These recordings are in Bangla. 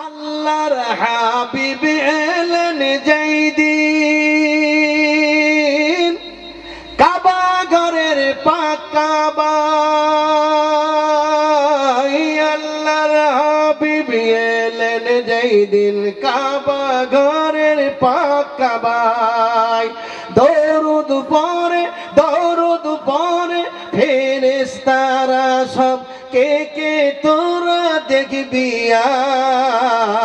আল্লাহর হাবিব এলেন যেই দিন, কাবা ঘরের পাকা বাই। আল্লাহর হাবিব এলেন যেই দিন, কাবা ঘরের পাকা বাই। দরুদ পরে ফেরেশতারা সব কে কে তোরা দেখবি আয়,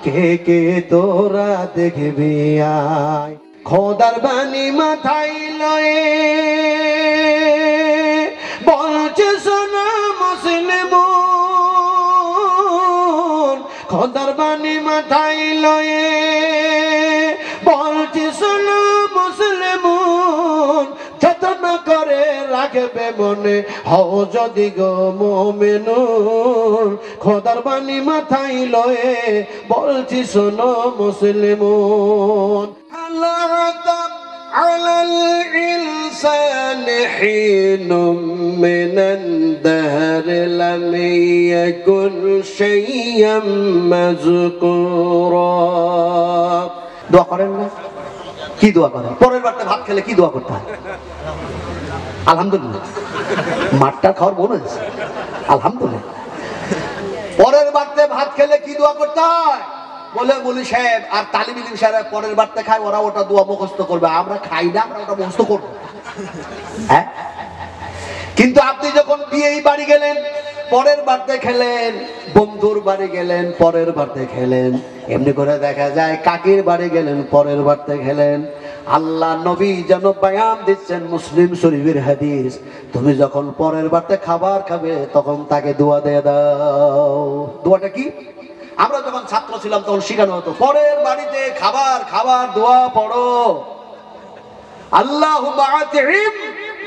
কে কে তোরা দেখবি আয়। খোদার বাণী মাথায় লয়ে বলছে শোনো মুসলিম, খোদার বাণী মাথায় লয়ে বলছে শোনো মুসলিম, যতন করে রাখবে মনে হও যদি গো মুমিনুন। খোদার বাণী মাথায় লয়ে বলছি শোনো মুসলিমুন। على الإنسان حين من الدهر لم يكن شيئا مذكورا। দোয়া করেন না? কি দোয়া করেন? পরের বারতে ভাত খেলে কি দোয়া করতে হয়? আলহামদুলিল্লাহ। মাঠটা খাওয়ার মনে হয়েছে, আলহামদুলিল্লাহ। পরের বারতে ভাত খেলে কি দোয়া করতে হয়? বলে বলি সাহেব আর তালিম ইলম সাহেব পরের বারতে খায়, ওরা ওটা দোয়া মুখস্থ করবে, আমরা খাই না, আমরা ওটা মুখস্থ করবো। হ্যাঁ, কিন্তু আপনি যখন বিয়েই বাড়ি গেলেন পরের বারতে খেলেন, বন্ধুর বাড়ি গেলেন পরের বারতে খেলেন, এমনি করে দেখা যায় কাকির বাড়ি গেলেন পরের বারতে খেলেন। আল্লাহ নবী যেন বয়ান দিচ্ছেন, মুসলিম শরীফের হাদিস, তুমি যখন পরের বারতে খাবার খাবে তখন তাকে দোয়া দিয়ে দাও। দোয়াটা কি? আমরা যখন ছাত্র ছিলাম তখন শিখানো হতো, পরের বাড়িতে খাবার দোয়া পড়ো, আল্লাহুম্মা আতিম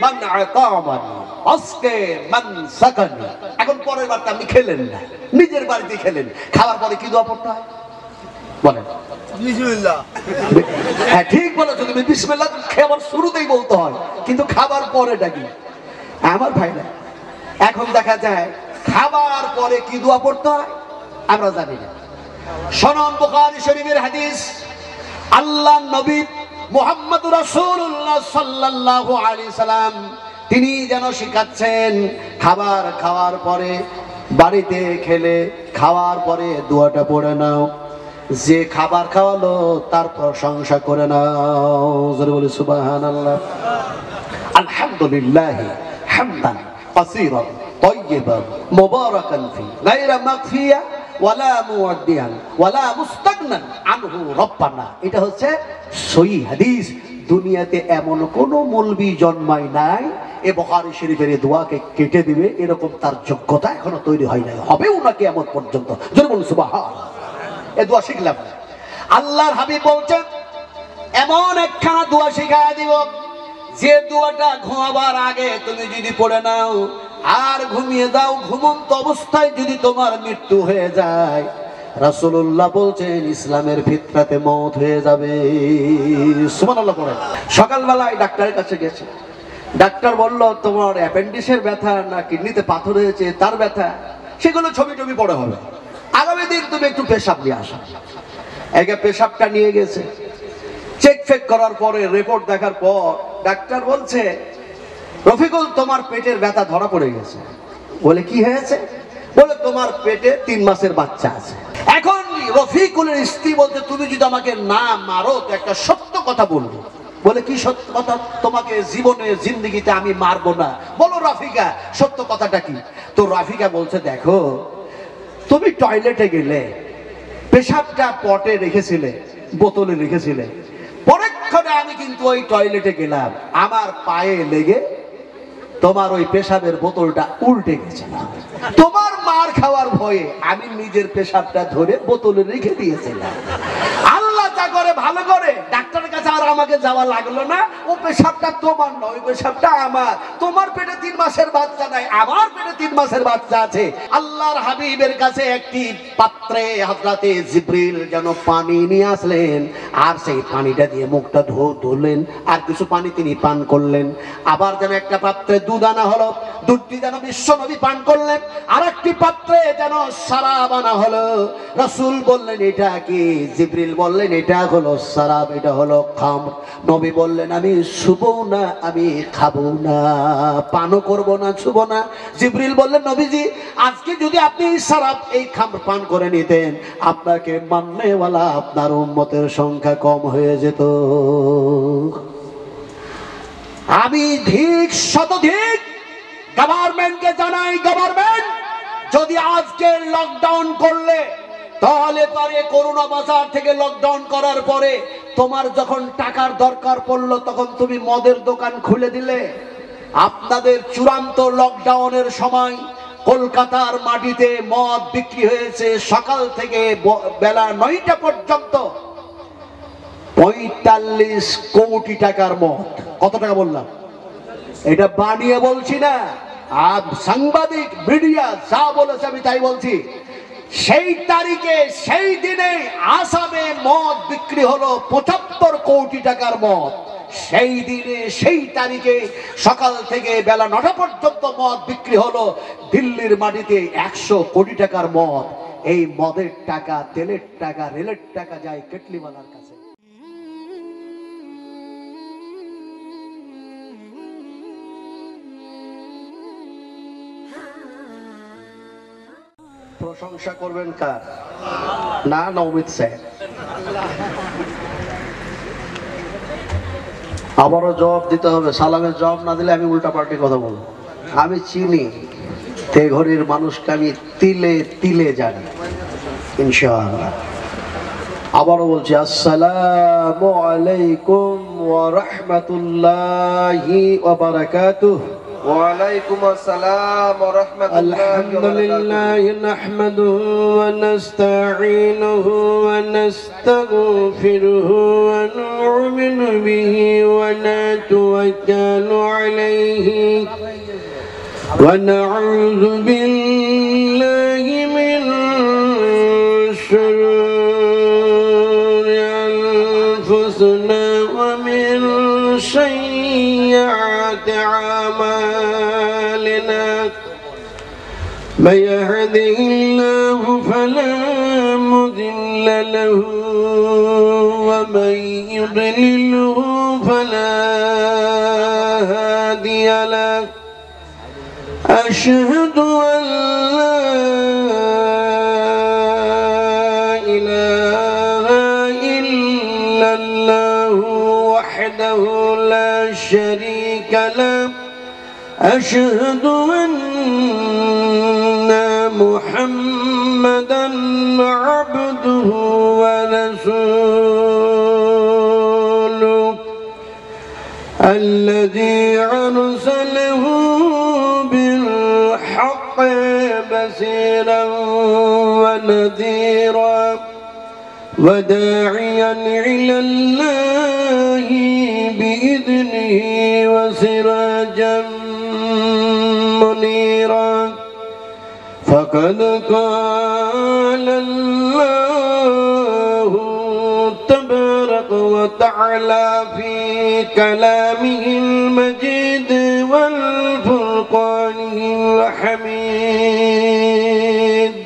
মান আতামানি আজকে মান সাকানি। এখন পরের বারটা আপনি খেলেন না, নিজের বাড়িতে খেলেন, খাবার পরে কি দোয়া পড়তে হয় বলেন? বিসমিল্লাহ। হ্যাঁ ঠিক বলেছো তুমি, বিসমিল্লাহ খাবার শুরুতেই বলতে হয়, কিন্তু খাবার পরেটা কি? আমার ভাই না, এখন দেখা যায় খাবার পরে কি দোয়া পড়তে হয় আমরা জানি না। শোনান বুখারী শরীফের হাদিস, আল্লাহ নবী মুহাম্মদুর রাসূলুল্লাহ সাল্লাল্লাহু আলাইহি সাল্লাম তিনি যেন শিখাচ্ছেন, খাবার খাওয়ার পরে বাড়িতে খেলে খাওয়ার পরে দোয়াটা পড়ে নাও, যে খাবার খাওয়ালো তার প্রশংসা করে নাও। জোরে বলি সুবহানাল্লাহ। আলহামদুলিল্লাহ হামদান কাসীরান তাইয়িবান মুবারাকান ফি গায়রা মাগফিয়া ওয়ালা মুআদ্দিয়ান ওয়ালা মুস্তাগনান আনহু রব্বানা। এটা হচ্ছে সহিহ হাদিস। দুনিয়াতে এমন কোন মৌলবি জন্মায় নাই এ বুখারী শরীফের দোয়াকে কেটে দিবে, এরকম তার যোগ্যতা এখনো তৈরি হয় নাই, হবেও না কিয়ামত পর্যন্ত। জোরে বলুন সুবহানাল্লাহ। এই দোয়া শিখলাম, আল্লাহর হাবিব বলছেন এমন একখানা দোয়া শিখায় দিব, যে দোয়াটা ঘুমাবার আগে তুমি যদি পড়ে নাও আর ঘুমিয়ে দাও, ঘুমন্ত অবস্থায় যদি তোমার মৃত্যু হয়ে যায়, রাসূলুল্লাহ বলছেন ইসলামের ফিতরাতে মওত হয়ে যাবে। সুবহানাল্লাহ পড়ে। সকালবেলায় ডাক্তারের কাছে গেছে, ডাক্তার বলল তোমার অ্যাপেন্ডিক্সের ব্যথা না কিডনিতে পাথর হয়েছে তার ব্যথা, সেগুলো ছবি টবি পড়ে হবে, আগামী দিন তুমি একটু পেশাব নিয়ে আসো। একে পেশাবটা নিয়ে গেছে, চেক ফেক করার পরে রিপোর্ট দেখার পর ডাক্তার বলছে রফিকুল তোমার পেটের ব্যথা ধরা পড়ে গেছে। বলে কি হয়েছে? বলে তোমার পেটে 3 মাসের বাচ্চা আছে। এখন রফিকুলের স্ত্রী বলতে তুমি যদি আমাকে না মারো তো একটা সত্য কথা বলবো। বলে কি সত্য কথা? তোমাকে জীবনে জিন্দেগিতে আমি মারবো না। বলো রাফিকা সত্য কথাটা কি? তো রাফিকা বলছে দেখো তুমি টয়লেটে গেলে পেশাবটা পটে রেখেছিলে, বোতলে রেখেছিলে, পরক্ষণে আমি কিন্তু ওই টয়লেটে গেলাম, আমার পায়ে লেগে তোমার ওই পেশাবের বোতলটা উল্টে গেছে। তোমার মার খাওয়ার ভয়ে আমি নিজের পেশাবটা ধরে বোতলে রেখে দিয়েছিলাম। আল্লাহ যা করে ভালো করে, ডাক্তারের কাছে আর আমাকে যাওয়া লাগলো না। ও পেশাবটা তোমার নয়, ওই পেশাবটা আমার। তোমার পেটে 3 মাসের বাচ্চা নাই, আমার পেটে 3 মাসের বাচ্চা আছে। আল্লাহর হাবিবের কাছে একটি পাত্রে হযরতে জিবরিল যেন পানি নিয়ে আসলেন, আর সেই পানিটা দিয়ে মুখটা ধুলেন, আর কিছু পানি তিনি পান করলেন। আবার যেন একটা পাত্রে দুধ আনা হলো, দুধটি যেন বিশ্ব নবী পান করলেন। আর একটি পাত্রে যেন শরাব আনা হলো। রাসূল বললেন এটা কি? জিবরিল বললেন এটা হলো শরাব, এটা হলো খামর। নবী বললেন আমি ছুবো না, আমি খাবো না, পানও করবো না, ছুবো না। জিবরিল বললেন নবীজি আজকে যদি আপনি এই শরাব, এই খামর পান করে নিতেন, আপনাকে মাননেওয়ালা আপনার উম্মতের সংখ্যা কম হয়ে যেত। আমি ধিক শতধিক গভর্নমেন্টকে জানাই, গভর্নমেন্ট যদি আজকে লকডাউন করলে, তাহলে পরে করোনা বাজার থেকে লকডাউন করার পরে তোমার যখন টাকার দরকার পড়লো তখন তুমি মদের দোকান খুলে দিলে। আপনাদের চূড়ান্ত লকডাউনের সময় কলকাতার মাটিতে মদ বিক্রি হয়েছে সকাল থেকে বেলা 9টা পর্যন্ত 45 কোটি টাকার মদ। কত টাকা বললাম? এটা বানিয়ে বলছি না, আর সাংবাদিক মিডিয়া যা বলেছে আমি তাই বলছি। সেই তারিখে, সেই দিনে আসামে মদ বিক্রি হলো 75 কোটি টাকার মদ। সেই দিনে, সেই তারিখে সকাল থেকে বেলা 9টা পর্যন্ত মদ বিক্রি হলো দিল্লির মাটিতে 100 কোটি টাকার মদ। এই মদের টাকা, তেলের টাকা, রেলের টাকা যায় কেটলিওয়ালার কাছে। প্রশংসা করবেন কার? না নওমিত সাহেব। আবারও জবাব দিতে হবে। সালামের জবাব না দিলে আমি উল্টা পাল্টি কথা বলবো। আমি চিনি তেঘরির মানুষকে, আমি তিলে তিলে জানি ইনশাআল্লাহ। আবারও বলছি আসসালামু আলাইকুম ওয়া রাহমাতুল্লাহি ওয়া বারাকাতুহু। وعليكم السلام ورحمة الله الحمد لله نحمده ونستعينه ونستغفره ونؤمن به ونتوكل عليه ونعوذ بالله من شرور أنفسنا ومن سيئات أعمالنا من يهده الله فلا مضل له ومن يضلله فلا هادي له أشهد أن لا إله إلا الله وحده لا شريك له أشهد أن محمدا عبده ورسوله الذي أرسله بالحق بشيرا ونذيرا وداعيا إلى الله بإذنه وسراجا منيرا فقد قال الله تبارك وتعالى في كلامه المجيد والفرقان الحميد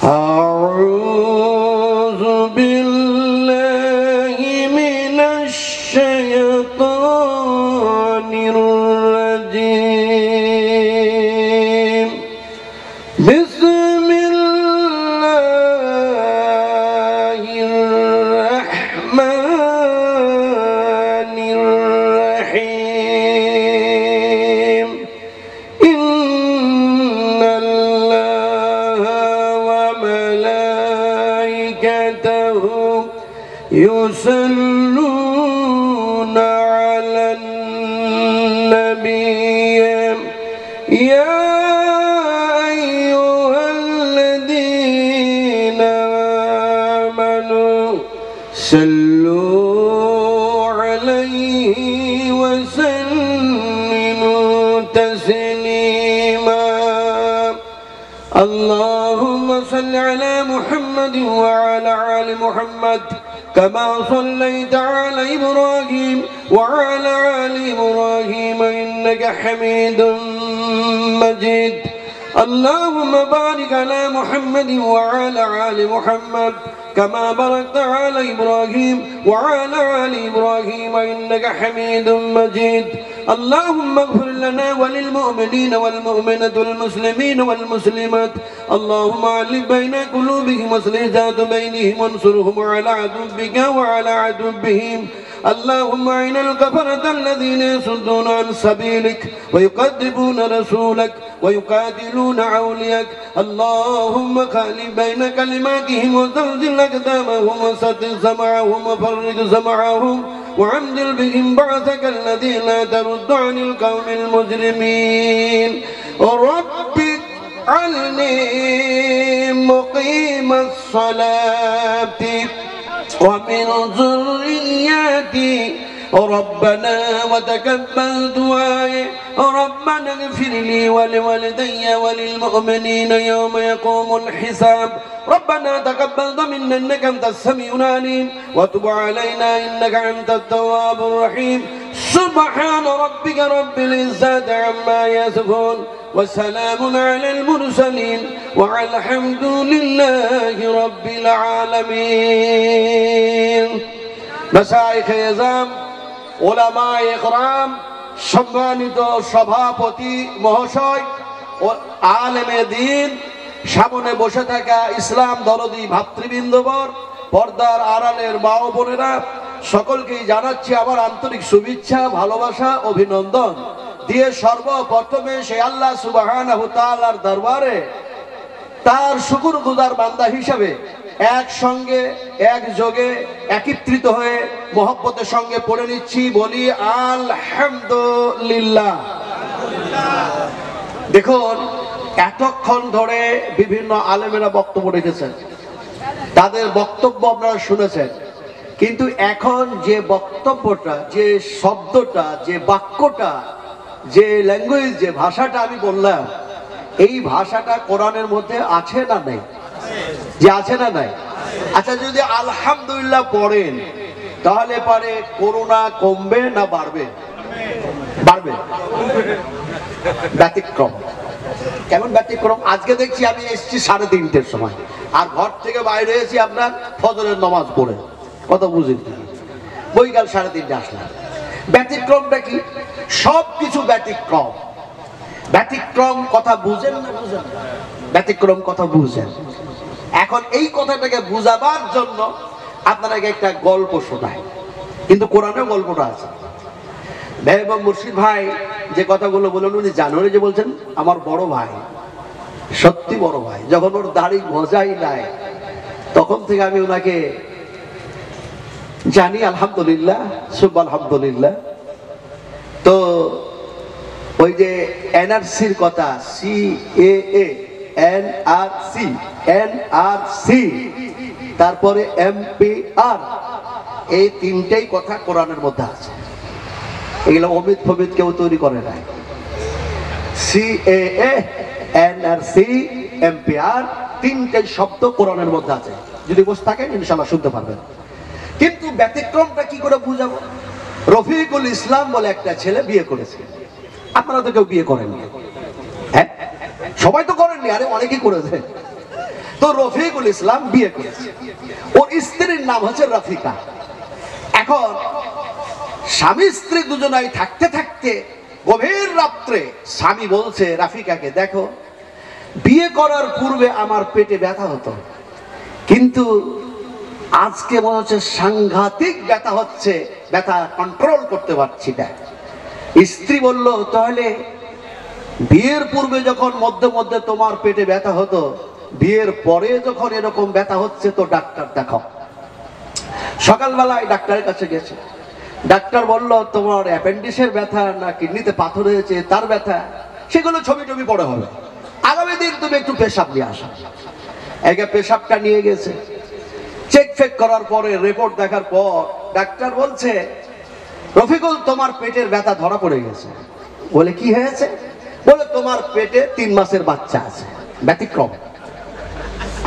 أعوذ بالله من الشيطان الرجيم بسم الله الرحمن الرحيم إن الله وملائكته يصلون على النبي يا أيها الذين آمنوا صلوا عليه وسلموا تسليما اللهم صل على محمد وعلى آل محمد كما صليت على إبراهيم وعلى آل إبراهيم إنك حميد مجيد اللهم بارك على محمد وعلى آل محمد كما باركت على إبراهيم وعلى آل إبراهيم إنك حميد مجيد اللهم اغفر لنا وللمؤمنين والمؤمنات والمسلمين والمسلمات اللهم ألف بين قلوبهم واصلح ذات بينهم وانصرهم على عدوك وعلى عدوهم اللهم أعن الكفرة الذين يصدون عن سبيلك ويكذبون رسولك ويقاتلون أولياءك اللهم خالف بين كلماتهم وزلزل أقدامهم وسدد سمعهم وفرج سمعهم وعمدل بهم بعثك الذي لا ترد عن القوم المجرمين رب اجعلني مقيم الصلاة ومن ذريتي ربنا وتقبل دعائي ربنا اغفر لي ولوالدي وللمؤمنين يوم يقوم الحساب ربنا تقبل منا انك انت السميع العليم وتب علينا انك انت التواب الرحيم سبحان ربك رب العزة عما يصفون وسلام على المرسلين والحمد لله رب العالمين مشايخ ইজম উলামায়ে ইকরাম সম্মানিত সভাপতি মহাশয় ও আলেমে দ্বীন সামনে বসে থাকা ইসলাম দরদি ভাতৃবৃন্দবর পর্দার আড়ালের মা ও বোনেরা সকলকেই জানাচ্ছি আমার আন্তরিক শুভেচ্ছা ভালোবাসা অভিনন্দন দিয়ে সর্বপ্রথমে সেই আল্লাহ সুবহানাহু তাআলার দরবারে তার শুকরগুজার বান্দা হিসাবে একসঙ্গে একযোগে একত্রিত হয়ে মহব্বতের সঙ্গে পড়ে নিচ্ছি বলি আলহামদুলিল্লাহ। দেখুন এতক্ষণ ধরে বিভিন্ন আলেমেরা বক্তব্য রেখেছেন, তাদের বক্তব্য আপনারা শুনেছেন, কিন্তু এখন যে বক্তব্যটা, যে শব্দটা, যে বাক্যটা, যে ল্যাঙ্গুয়েজ, যে ভাষাটা আমি বললাম, এই ভাষাটা কোরআনের মধ্যে আছে না নেই? যে আছে না নাই? আচ্ছা, যদি আলহামদুলিল্লাহ পড়েন তাহলে পারে করোনা কমবে না বাড়বে? বাড়বে। ব্যতিক্রম। কেমন ব্যতিক্রম? আজকে দেখছি আমি এসেছি 3:30টার সময়, আর ঘর থেকে বাইরে এসেছি আপনার ফজরের নামাজ পড়ে। কথা বুঝেন? বৈকাল 3:30 আসলাম। ব্যতিক্রমটা কি? সব কিছু ব্যতিক্রম। ব্যতিক্রম কথা বুঝেন না? বুঝেন? ব্যতিক্রম কথা বুঝেন। এখন এই কথাটাকে বুঝাবার জন্য আপনাকে একটা গল্প শোনায়, কিন্তু কোরআনেও গল্পটা আছে। ভাই এবং মুর্শিদ ভাই যে কথাগুলো বলেন, উনি জানুয়ারি যে বলছেন আমার বড় ভাই, সত্যি বড় ভাই। যখন ওর দাড়ি গজাই নাই তখন থেকে আমি ওনাকে জানি, আলহামদুলিল্লাহ, সুব আলহামদুলিল্লাহ। তো ওই যে এনআরসির কথা, CAA, NRC, তারপরে MPR, এই তিনটেই কথা কোরআনের মধ্যে আছে। এগুলো অমিত ফমিত কেউ তৈরি করে নাই। CAA, NRC, MPR, তিনটেই শব্দ কোরআনের মধ্যে আছে। যদি বসে থাকেন ইনশাআল্লাহ শুনতে পারবেন। কিন্তু ব্যতিক্রমটা কি করে বুঝাবো? রফিকুল ইসলাম বলে একটা ছেলে বিয়ে করেছে। আপনারা তো কেউ বিয়ে করেননি, হ্যাঁ? সবাই তো করেননি, আরে অনেকেই করেছে। তো রফিকুল ইসলাম বিয়ে করেছে, ওর স্ত্রীর নাম হচ্ছে রাফিকা। এখন স্বামী স্ত্রী দুজনাই থাকতে থাকতে গভীর রাত্রে স্বামী বলছে রাফিকাকে, দেখো, বিয়ে করার পূর্বে আমার পেটে ব্যথা হতো, কিন্তু আজকে মনে হচ্ছে সাংঘাতিক ব্যথা হচ্ছে, ব্যথা কন্ট্রোল করতে পারছি না। স্ত্রী বলল, তাহলে বিয়ের পূর্বে যখন মধ্যে মধ্যে তোমার পেটে ব্যথা হতো, বিয়ের পরে যখন এরকম ব্যথা হচ্ছে, তো ডাক্তার দেখাও। সকালবেলায় ডাক্তারের কাছে গেছে। ডাক্তার বলল, তোমার অ্যাপেন্ডিক্সের ব্যথা না কিডনিতে পাথর হয়েছে তার ব্যথা, সেগুলো ছবি টবি পড়ে হবে, আগামী দিন তুমি একটু পেশাব নিয়ে আসো। একে পেশাবটা নিয়ে গেছে, চেক ফেক করার পরে রিপোর্ট দেখার পর ডাক্তার বলছে, রফিকুল, তোমার পেটের ব্যথা ধরা পড়ে গেছে। বলে, কি হয়েছে? বলে, তোমার পেটে 3 মাসের বাচ্চা আছে। ব্যতিক্রম।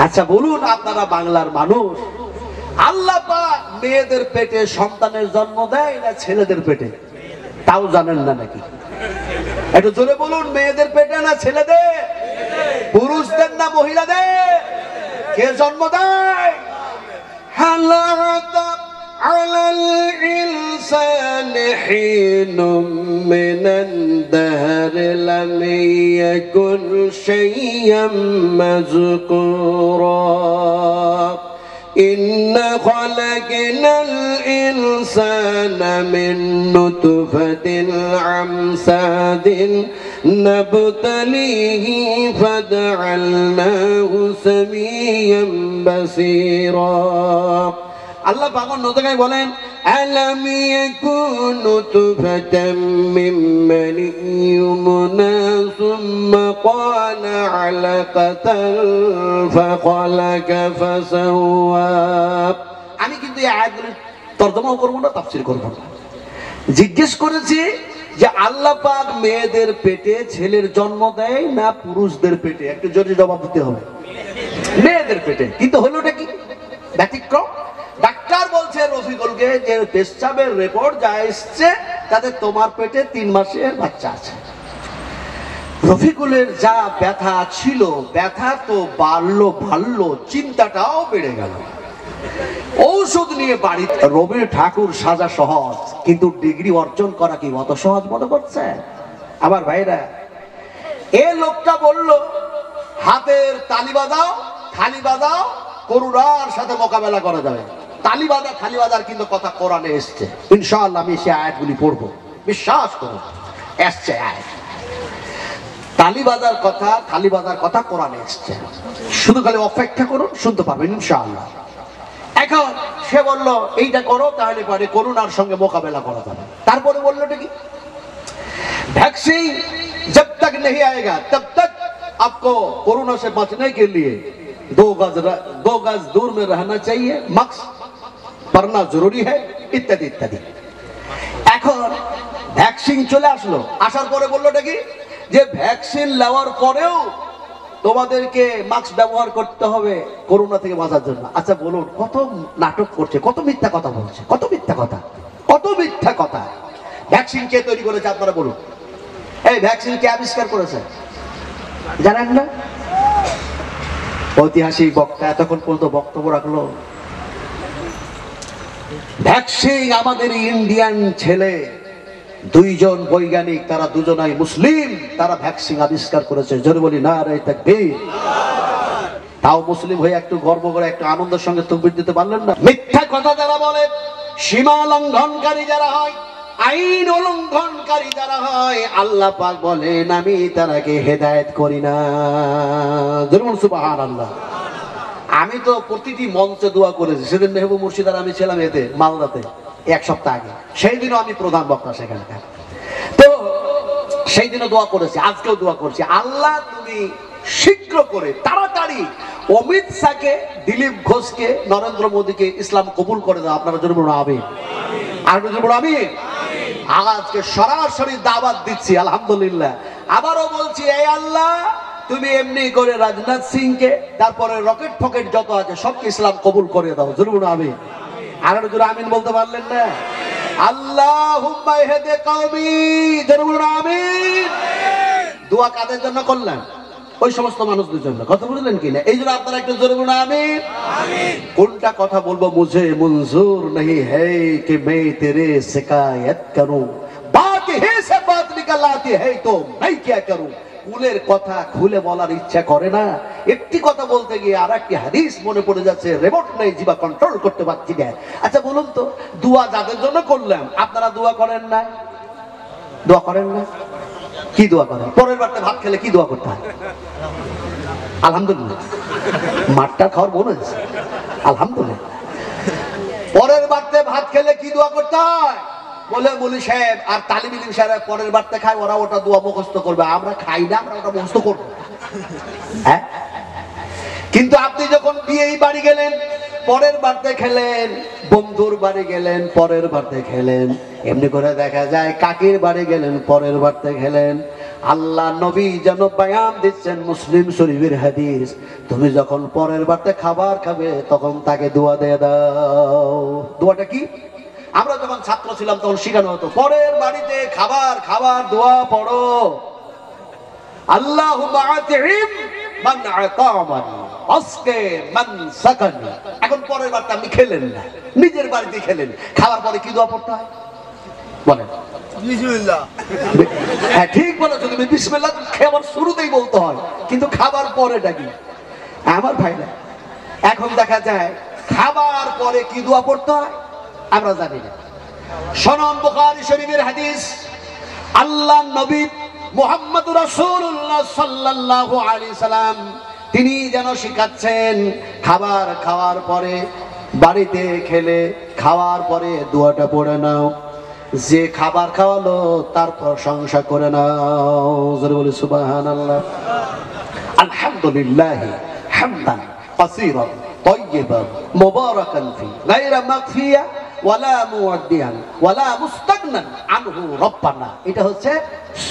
আচ্ছা বলুন, আপনারা বাংলার মানুষ, আল্লাহ পাক মেয়েদের পেটে সন্তানের জন্ম দেয় না ছেলেদের পেটে? তাও জানেন না নাকি? একটু জোরে বলুন, মেয়েদের পেটে না ছেলেদের? পুরুষদের না মহিলাদের? কে জন্ম দেয়? هل أتى على الإنسان حين من الدهر لم يكن شيئا مذكورا إنا خلقنا الإنسان من نطفة أمشاج نبتليه فجعلناه سميعا بصيرا আল্লাহ পাক নতুনই বলেন আলাম ইয়াকুন নুতফাতাম মিন মানিয়্যুমনা সুম্মা ক্বানা আলাকাতান ফাখালাকা ফাসাওয়া। আমি কিন্তু এই আয়াতগুলো তরজমাও করব না, তাফসীর করব না। জিজ্ঞেস করেছি যে আল্লাহ পাক মেয়েদের পেটে ছেলের জন্ম দেয় না পুরুষদের পেটে? একটু জোরে জবাব দিতে হবে। মেয়েদের পেটে। কিন্তু হলোটা কি? ব্যতিক্রম। ডাক্তার বলছে রফিকুলকে যে পেশাবের রিপোর্ট যা এসছে তাতে তোমার পেটে 3 মাসের বাচ্চা আছে। রফিকুলের যা ব্যথা ছিল, ব্যথা তো বাড়লো, চিন্তাটাও বেড়ে গেল। ঔষধ নিয়ে বাড়ি। রবীন্দ্র ঠাকুর সাজা সহজ, কিন্তু ডিগ্রি অর্জন করা কি অত সহজ মনে করছে? আবার ভাইরা, এ লোকটা বলল হাতের তালি বাজাও, করুণার সাথে মোকাবেলা করা যাবে। তালি বাজার কিন্তু কথা কোরআনে এসছে। ইনশাআল্লাহ আমি সে আয়াতগুলি পড়বো, বিশ্বাস করুন, এসছে আয়াত। তালি বাজার কথা কোরআনে এসছে। শুধু খালি অপেক্ষা করুন, শুনতে পাবেন ইনশাআল্লাহ। এখন সে বলল এইটা করো, তাহলে পরে করোনার সঙ্গে মোকাবেলা করা যাবে। তারপরে বললোটা কি? वैक्सीन जब तक नहीं आएगा तब तक आपको कोरोना से बचने के लिए 2 गज दूर में रहना चाहिए, मास्क पहनना जरूरी है, इत्यादि इत्यादि। এখন ভ্যাকসিন চলে আসলো, আসার পরে বললোটা কি যে ভ্যাকসিন নেওয়ার পরেও তোমাদেরকে মাস্ক ব্যবহার করতে হবে করোনা থেকে বাঁচার জন্য। আচ্ছা বলুন, কত নাটক করছে, কত মিথ্যা কথা বলছে, কত মিথ্যা কথা। ভ্যাকসিন কে তৈরি করেছে আপনারা বলুন? এই ভ্যাকসিন কে আবিষ্কার করেছে জানেন না? ঐতিহাসিক বক্তা এতক্ষণ পর্যন্ত বক্তব্য রাখলো। ভ্যাকসিন আমাদের ইন্ডিয়ান ছেলে 2 জন বৈজ্ঞানিক, তারা দুজনাই মুসলিম, তারা ভ্যাকসিন আবিষ্কার করেছে। জোরে বলি নারে তাকবীর। তাও মুসলিম হয়ে একটু গর্ব করে একটু আনন্দের সঙ্গে তাকবীর দিতে পারলেন না? মিথ্যা কথা যারা বলে, সীমা লঙ্ঘনকারী যারা হয়, আইন উল্লঙ্ঘনকারী যারা হয়, আল্লাহ পাক বলেন আমি তারাকে হেদায়েত করি না। জোরে সুবহানাল্লাহ। আমি তো প্রতিটি মঞ্চে দোয়া করেছি। সেদিন মেহবুব মুর্শিদ আর আমি ছিলাম এতে মালদাতে 1 সপ্তাহ আগে, সেই দিনও আমি প্রধান বক্তা সেখানে। তো সেই দিনও দোয়া করেছি, আজকেও দোয়া করছি, আল্লাহ তুমি শীঘ্র করে তাড়াতাড়ি অমিত শাহকে, দিলীপ ঘোষকে, নরেন্দ্র মোদীকে ইসলাম কবুল করে দাও। আপনারা জন্য বলুন আমিন। আর বলুন আমিন। আজকে সরাসরি দাওয়াত দিচ্ছি আলহামদুলিল্লাহ। আবারও বলছি, এই আল্লাহ তুমি এমনি করে রাজনাথ সিংকে, তারপরে রকেট ফকেট যত আছে সবকে ইসলাম কবুল করে দাও। জরুর আমিন। আর আমিন বলতে পারলেন না? আল্লাহুম্মা ইহদি কওমি, জরুর আমিন। দোয়া কাদের জন্য করলেন? ওই সমস্ত মানুষদের জন্য। কথা বুঝলেন কিনা? এই জন্য আপনারা একটু জোরে বলুন আমিন। কোনটা কথা বলবো মুঝে মঞ্জুর नहीं है कि मैं तेरे शिकायत करूं, बात ही से बात निकल आती है तो मैं क्या करूं। কুলের কথা খুলে বলার ইচ্ছা করে না। একটি কথা বলতে গিয়ে আর একটি হাদিস মনে পড়ে যাচ্ছে, রিমোট নেই, জিবা কন্ট্রোল করতে পারছি না। আচ্ছা বলুন তো, দোয়া যাদের জন্য করলাম, আপনারা দোয়া করেন না? দোয়া করেন না? কি দোয়া করেন? পরের বারতে ভাত খেলে কি দোয়া করতে হয়? আলহামদুলিল্লাহ। মাঠটা খাওয়ার মনে হয়েছে, আলহামদুলিল্লাহ। পরের বারতে ভাত খেলে কি দোয়া করতে হয়? বলে মৌলী সাহেব আর তালিম ইলিম সাহেব পরের বারতে খায়, ওরা ওটা দোয়া মুখস্থ করবে, আমরা খাই না, আমরা ওটা মুখস্থ করবো। হ্যাঁ, কিন্তু আপনি যখন বিয়েই বাড়ি গেলেন পরের বারতে খেলেন, বন্ধুর বাড়ি গেলেন পরের বারতে খেলেন, এমনি করে দেখা যায় কাকির বাড়ি গেলেন পরের বারতে খেলেন। আল্লাহ নবী যেন বয়ান দিচ্ছেন, মুসলিম শরীফের হাদিস, তুমি যখন পরের বারতে খাবার খাবে তখন তাকে দোয়া দিয়ে দাও। দোয়াটা কি? আমরা যখন ছাত্র ছিলাম তখন শেখানো হতো, পরের বাড়িতে খাবার দোয়া পড়ো, আল্লাহুম্মা আতিম মান আতামানি আজকে মান সাকানি। এখন পরের বারটা আপনি খেলেন না, নিজের বাড়িতে খেলেন, খাওয়ার পরে কি দোয়া পড়তে হয় বলেন? বিসমিল্লাহ। হ্যাঁ ঠিক বলেছো তুমি, বিসমিল্লাহ খাবার শুরুতেই বলতে হয়, কিন্তু খাবার পরেটা কি আমার ভাই না। এখন দেখা যায় খাবার পরে কি দোয়া পড়তে হয় আমরা জানি না। শোনান বুখারী শরীফের হাদিস, আল্লাহ নবী মুহাম্মদুর রাসূলুল্লাহ সাল্লাল্লাহু আলাইহি সাল্লাম তিনি যেন শিখাচ্ছেন খাবার খাওয়ার পরে, বাড়িতে খেলে খাওয়ার পরে দোয়াটা পড়ে নাও। যে খাবার খাওয়ালো তার প্রশংসা করে নাও, জোরে বলি সুবহানাল্লাহ। আলহামদুলিল্লাহ হামদান কাসীরান তাইয়িবান মুবারাকান ফি গায়রা মাগফিয়া ওয়ালা মুআদ্দিয়ান ওয়ালা মুস্তাগনান আনহু রব্বানা। এটা হচ্ছে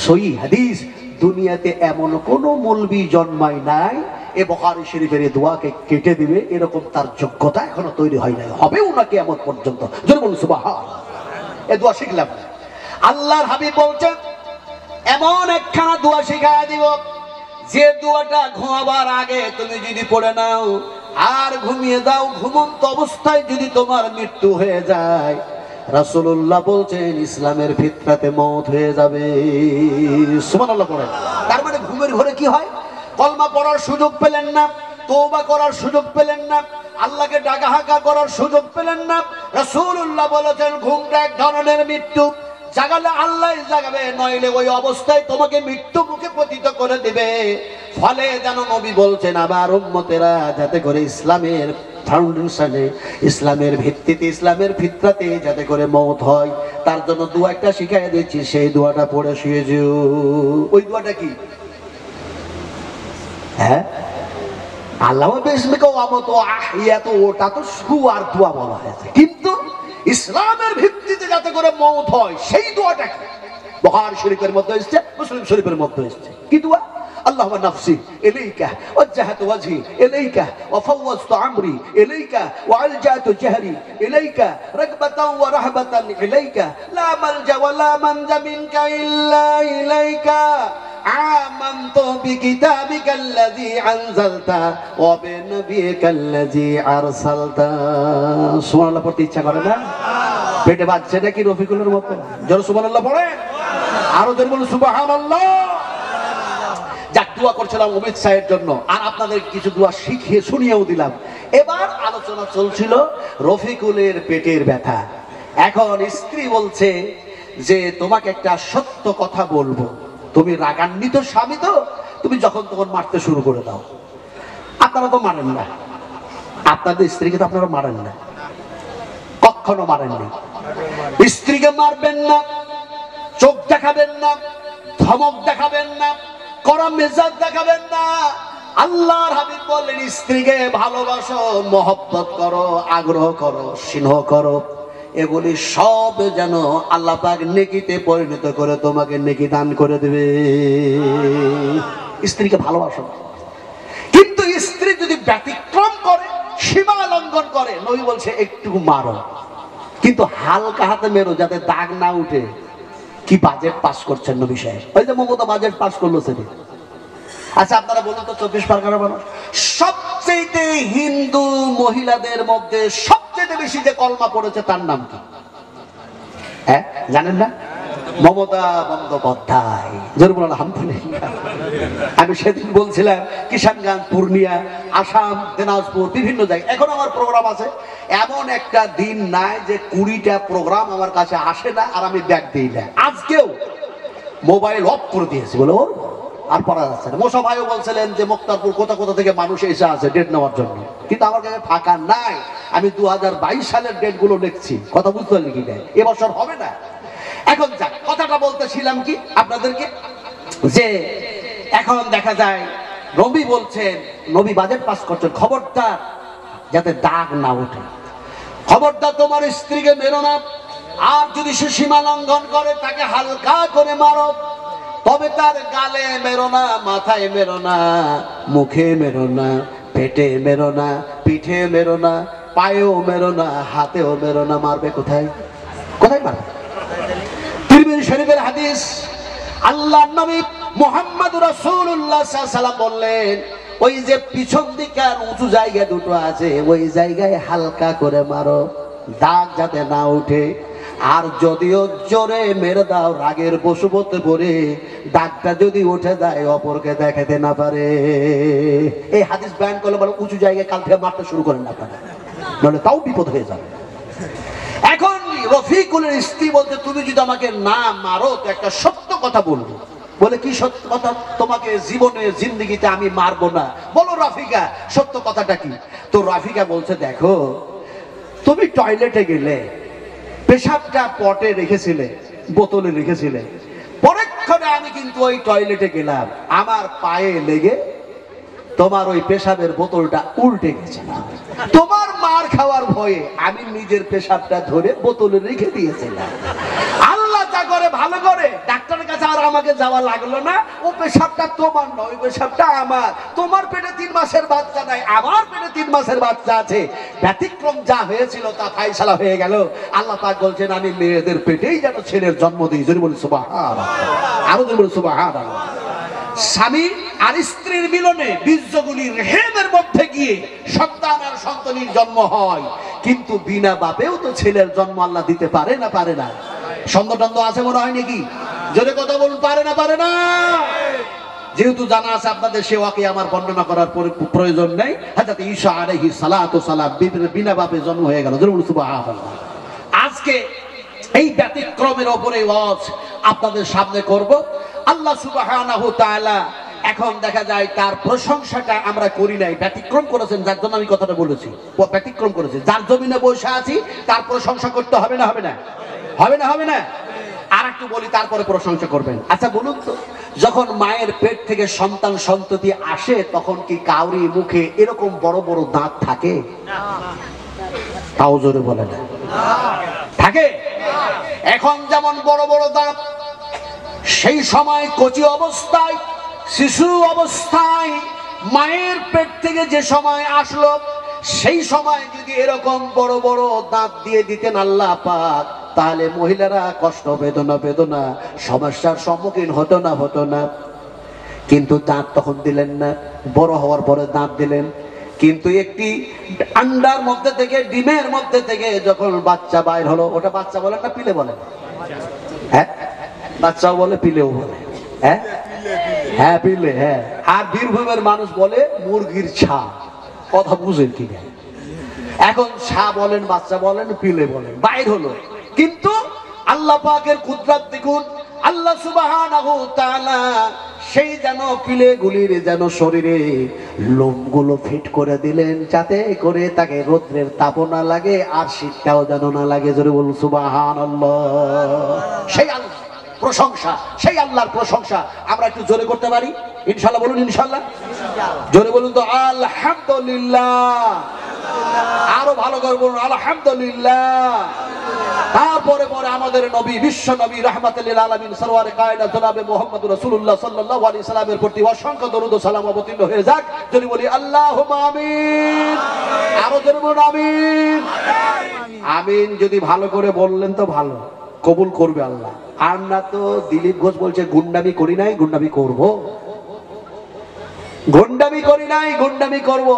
সহিহ হাদিস। দুনিয়াতে এমন কোন মৌলবি জন্মায় নাই এ বুখারী শরীফের এই দোয়াকে কেটে দিবে, এরকম তার যোগ্যতা এখনো তৈরি হয় নাই, হবেও না কিয়ামত পর্যন্ত। জোরে বলুন সুবহানাল্লাহ। এই দোয়া শিখলাম, আল্লাহর হাবিব বলছেন এমন একখানা দোয়া শিখায় দিব যে দোয়াটা ঘুমাবার আগে তুমি যদি পড়ে নাও আর ঘুমিয়ে দাও, ঘুমন্ত অবস্থায় যদি তোমার মৃত্যু হয়ে যায়, রাসূলুল্লাহ বলছেন ইসলামের ফিতরাতে মওত হয়ে যাবে। সুবহানাল্লাহ পড়েন। তার মানে ঘুমের ঘরে কি হয়? কলমা পড়ার সুযোগ পেলেন না, তওবা করার সুযোগ পেলেন না, আল্লাহকে ডাকাহাকা করার সুযোগ পেলেন না। রাসূলুল্লাহ বলেছেন ঘুমটা এক ধরনের মৃত্যু, জাগালে আল্লাহ জাগাবে, নইলে ওই অবস্থায় তোমাকে মৃত্যু মুখে পতিত করে দিবে। ফলে যেন নবী বলছেন আমার উম্মতেরা যাতে করে ইসলামের ফাউন্ডেশনে, ইসলামের ভিত্তিতে, ইসলামের ফিতরাতে যাতে করে মওত হয়, তার জন্য দোয়া একটা শিখাই দিচ্ছি, সেই দোয়াটা পড়ে শুয়ে যেও। ওই দোয়াটা কি? হ্যাঁ, আল্লাহ বিসমিকা ওয়া আমুতু ওয়া আহইয়াতু, ওটা তো শুয়ার দোয়া বলা হয়েছে, কিন্তু ইসলামের ভিত্তিতে যাতে করে মওত হয় সেই দোয়াটা কি? বুখারী শরীফের মধ্যে এসেছে, মুসলিম শরীফের মধ্যে এসেছে। কি দোয়া? আল্লাহুম্মা নাফসি ইলাইকা ওয়াজজাহতু ওয়াজহি ইলাইকা ওয়া ফাওয়াজতু আমরি ইলাইকা ওয়া আলজাতু জাহরি ইলাইকা রাগবাতান ওয়া রাহবাতান ইলাইকা লা মালজা ওয়া লা মানজা মিনকা ইল্লা ইলাইকা আমানতু বিকিতাবিকাল্লাযী আনজালতা ওয়া বিনাবিয়িকাল্লাযী আরসালতা। সুবহানাল্লাহ পড়তে ইচ্ছা করে না? পেটে বাজছে নাকি রফিকুলের মতো? জোরে সুবহানাল্লাহ পড়েন, আরো জোরে বলুন সুবহানাল্লাহ। যাক, দোয়া করছিলাম অমিত সাহেবের জন্য, আর আপনাদের কিছু দোয়া শিখিয়ে শুনিয়েও দিলাম। এবার আলোচনা চলছিল রফিকুলের পেটের ব্যথা। এখন স্ত্রী বলছে যে তোমাকে একটা সত্য কথা বলবো, তুমি রাগান্বিত স্বামী তো, তুমি যখন তখন মারতে শুরু করে দাও। আপনারা তো মারেন না, আপনাদের স্ত্রীকে তো আপনারা মারেন না, কখনো মারেননি। স্ত্রীকে মারবেন না, চোখ দেখাবেন না, ধমক দেখাবেন না, কড়া মেজাজ দেখাবেন না। আল্লাহর হাবিব বললেন স্ত্রীকে ভালোবাসো, মহব্বত করো, আগ্রহ করো, স্নেহ করো, এগুলি সব যেন আল্লাহ পাক নেকিতে পরিণত করে তোমাকে নেকি দান করে দেবে। স্ত্রীকে ভালোবাসো, কিন্তু স্ত্রী যদি ব্যতিক্রম করে, সীমা লঙ্ঘন করে, নবী বলছে একটু মারো, কিন্তু হালকা হাতে মেরো যাতে দাগ না উঠে। কি বাজেট পাস করছেন নবী সাহেব? ওই যে মমতা বাজেট পাস করলো সেদিন। আচ্ছা আপনারা বলুন তো, 24 পরগনা মানুষ সবচেয়ে হিন্দু মহিলাদের মধ্যে সবচেয়ে বেশি যে কলমা পড়েছে তার নাম কি? হ্যাঁ জানেন না? মমতা বন্দ্যোপাধ্যায়। জোরে বলুন আলহামদুলিল্লাহ। আমি সেদিন বলছিলাম কিষানগঞ্জ, পূর্ণিয়া, আসাম, দিনাজপুর, বিভিন্ন জায়গায়। এখন আমার প্রোগ্রাম আছে, এমন একটা দিন নাই যে 20টা প্রোগ্রাম আমার কাছে আসে না আর আমি ব্যাগ দিই না। আজকেও মোবাইল অফ করে দিয়েছি, বলে ওর আর পড়া যাচ্ছে না। মোশা ভাইও বলছিলেন যে মুক্তারপুর কোথা কোথা থেকে মানুষ এসে আছে ডেট নেওয়ার জন্য, কিন্তু আমার কাছে ফাঁকা নাই। আমি 2022 সালের ডেট গুলো লিখছি, কথা বুঝতে পারলি কি না, এবছর হবে না। এখন যাক, কথাটা বলতেছিলাম কি আপনাদেরকে, যে এখন দেখা যায় নবী বলছেন, নবী বাজেট পাস করছেন, খবরদার যাতে দাগ না ওঠে, খবরদার তোমার স্ত্রীকে মেরো না, আর যদি সে সীমা লঙ্ঘন করে তাকে হালকা করে মারো, তবে তার গালে মেরো না, মাথায় মেরো না, মুখে মেরো না, পেটে মেরো না, পিঠে মেরো না, পায়েও মেরো না, হাতেও মেরো না। মারবে কোথায়? কোথায় মারবে? তিরমিজি শরীফের হাদিস, আল্লাহর নবী মুহাম্মদুর রাসূলুল্লাহ সাল্লাল্লাহু আলাইহি ওয়াসাল্লাম বললেন, ওই যে পিছন দিকে আর উঁচু জায়গা দুটো আছে ওই জায়গায় হালকা করে মারো, দাগ যাতে না উঠে। আর যদিও জোরে মেরে দাও রাগের বশবর্তী পড়ে দাগটা যদি উঠে যায় অপরকে দেখাতে না পারে। এই হাদিস বয়ান করলে বলে উঁচু জায়গায় কাল থেকে মারতে শুরু করেন না পারে, নাহলে তাও বিপদ হয়ে যাবে। এখন রফিকুলের স্ত্রী বলতে, তুমি যদি আমাকে না মারো তো একটা সত্য কথা বলবো। বলে, কি সত্য কথা? তোমাকে জীবনে জিন্দেগিতে আমি মারবো না। বলো রাফিকা, সত্য কথাটা কি? তো রাফিকা বলছে, দেখো তুমি টয়লেটে গেলে পেশাবটা পটে রেখেছিলে, বোতলে রেখেছিলে, পরক্ষণে আমি কিন্তু ওই টয়লেটে গেলাম, আমার পায়ে লেগে তোমার ওই পেশাবের বোতলটা উল্টে গেছে। তোমার মার খাওয়ার ভয়ে আমি নিজের পেশাবটা ধরে বোতলে রেখে দিয়েছিলাম। আল্লাহ যা করে ভালো করে, ডাক্তারের কাছে আর আমাকে যাওয়া লাগলো না। ও পেশাবটা তোমার নয়, ওই পেশাবটা আমার। তোমার পেটে 3 মাসের বাচ্চা নাই, আমার পেটে 3 মাসের বাচ্চা আছে। ব্যতিক্রম যা হয়েছিল তা ফায়সালা হয়ে গেল। আল্লাহ পাক বলছেন, আমি মেয়েদের পেটেই যেন ছেলের জন্ম দিই। যদি বলি সুবহানাল্লাহ, আরো যদি বলি সুবহানাল্লাহ। স্বামী আর স্ত্রীর মিলনে বীর্যগুলি রেহেমের মধ্যে গিয়ে সন্তান আর সন্তানের জন্ম হয়, কিন্তু বিনা বাপেও তো ছেলের জন্ম আল্লাহ দিতে পারে না? পারে না? সন্দেহ আছে মনে হয় নাকি? জোরে কথা বলুন, পারে না? পারে না? যেহেতু জানা আছে আপনাদের, সে ওয়াকে আমার বর্ণনা করার প্রয়োজন নেই। হযরত ঈসা আলাইহিস সালাতু সালাম বিনা বাপে জন্ম হয়ে গেল। জোরে বলুন সুবহানাল্লাহ। আজকে এই ব্যতিক্রমের উপরে ওয়াজ আপনাদের সামনে করব। আল্লাহ সুবহানাহু তাআলা এখন দেখা যায় তার প্রশংসাটা আমরা করি নাই, ব্যতিক্রম করেছেন, যার জন্য আমি কথাটা বলেছি। ব্যতিক্রম করেছে, যার জমিনে বসে আছি তার প্রশংসা করতে হবে না? হবে না? হবে না? হবে না? আর একটু বলি, তারপরে প্রশংসা করবেন। আচ্ছা বলুন তো, যখন মায়ের পেট থেকে সন্তান সন্ততি আসে তখন কি কাউরি মুখে এরকম বড় বড় দাঁত থাকে? তাও জোরে বলে না, থাকে? এখন যেমন বড় বড় দাঁত, সেই সময় কচি অবস্থায়, শিশু অবস্থায় মায়ের পেট থেকে যে সময় আসলো, সেই সময় যদি এরকম বড় বড় দাঁত দিয়ে দিতেন আল্লাহ পাক, তাহলে মহিলারা কষ্ট বেদনা সমস্যার সম্মুখীন হতো না। কিন্তু দাঁত তখন দিলেন না, বড় হওয়ার পরে দাঁত দিলেন। কিন্তু একটি আন্ডার মধ্যে থেকে, ডিমের মধ্যে থেকে যখন বাচ্চা বাইর হলো, ওটা বাচ্চা বলেন না পিলে বলেন? হ্যাঁ, বাচ্চাও বলে, পিলেও বলে। হ্যাঁ হ্যাঁ, পিলে। হ্যাঁ, আর বীরভূমের মানুষ বলে মুরগির ছা। কথা বুঝেন কি? এখন ছা বলেন, বাচ্চা বলেন, পিলে বলেন, বাইর হলো। কিন্তু আল্লাহ পাকের কুদরত দেখুন, আল্লাহ সুবহানাহু তাআলা সেই যেন পিলেগুলির যেন শরীরে লোমগুলো ফিট করে দিলেন, যাতে করে তাকে রৌদ্রের তাপও না লাগে আর শীতটাও যেন না লাগে। জোরে বলুন সুবহানাল্লাহ। সেই আল্লাহ প্রশংসা, সেই আল্লাহর প্রশংসা আমরা একটু জোরে করতে পারি ইনশাআল্লাহ? বলুন ইনশাআল্লাহ। জোরে বলুন তো আলহামদুলিল্লাহ। আরো ভালো করে বলুন আলহামদুলিল্লাহ। তারপরে পরে আমাদের নবী, বিশ্ব নবী রাহমাতুল লিল আলামিন সরওয়ারে কায়নাত জনাবে মুহাম্মদুর রাসূলুল্লাহ সাল্লাল্লাহু আলাইহি সাল্লামের প্রতি অসংখ্য দরুদ ও সালাম অবতীর্ণ হয়ে যাক। যদি বলি আল্লাহুম্মা আমিন। আরো জোরে বলুন আমিন। আমিন যদি ভালো করে বললেন তো ভালো, কবুল করবে আল্লাহ। আর না তো দিলীপ ঘোষ বলছে গুন্ডামি করি নাই, গুন্ডামি করব। গুন্ডামি করি নাই, গুন্ডামি করব।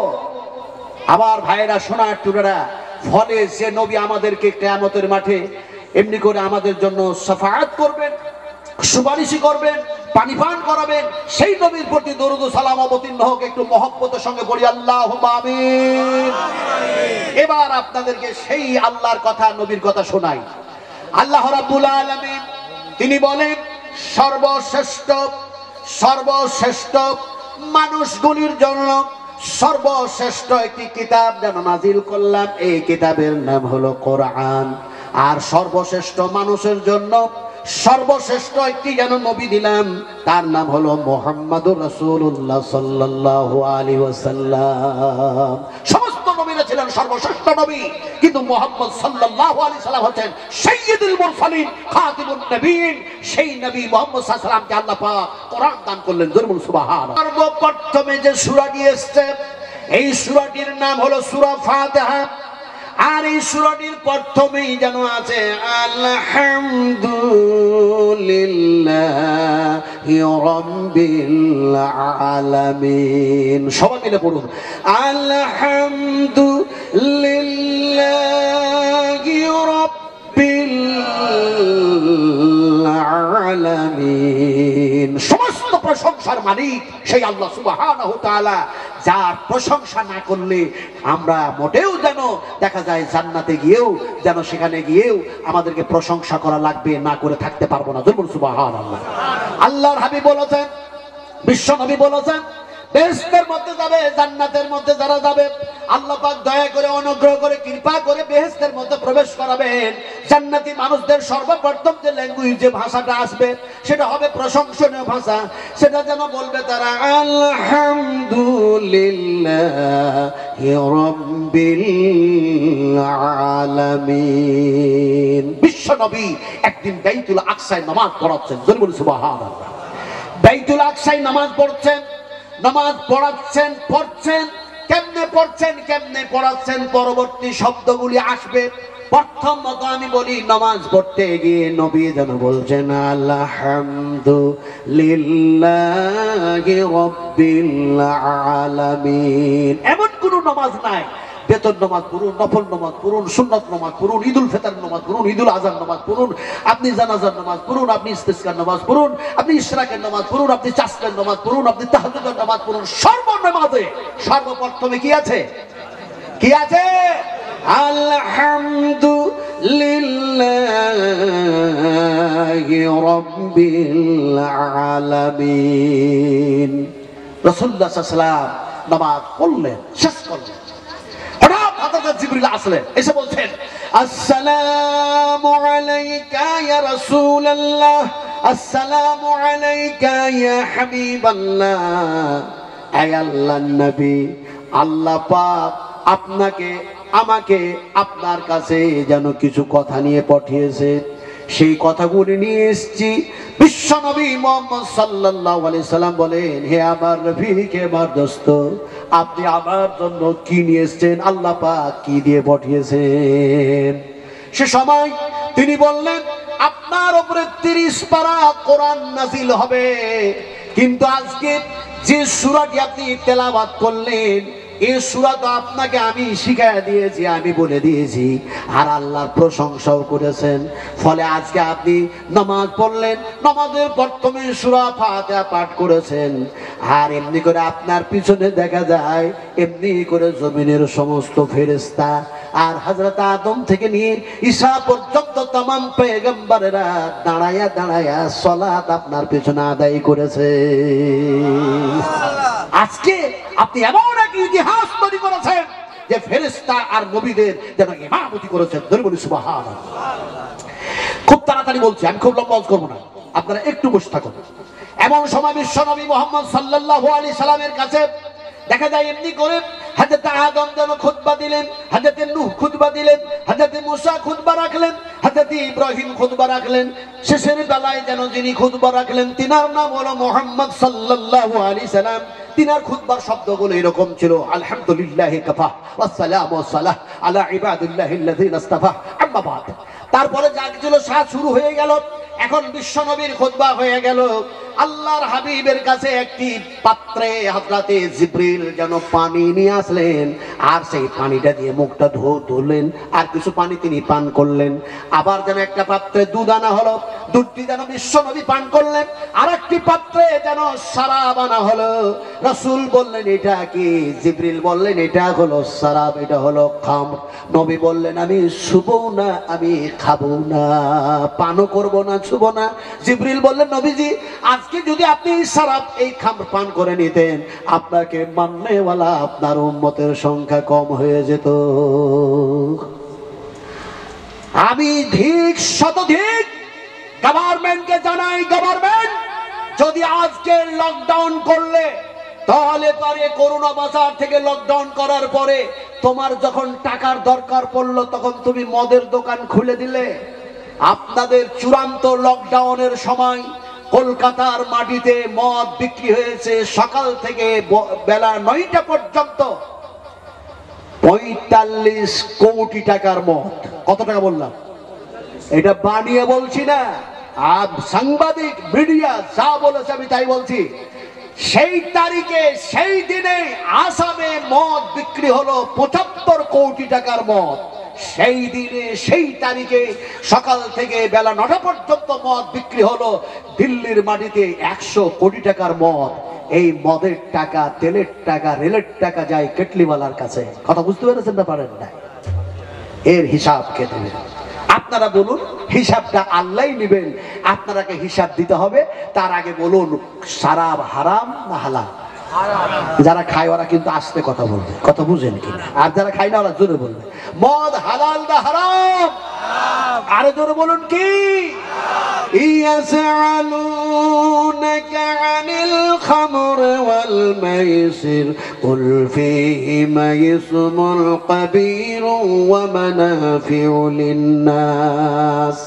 আবার ভাইরা, সোনার টুকরা, ফলে যে নবী আমাদেরকে কিয়ামতের মাঠে এমনি করে আমাদের জন্য শাফাআত করবেন, সুপারিশি করবেন, পানি পান করাবেন, সেই নবীর প্রতি দরুদ ও সালাম অবতীর্ণ হোক। একটু মহব্বতের সঙ্গে পড়ি আল্লাহুম্মা আমিন। এবার আপনাদেরকে সেই আল্লাহর কথা, নবীর কথা শোনাই। আল্লাহ রাব্বুল আলামিন তিনি বলেন, সর্বশ্রেষ্ঠ মানুষগুলির জন্য সর্বশ্রেষ্ঠ একটি কিতাব যেন নাজিল করলাম, এই কিতাবের নাম হলো কোরআন। আর সর্বশ্রেষ্ঠ মানুষের জন্য সর্বশ্রেষ্ঠ একটি যেন নবী দিলাম, তার নাম হলো মুহাম্মাদুর রাসূলুল্লাহ সাল্লাল্লাহু আলাইহি ওয়াসাল্লাম। সমস্ত নবীরা ছিলেন সর্বশ্রেষ্ঠ নবী, কিন্তু মুহাম্মদ সাল্লাল্লাহু আলাইহি সাল্লাম হচ্ছেন সাইয়্যিদুল মুরসালিন, খাতিমুন নবীন। সেই নবী মুহাম্মদ সাল্লাল্লাহু আলাইহি সাল্লামকে আল্লাহ পাক কোরআন দান করলেন। জোরে বলুন সুবহানাল্লাহ। সর্বপ্রথমে যে সূরাটি এসেছে, এই সূরাটির নাম হলো সূরা ফাতিহা। আর এই সূরাটির প্রথমেই যেন আছে আলহামদুলিল্লাহ রাব্বিল আলামিন। সবাই মিলে পড়ুন আলহামদুলিল্লাহি রাব্বিল আলামিন। সমস্ত প্রশংসার মালিক সেই আল্লাহ সুবহানাহু ওয়া তাআলা, যার প্রশংসা না করলে আমরা মোটেও যেন দেখা যায় জান্নাতে গিয়েও যেন সেখানে গিয়েও আমাদেরকে প্রশংসা করা লাগবে, না করে থাকতে পারবো না। বলুন সুবহানাল্লাহ। আল্লাহর হাবিব বলেছেন, বিশ্ব নবী বলেছেন, বেহেশতের মধ্যে যাবে, জান্নাতের মধ্যে যারা যাবে আল্লাহ পাক দয়া করে অনুগ্রহ করে কৃপা করে বেহেশতের মধ্যে প্রবেশ করাবেন। জান্নাতি মানুষদের সর্বপ্রথম যে ল্যাঙ্গুয়েজ, যে ভাষাটা আসবে সেটা হবে প্রশংসনীয় ভাষা। সেটা যেন বলবে তারা আলহামদুলিল্লাহি রাব্বিল আলামিন। বিশ্ব নবী একদিন বাইতুল আকসায় নামাজ পড়াচ্ছেন। বলুন সুবহানাল্লাহ। বাইতুল আকসায় নামাজ পড়ছেন, নামাজ পড়াচ্ছেন, পড়ছেন, কেমনে পড়ছেন কেমনে পড়াচ্ছেন পরবর্তী শব্দগুলি আসবে। প্রথম মত আমি বলি, নামাজ পড়তে গিয়ে নবী যেন বলছেন আলহামদুলিল্লাহি রাব্বিল আলামিন। এমন কোন নামাজ নাই, বেতন নামাজ পড়ুন, নফল নামাজ পড়ুন, সুন্নত নামাজ পড়ুন, ঈদুল ফিতর নামাজ পড়ুন, ঈদুল আযহার নামাজ পড়ুন, আপনি জানাজার নামাজ পড়ুন, আপনি ইস্তিসকার নামাজ পড়ুন, আপনি ইশরাকের নামাজ পড়ুন, আপনি চাষের নামাজ পড়ুন, আপনি তাহাজ্জুদের নামাজ পড়ুন, সর্বনামাজে সর্বপ্রথমে কি আছে? কি আছে? আলহামদুলিল্লাহি রাব্বিল আলামিন। রাসূলুল্লাহ সাল্লাল্লাহু আলাইহি ওয়াসাল্লাম নামাজ পড়লেন, শেষ করলেন। হঠাৎ হযরত জিবরিল আসলেন, এসে বলছেন আসসালামু আলাইকা ইয়া রাসূলুল্লাহ, আসসালামু আলাইকা ইয়া হাবিবাল্লাহ। হে আল্লাহর নবী, আল্লাহ পাক আপনাকে আমাকে আপনার কাছে যেন কিছু কথা নিয়ে পাঠিয়েছে, সেই কথাগুলি নিয়ে এসেছি। বিশ্ব নবী মুহাম্মদ সাল্লাল্লাহু আলাইহি সাল্লাম বলেন, হে আমার রফিক, হে আমার দোস্ত, আপনি আমার জন্য কি নিয়ে এসেছেন? আল্লাহ পাক কি দিয়ে পাঠিয়েছেন? সে সময় তিনি বললেন, আপনার উপরে 30 পারা কোরআন নাযিল হবে, কিন্তু আজকে যে সূরাটি আপনি তেলাওয়াত করলেন এই সূরা তো আপনাকে আমি শিখাইয়া দিয়েছি, আমি বলে দিয়েছি, আর আল্লাহর প্রশংসাও করেছেন। ফলে আজকে আপনি নামাজ পড়লেন, নামাজের প্রথমে সূরা ফাতিহা পাঠ করেছেন, আর এমনি করে আপনার পিছনে দেখা যায় এমনি করে জমিনের সমস্ত ফেরেশতা আর হযরত আদম থেকে নিয়ে ঈসা পর্যন্ত तमाम পয়গম্বরেরা দাঁড়ায়া দাঁড়ায়া সালাত আপনার পিছনে আদায় করেছে। আজকে আপনি এমন এক ইতিহাস তৈরি করেছেন যে ফেরেশতা আর নবীদের যেন ইমামতি করেছেন। বলি সুবহানাল্লাহ। খুব তাড়াতাড়ি বলছি, আমি খুব লম্বা করব না, আপনারা একটু বসে থাকুন। এমন সময় বিশ্ব নবী মুহাম্মদ সাল্লাল্লাহু আলাইহি সাল্লামের কাছে দেখা যায় এমনি করে হযরত আদম যেন খুতবা দিলেন, হযরত নূহ খুতবা দিলেন, হযরত মুসা খুতবা রাখলেন, হযরত ইব্রাহিম খুতবা রাখলেন। শেষের বেলায় যেন যিনি খুতবা রাখলেন তিনার নাম হলো মুহাম্মদ সাল্লাল্লাহু আলাইহি সাল্লাম। তিনার খুতবার শব্দগুলো এরকম ছিল, আলহামদুলিল্লাহি কাফা ওয়াস সালামু ওয়াস সালাহ আলা ইবাদিল্লাহিল্লাযিনা ইসতাফা, আম্মা বাদ। তারপরে যা ছিল সাজ শুরু হয়ে গেল। এখন বিশ্ব নবীর খুতবা হয়ে গেল। আল্লাহর হাবিবের কাছে একটি পাত্রে হযরতে জিবরিল যেন পানি নিয়ে আসলেন, আর সেই পানিটা দিয়ে মুখটা ধুলেন, আর কিছু পানি তিনি পান করলেন। আবার যেন একটা পাত্রে দুধ আনা হলো, দুধটি যেন বিশ্ব নবী পান করলেন। আর একটি পাত্রে যেন শরাব আনা হলো। রাসূল বললেন এটা কি? জিবরিল বললেন এটা হলো শরাব, এটা হলো খামর। নবী বললেন আমি ছুবো না, আমি খাবো না, পানও করবো না, ছুবো না। জিবরিল বললেন নবীজি আজকে যদি আপনি শরাব এই খামর পান করে নিতেন, আপনাকে মাননেওয়ালা আপনার উম্মতের সংখ্যা কম হয়ে যেত। আমি ধিক শতধিক গভর্নমেন্টকে জানাই, গভর্নমেন্ট যদি আজকে লকডাউন করলে তাহলে পরে করোনা বাজার থেকে লকডাউন করার পরে তোমার যখন টাকার দরকার পড়লো তখন তুমি মদের দোকান খুলে দিলে। আপনাদের চূড়ান্ত লকডাউনের সময় কলকাতার মাটিতে মদ বিক্রি হয়েছে সকাল থেকে বেলা 9টা পর্যন্ত 45 কোটি টাকার মদ। কত টাকা বললাম? এটা বানিয়ে বলছি না, সাংবাদিক মিডিয়া যা বলেছে আমি তাই বলছি, সেই তারিখে সেই দিনে আসামে মদ বিক্রি হলো 75 কোটি টাকার মদ। সেই দিনে সেই তারিখে সকাল থেকে বেলা 9টা পর্যন্ত মদ বিক্রি হলো। দিল্লির মাটিতে 100 কোটি টাকার মদ। এই মদের টাকা, তেলের টাকা, রেলের টাকা যায় কেটলিওয়ালার কাছে। কথা বুঝতে পেরেছেন না পারেন না? এর হিসাব কে দেবে? আপনারা বলুন, হিসাবটা আল্লাহই নেবেন, আপনারাকে হিসাব দিতে হবে। তার আগে বলুন শরাব হারাম না হালাল? যারা খায় ওরা কিন্তু আস্তে কথা বলবে, কথা বুঝেন কিনা? আর যারা খায় না ওরা জোরে বলবে মদ হালাল না হারাম? আরো জোরে বলুন কি? ইয়াসআলুনাকা আনিল খামর ওয়াল মাইসির কুল ফীহিমা ইসমুল কাবীর ওয়া মানাফিউ লিন-নাস।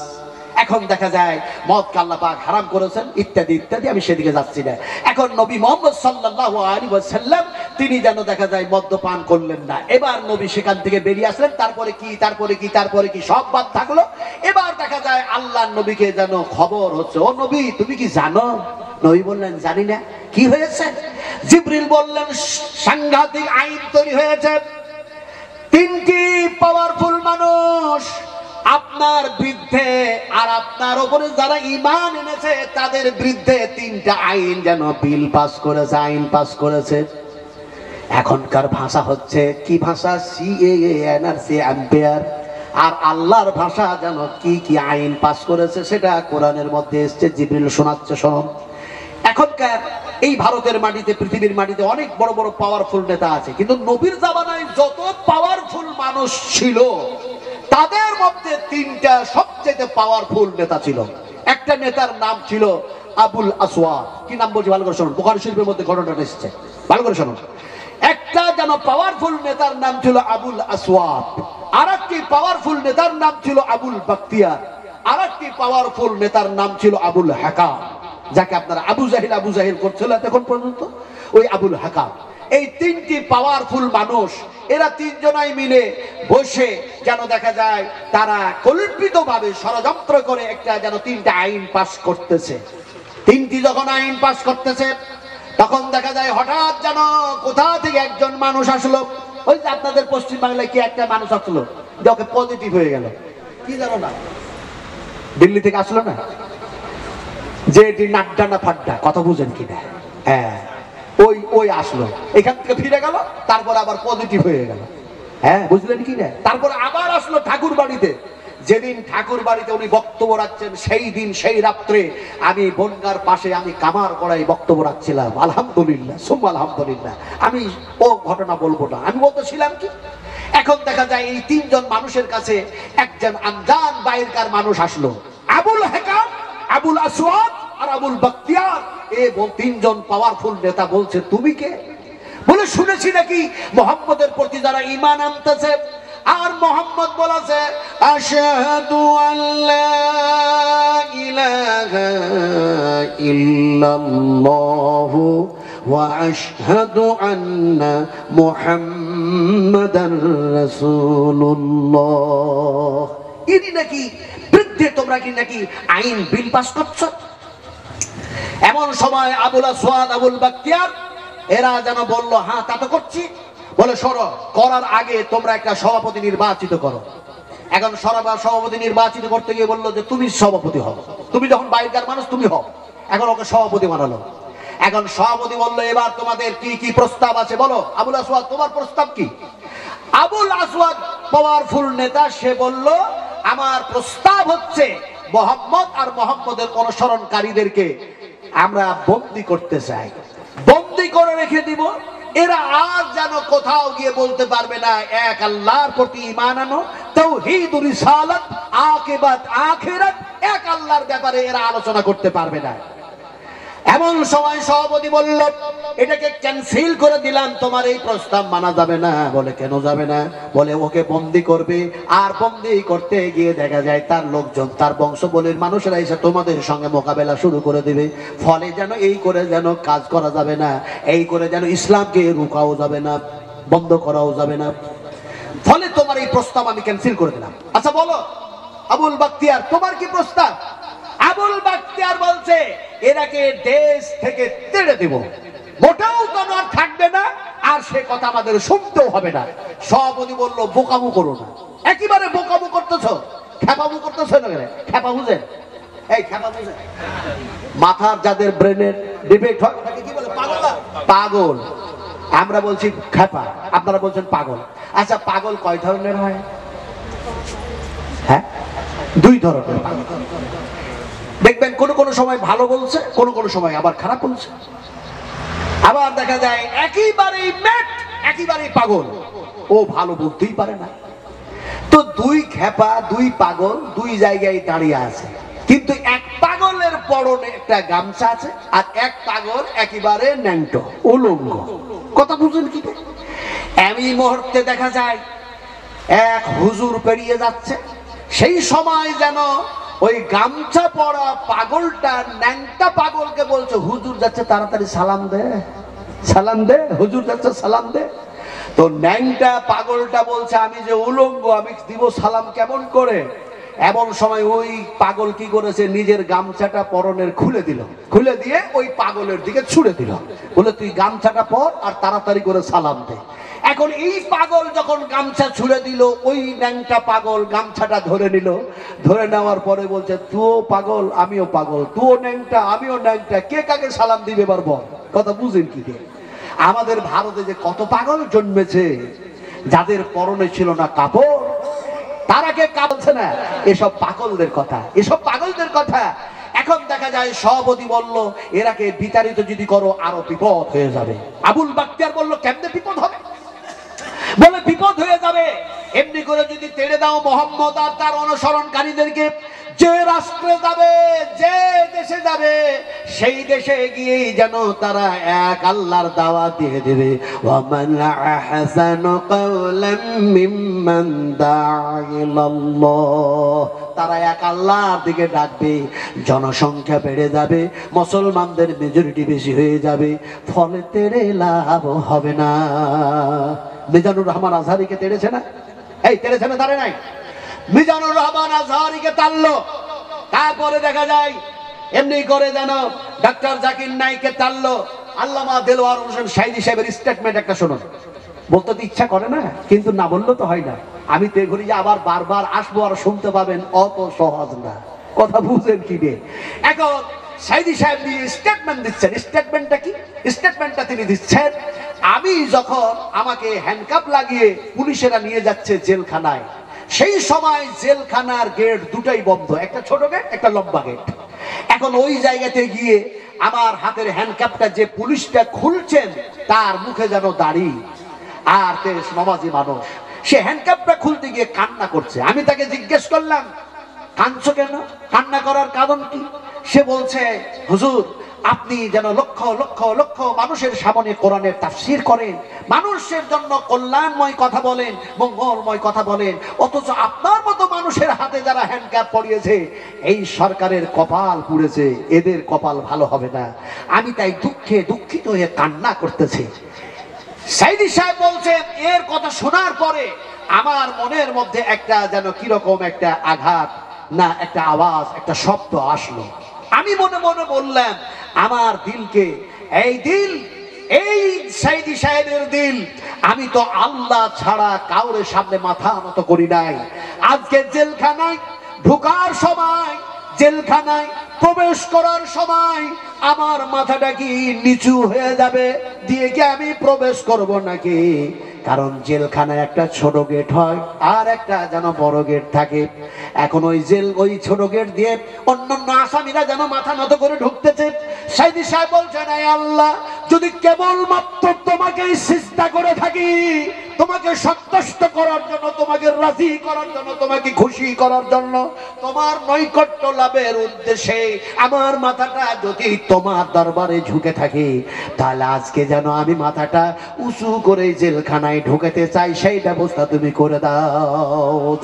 এখন দেখা যায় মদকে আল্লাহ পাক হারাম করেছেন ইত্যাদি ইত্যাদি, আমি সেদিকে যাচ্ছি না। এখন নবী মুহাম্মদ সাল্লাল্লাহু আলাইহি ওয়াসাল্লাম তিনি যেন দেখা যায় মদ্যপান করলেন না। এবার নবী সেখান থেকে বেরিয়ে আসলেন। তারপরে কি তারপরে কি তারপরে কি সব বাদ থাকলো। এবার দেখা যায় আল্লাহর নবীকে যেন খবর হচ্ছে, ও নবী তুমি কি জানো? নবী বললেন জানি না। কি হয়েছে? জিবরিল বললেন সাংঘাতিক আইন তৈরি হয়েছে। 3টি পাওয়ারফুল মানুষ আপনার বিরুদ্ধে আর আপনার উপরে যারা ঈমান এনেছে তাদের বিরুদ্ধে 3টা আইন যেন বিল পাস করেছে, আইন পাস করেছে। এখনকার ভাষা হচ্ছে কি ভাষা? CAA, NRC, ampere. আর আল্লাহর ভাষা যেন কি কি আইন পাস করেছে সেটা কোরআনের মধ্যে এসেছে। জিবরিল শোনাচ্ছে, শোনো। এখনকার এই ভারতের মাটিতে, পৃথিবীর মাটিতে অনেক বড় বড় পাওয়ারফুল নেতা আছে, কিন্তু নবীর জামানায় যত পাওয়ারফুল মানুষ ছিল তাদের মধ্যে 3টা সবচেয়ে পাওয়ারফুল নেতা ছিল। একটা নেতার নাম ছিল আবুল আসওয়াদ। কি নাম বলছি ভালো করে শুনুন, বুখারী শরীফের মধ্যে ঘটনাটা এসেছে, ভালো করে শুনুন। একটা যেন পাওয়ারফুল নেতার নাম ছিল আবুল আসওয়াদ, আরেকটি পাওয়ারফুল নেতার নাম ছিল আবুল বাখতিয়ার, আরেকটি পাওয়ারফুল নেতার নাম ছিল আবুল হাকাম, যাকে আপনারা আবু জাহিল করছিল এখন পর্যন্ত, ওই আবুল হাকাম। এই 3টি পাওয়ারফুল মানুষ, এরা 3 জনাই মিলে বসে যেন দেখা যায় তারা কল্পিতভাবে ষড়যন্ত্র করে একটা যেন 3টা আইন পাস করতেছে। 3টি যখন আইন পাস করতেছে তখন দেখা যায় হঠাৎ যেন কোথা থেকে একজন মানুষ আসলো। ওই যে আপনাদের পশ্চিম বাংলায় কি একটা মানুষ আসলো, যাকে পজিটিভ হয়ে গেল, কি জানো না, দিল্লি থেকে আসলো না, যে এটি নাড্ডা না ফাড্ডা, কথা বুঝেন কিনা? হ্যাঁ, ওই আসলো, এখান থেকে ফিরে গেল, তারপর আবার পজিটিভ হয়ে গেল। হ্যাঁ, বুঝলেন কি না? তারপর আবার আসলো ঠাকুর বাড়িতে। যেদিন ঠাকুর বাড়িতে উনি বক্তব্য রাখছেন সেই দিন সেই রাত্রে আমি বনগার পাশে আমি কামার গড়াই বক্তব্য রাখছিলাম। আলহামদুলিল্লাহ, সুম্মা আলহামদুলিল্লাহ। আমি ও ঘটনা বলবো না, আমি বলতেছিলাম কি, এখন দেখা যায় এই 3 জন মানুষের কাছে একজন আনজান বাইরকার মানুষ আসলো, আবুল হাকাম, আবুল আসওয়াদ আর আবুল বাখতিয়ার। এই 3 জন পাওয়ারফুল নেতা বলছে তুমি কে? বলে শুনেছি নাকি মুহাম্মদের প্রতি যারা ঈমান আনতেছে আর মুহাম্মদ বলেছে আশহাদু আল্লা ইলাহা ইল্লাল্লাহু ওয়া আশহাদু আন্না মুহাম্মাদার রাসূলুল্লাহ। ইনি নাকি বৃদ্ধে তোমরা কি নাকি আইন বিল পাস করছো? এমন সময় আবুল আসওয়াদ, আবুল বাখতিয়ার এরা যেন বলল হ্যাঁ তা তো করছি। বলে শোনো, করার আগে তোমরা একটা সভাপতি নির্বাচিত করো। এখন সভাপতি নির্বাচিত করতে গিয়ে বললো যে তুমি সভাপতি হও, তুমি যখন বাইরের মানুষ তুমি হও। এখন ওকে সভাপতি বানালো। এখন সভাপতি বললো এবার তোমাদের কি কি প্রস্তাব আছে বলো। আবুল আসওয়াদ তোমার প্রস্তাব কি? আবুল আসওয়াদ পাওয়ারফুল নেতা, সে বলল আমার প্রস্তাব হচ্ছে মুহাম্মদ আর মুহাম্মদের অনুসরণকারীদেরকে আমরা বন্দী করতে চাই, বন্দী করে রেখে দিব। এরা আর যেন কোথাও গিয়ে বলতে পারবে না এক আল্লাহর প্রতি ঈমান আনো, তাওহীদ, রিসালাত, আকিবাত, আখিরাত, এক আল্লাহর ব্যাপারে এরা আলোচনা করতে পারবে না। এমন সময় সভাপতি বলল এটাকে ক্যান্সেল করে দিলাম, তোমার এই প্রস্তাব মানা যাবে না। বলে কেন যাবে না? বলে ওকে বন্দী করবে, আর বন্দী করতে গিয়ে দেখা যায় তার লোকজন, তার বংশবলীর মানুষেরা এসে তোমাদের সঙ্গে মোকাবেলা শুরু করে দিবে। ফলে যেন এই করে যেন কাজ করা যাবে না, এই করে যেন ইসলামকে রুকাও যাবে না, বন্ধ করাও যাবে না। ফলে তোমার এই প্রস্তাব আমি ক্যান্সেল করে দিলাম। আচ্ছা বলো আবুল বাখতিয়ার তোমার কি প্রস্তাব? আবুল বাখতিয়ার বলছে এরাকে দেশ থেকে তেড়ে দেব, মোটাও কোনো আর থাকবে না, আর সে কথা আমাদের শুনতেও হবে না। সভাপতি বলল বোকামু করো না। একেবারে বোকামু করতেছো, খেপামু করতেছো না, খেপা বুঝেন? এই খেপা বুঝেন? মাথার যাদের ব্রেনের ডিফেক্ট হয় তাকে কি বলে? পাগল। পাগল। আমরা বলছি খেপা, আপনারা বলছেন পাগল। আচ্ছা পাগল কয় ধরনের হয়? হ্যাঁ, দুই ধরনের পাগল। দেখবেন কোন কোন সময় ভালো বলছে, কোন কোন সময় আবার খারাপ বলছে। আবার দেখা যায় একেবারেই ম্যাট, একেবারেই পাগল, ও ভালো বলতেই পারে না। তো দুই খেপা, দুই পাগল দুই জায়গায় দাঁড়িয়ে আছে, কিন্তু এক পাগলের পরনে একটা গামছা আছে, আর এক পাগল একেবারে ন্যাংটো উলঙ্গ। কথা বুঝুন কি? এই মুহূর্তে দেখা যায় এক হুজুর পেরিয়ে যাচ্ছে, সেই সময় যেন ওই গামছা পরা পাগলটা ন্যাংটা পাগলকে বলছে হুজুর যাচ্ছে, তাড়াতাড়ি সালাম দে, সালাম দে, হুজুর যাচ্ছে সালাম দে। তো ন্যাংটা পাগলটা বলছে আমি যে উলঙ্গ, আমি দিব সালাম কেমন করে? এমন সময় ওই পাগল কি করেছে, নিজের গামছাটা পরনের খুলে দিল, খুলে দিয়ে ওই পাগলের দিকে ছুড়ে দিল, বলে তুই গামছাটা পর আর তাড়াতাড়ি করে সালাম দে। এখন এই পাগল যখন গামছা ছুড়ে দিল, ওই ন্যাংটা পাগল গামছাটা ধরে নিল, ধরে নেওয়ার পরে বলছে তুইও পাগল আমিও পাগল, তুইও ন্যাংটা আমিও ন্যাংটা, কে কাকে সালাম দিবে এবার বল? কথা বুঝেন কি? আমাদের ভারতে যে কত পাগল জন্মেছে, যাদের পরনে ছিল না কাপড়, তারা কে কাঁদছে না? এসব পাগলদের কথা, এসব পাগলদের কথা। এখন দেখা যায় সভাপতি বলল এরাকে বিতাড়িত যদি করো আরো বিপদ হয়ে যাবে। আবুল বাখতিয়ার বলল কেমনে বিপদ হবে? বলে বিপদ হয়ে যাবে এমনি করে যদি তেড়ে দাও মোহাম্মদ আর তার অনুসরণকারীদেরকে, যে রাষ্ট্রে যাবে, যে দেশে যাবে, সেই দেশে গিয়েই যেন তারা এক আল্লাহর দাওয়াত দিয়ে দেবে। ওয়ামান আহসানু কাওলাম মিম্মান দাআ ইলাল্লাহ, তারা এক আল্লাহর দিকে ডাকবে, জনসংখ্যা বেড়ে যাবে, মুসলমানদের মেজরিটি বেশি হয়ে যাবে, ফলে তেড়ে লাভ হবে না। মিজানুর রহমান আজহারিকে তেড়েছে না? এই তেড়েছে না? তারে নাই? মিজানুর রহমান আজহারিকে তাড়লো। তারপরে দেখা যায় এমনি করে যেন ডাক্তার জাকির নাইককে তাড়লো। আল্লামা দেলোয়ার হোসেন সাইদি সাহেবের স্টেটমেন্ট একটা শুনুন। বলতে তো ইচ্ছা করে না, কিন্তু না বললে তো হয় না। আমি তো এগুলি যে আবার বারবার আসবো আর শুনতে পাবেন, অত সহজ না। কথা বুঝেন কি রে? এখন সাইদি সাহেব দিয়ে স্টেটমেন্ট দিচ্ছেন। স্টেটমেন্টটা কি? স্টেটমেন্টটা তিনি দিচ্ছেন, আমি যখন আমাকে হ্যান্ডকাপ লাগিয়ে পুলিশেরা নিয়ে যাচ্ছে জেলখানায়, সেই সময় জেলখানার গেট দুটাই বন্ধ, একটা ছোট গেট একটা লম্বা গেট। এখন ওই জায়গাতে গিয়ে আমার হাতের হ্যান্ডকাপটা যে পুলিশটা খুলছেন, তার মুখে যেন দাড়ি, আর বেশ নমাজি মানুষ, সে হ্যান্ডকাপটা খুলতে গিয়ে কান্না করছে। আমি তাকে জিজ্ঞেস করলাম কাঁদছো কেন, কান্না করার কারণ কি? সে বলছে হুজুর আপনি যেন লক্ষ লক্ষ লক্ষ মানুষের সামনে কোরআনের তাফসীর করেন, মানুষের জন্য কল্যাণময় কথা বলেন, মঙ্গলময় কথা বলেন, অথচ আপনার মতো মানুষের হাতে যারা হ্যান্ডকাপ পরিয়েছে, এই সরকারের কপাল পুড়েছে, এদের কপাল ভালো হবে না। আমি তাই দুঃখে দুঃখিত হয়ে কান্না করতেছি। সাইদি সাহেব বলছেন এর কথা শোনার পরে আমার মনের মধ্যে একটা যেন কিরকম একটা আঘাত, না একটা আওয়াজ, একটা শব্দ আসলো। আমি মনে মনে বললাম আমার দিলকে, এই দিল, এই সাইদি সাহেবের দিল, আমি তো আল্লাহ ছাড়া কাউরে সামনে মাথা নত করি নাই। আজকে জেলখানায় ঢোকার সময়, জেলখানায় প্রবেশ করার সময় আমার মাথাটা কি নিচু হয়ে যাবে দিয়ে কি আমি প্রবেশ করব নাকি? কারণ জেলখানায় একটা ছোট গেট হয় আর একটা যেন বড় গেট থাকে। এখন ওই ছোট গেট দিয়ে অন্যান্য আসামিরা যেন মাথা নত করে ঢুকতেছে। সাইদি সাহেব বলছেন এই আল্লাহ, যদি কেবলমাত্র তোমাকে সিজদা করে থাকি, তোমাকে সন্তুষ্ট করার জন্য, তোমাকে রাজি করার জন্য, তোমাকে খুশি করার জন্য, তোমার নৈকট্য লাভের উদ্দেশ্যে আমার মাথাটা যদি তোমার দরবারে ঝুঁকে থাকে, তাহলে আজকে যেন আমি মাথাটা উঁচু করে জেলখানায় ঢুকাতে চাই, সেই ব্যবস্থা তুমি করে দাও।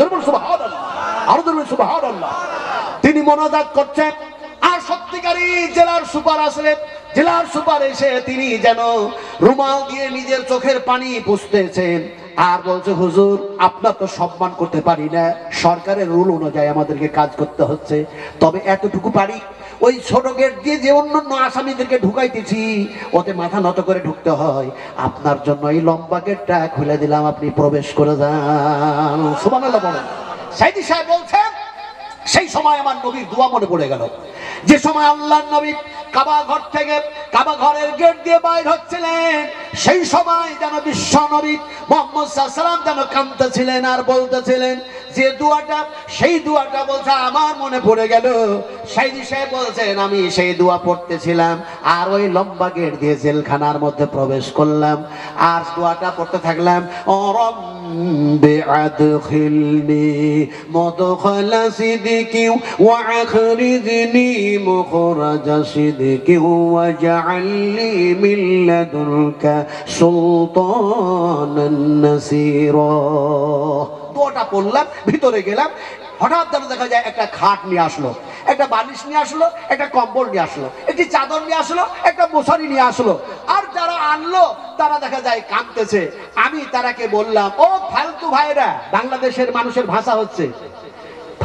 সুবহানাল্লাহ। তিনি মোনাজাত করছেন, আর সত্যিকারই জেলার সুপার আসলেন। জেলার সুপার এসে তিনি যেন রুমাল দিয়ে নিজের চোখের পানি পুছতেছেন। আর বলছে হুজুর আপনার তো সম্মান করতে পারি না, সরকারের রুল অনুযায়ী আমাদেরকে কাজ করতে হচ্ছে, তবে এতটুকু পারি, ওই ছোট গেট দিয়ে যে অন্যান্য আসামিদেরকে ঢুকাইতেছি ওতে মাথা নত করে ঢুকতে হয়, আপনার জন্য এই লম্বা গেটটা খুলে দিলাম, আপনি প্রবেশ করে যান। সুবহানাল্লাহ বলেন। সাইদি সাহেব বলছেন সেই সময় আমার নবীর দোয়া মনে পড়ে গেল, যে সময় আল্লাহর নবী কাবা ঘর থেকে কাবা ঘরের গেট দিয়ে বাইর হচ্ছিলেন, সেই সময় যেন বিশ্ব নবী মুহাম্মদ সাল্লাল্লাহু আলাইহি ওয়াসাল্লাম যেন কাঁদতেছিলেন আর বলতেছিলেন যে দোয়াটা, সেই দোয়াটা বলছে আমার মনে পড়ে গেল। সাইদি সাহেব বলছেন আমি সেই দোয়া পড়তেছিলাম আর ওই লম্বা গেট দিয়ে জেলখানার মধ্যে প্রবেশ করলাম আর দোয়াটা পড়তে থাকলাম, রব্বি আদখিলনি মুদখালা সিদকি ওয়া আখরিজনি মুখরাজা সিদকি ওয়াজআলনি মিন লাদুনকা সুলতানান নাসীরা। দোয়াটা পড়লাম, ভিতরে গেলাম, হঠাৎ যেন দেখা যায় একটা খাট নিয়ে আসলো, একটা বালিশ নিয়ে আসলো, একটা কম্বল নিয়ে আসলো, একটি চাদর নিয়ে আসলো, একটা মশারি নিয়ে আসলো, আর যারা আনলো তারা দেখা যায় কাঁদতেছে। আমি তারাকে বললাম, ও ফালতু ভাইরা, বাংলাদেশের মানুষের ভাষা হচ্ছে